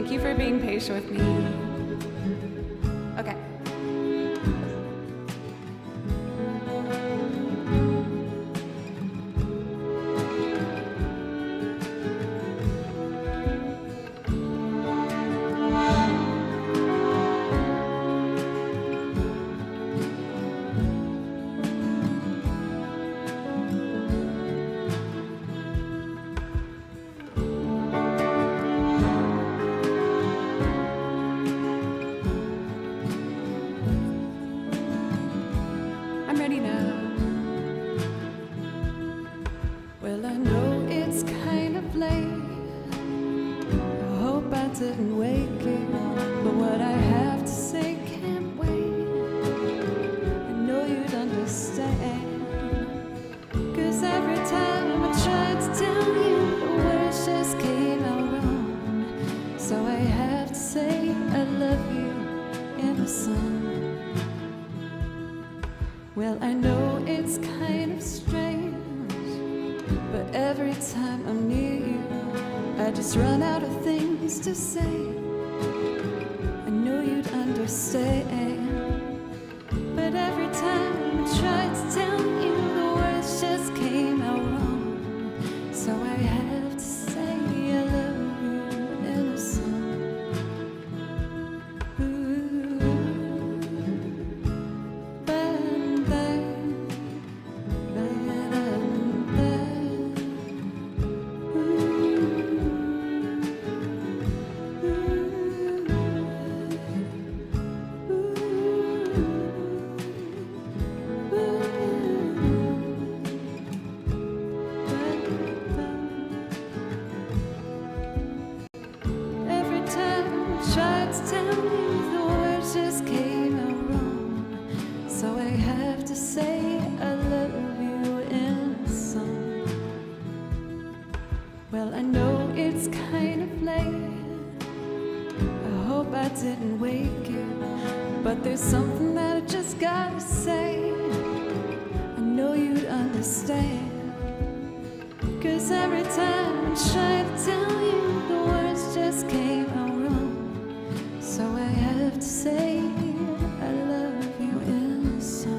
Thank you for being patient with me. Okay. I'm ready now. Well, I know it's kind of late. I hope I didn't wake you, but what I have to say can't wait. I know you'd understand, 'cause every time I tried to tell you, the words just came out wrong. So I have to say I love you in a song. Well, I know it's kind of strange, but every time I'm near you, I just run out of things to say. I know you'd understand, but every time I tried to tell you, the words just came out wrong. So I have to say I love you in a song. Ooh, every time I tried to tell you, the words just came out wrong. So I have to say I love you in a song. Well, I know it's kind of late. I hope I didn't wake you, but there's something that I just gotta say. I know you'd understand, 'cause every time I try to tell you, the words just came out wrong. So I have to say I love you in a song.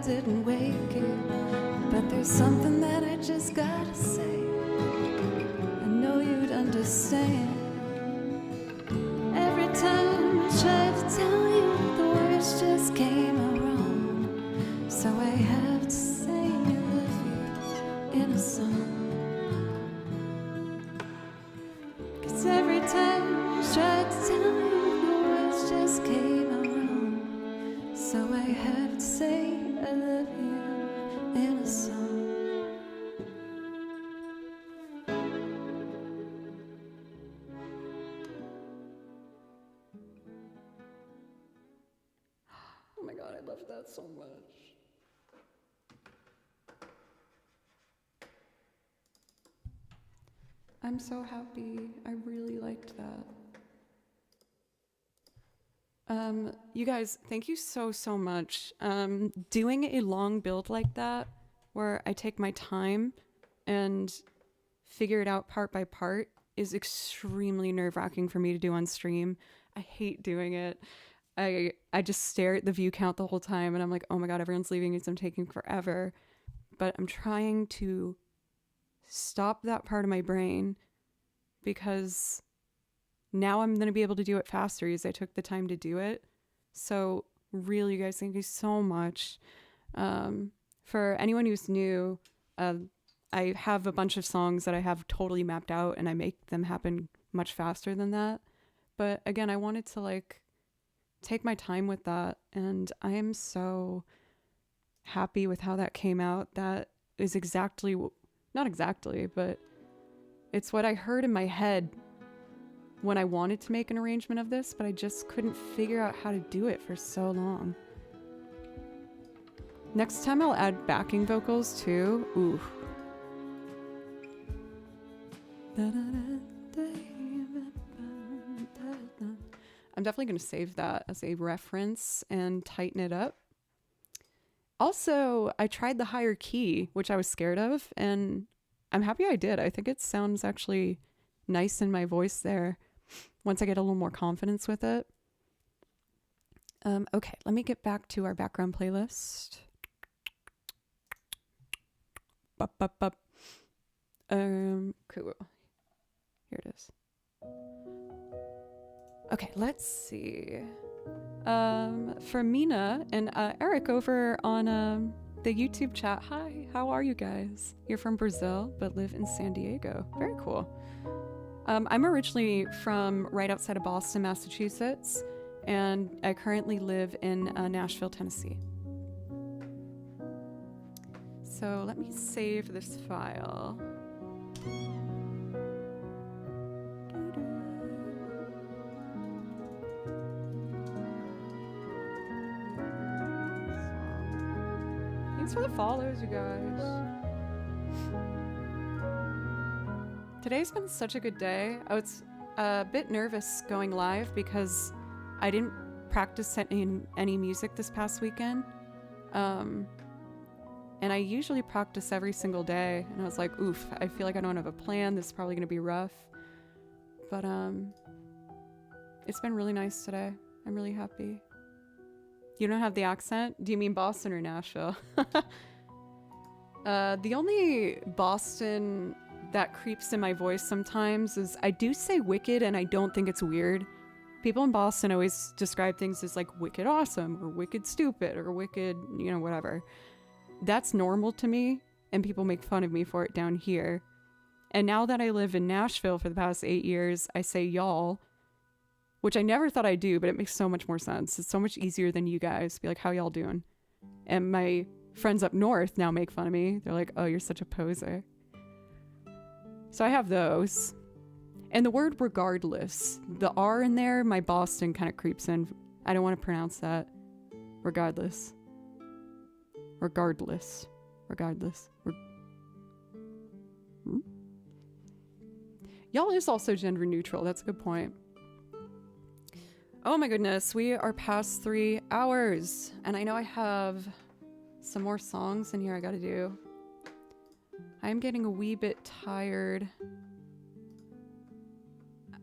Didn't wake you, but there's something that I just gotta say. I know you'd understand. Every time I tried to tell you, the words just came out wrong. So I have to say I love you in a song. 'Cause every time I tried to tell you, the words just came out wrong. So I have to say I love you in a song. Oh my God, I love that so much. I'm so happy. I really liked that. You guys, thank you so, so much. Doing a long build like that, where I take my time and figure it out part by part, is extremely nerve-wracking for me to do on stream. I hate doing it. I just stare at the view count the whole time and I'm like, oh my god, everyone's leaving because I'm taking forever. But I'm trying to stop that part of my brain because now I'm going to be able to do it faster as I took the time to do it. So really, you guys, thank you so much. For anyone who's new, I have a bunch of songs that I have totally mapped out and I make them happen much faster than that. But again, I wanted to like take my time with that. And I am so happy with how that came out. That is exactly, not exactly, but it's what I heard in my head when I wanted to make an arrangement of this, but I just couldn't figure out how to do it for so long. Next time I'll add backing vocals too. Ooh. I'm definitely going to save that as a reference and tighten it up. Also, I tried the higher key, which I was scared of, and I'm happy I did. I think it sounds actually nice in my voice there once I get a little more confidence with it. Okay, let me get back to our background playlist. Cool. Here it is. Okay, let's see. For Mina and Eric over on the YouTube chat. Hi, how are you guys? You're from Brazil, but live in San Diego. Very cool. I'm originally from right outside of Boston, Massachusetts, and I currently live in Nashville, Tennessee. So let me save this file. Thanks for the follows, you guys. Today's been such a good day. I was a bit nervous going live because I didn't practice any music this past weekend. And I usually practice every single day. And I was like, oof, I feel like I don't have a plan. This is probably going to be rough. But it's been really nice today. I'm really happy. You don't have the accent? Do you mean Boston or Nashville? The only Boston that creeps in my voice sometimes is I do say wicked and I don't think it's weird. People in Boston always describe things as like wicked awesome or wicked stupid or wicked, you know, whatever. That's normal to me and people make fun of me for it down here. And now that I live in Nashville for the past 8 years, I say y'all, which I never thought I'd do, but it makes so much more sense. It's so much easier than you guys. Be like, how y'all doing? And my friends up north now make fun of me. They're like, oh, you're such a poser. So I have those. And the word regardless, the R in there, my Boston kind of creeps in. I don't want to pronounce that. Regardless. Regardless. Regardless. Y'all is also gender neutral. That's a good point. Oh my goodness, we are past 3 hours. And I know I have some more songs in here I gotta do. I'm getting a wee bit tired.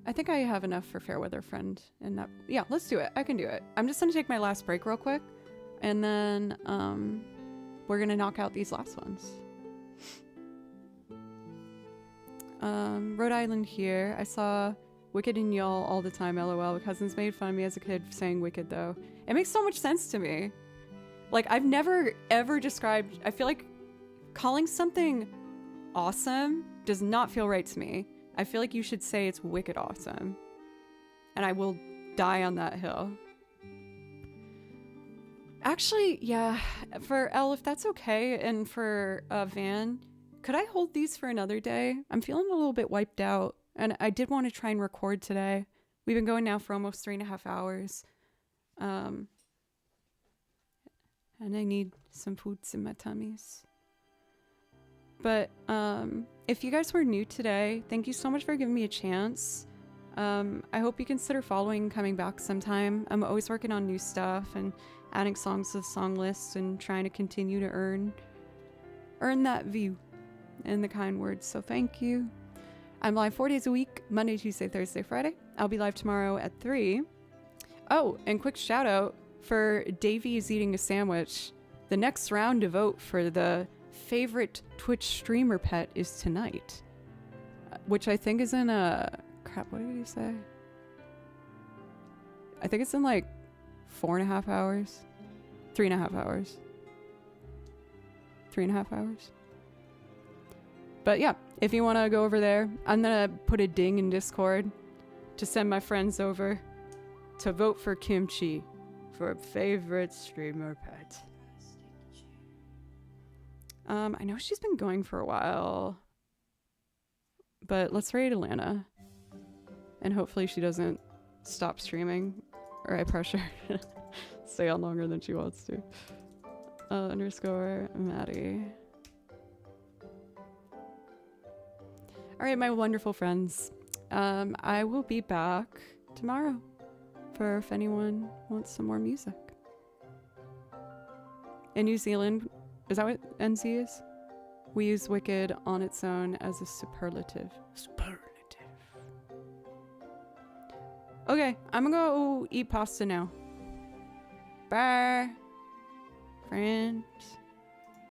I think I have enough for Fairweather Friend. And that, yeah, let's do it. I can do it. I'm just gonna take my last break real quick. And then we're gonna knock out these last ones. Rhode Island here. I saw Wicked and y'all all the time, lol. Cousins made fun of me as a kid for saying wicked though. It makes so much sense to me. Like, I've never ever described, I feel like calling something awesome does not feel right to me. I feel like you should say it's wicked awesome. And I will die on that hill. Actually, yeah, for Elle, if that's okay, and for Van, could I hold these for another day? I'm feeling a little bit wiped out. And I did want to try and record today. We've been going now for almost 3.5 hours. And I need some foods in my tummies. But if you guys were new today, thank you so much for giving me a chance. I hope you consider following, coming back sometime. I'm always working on new stuff and adding songs to the song list and trying to continue to earn that view and the kind words. So thank you. I'm live 4 days a week, Monday, Tuesday, Thursday, Friday. I'll be live tomorrow at 3. Oh, and quick shout out for Davey is eating a sandwich. The next round to vote for the favorite Twitch streamer pet is tonight, which I think is in crap, what did he say? I think it's in like 4.5 hours. 3.5 hours. 3.5 hours. But yeah, if you want to go over there, I'm going to put a ding in Discord to send my friends over to vote for Kimchi for favorite streamer pet. I know she's been going for a while, but let's rate Atlanta. And hopefully she doesn't stop streaming, or I pressure her to stay on longer than she wants to. Underscore Maddie. All right, my wonderful friends. I will be back tomorrow for if anyone wants some more music. In New Zealand, is that what NZ is? We use wicked on its own as a superlative. Okay, I'm gonna go eat pasta now. Bye, friends.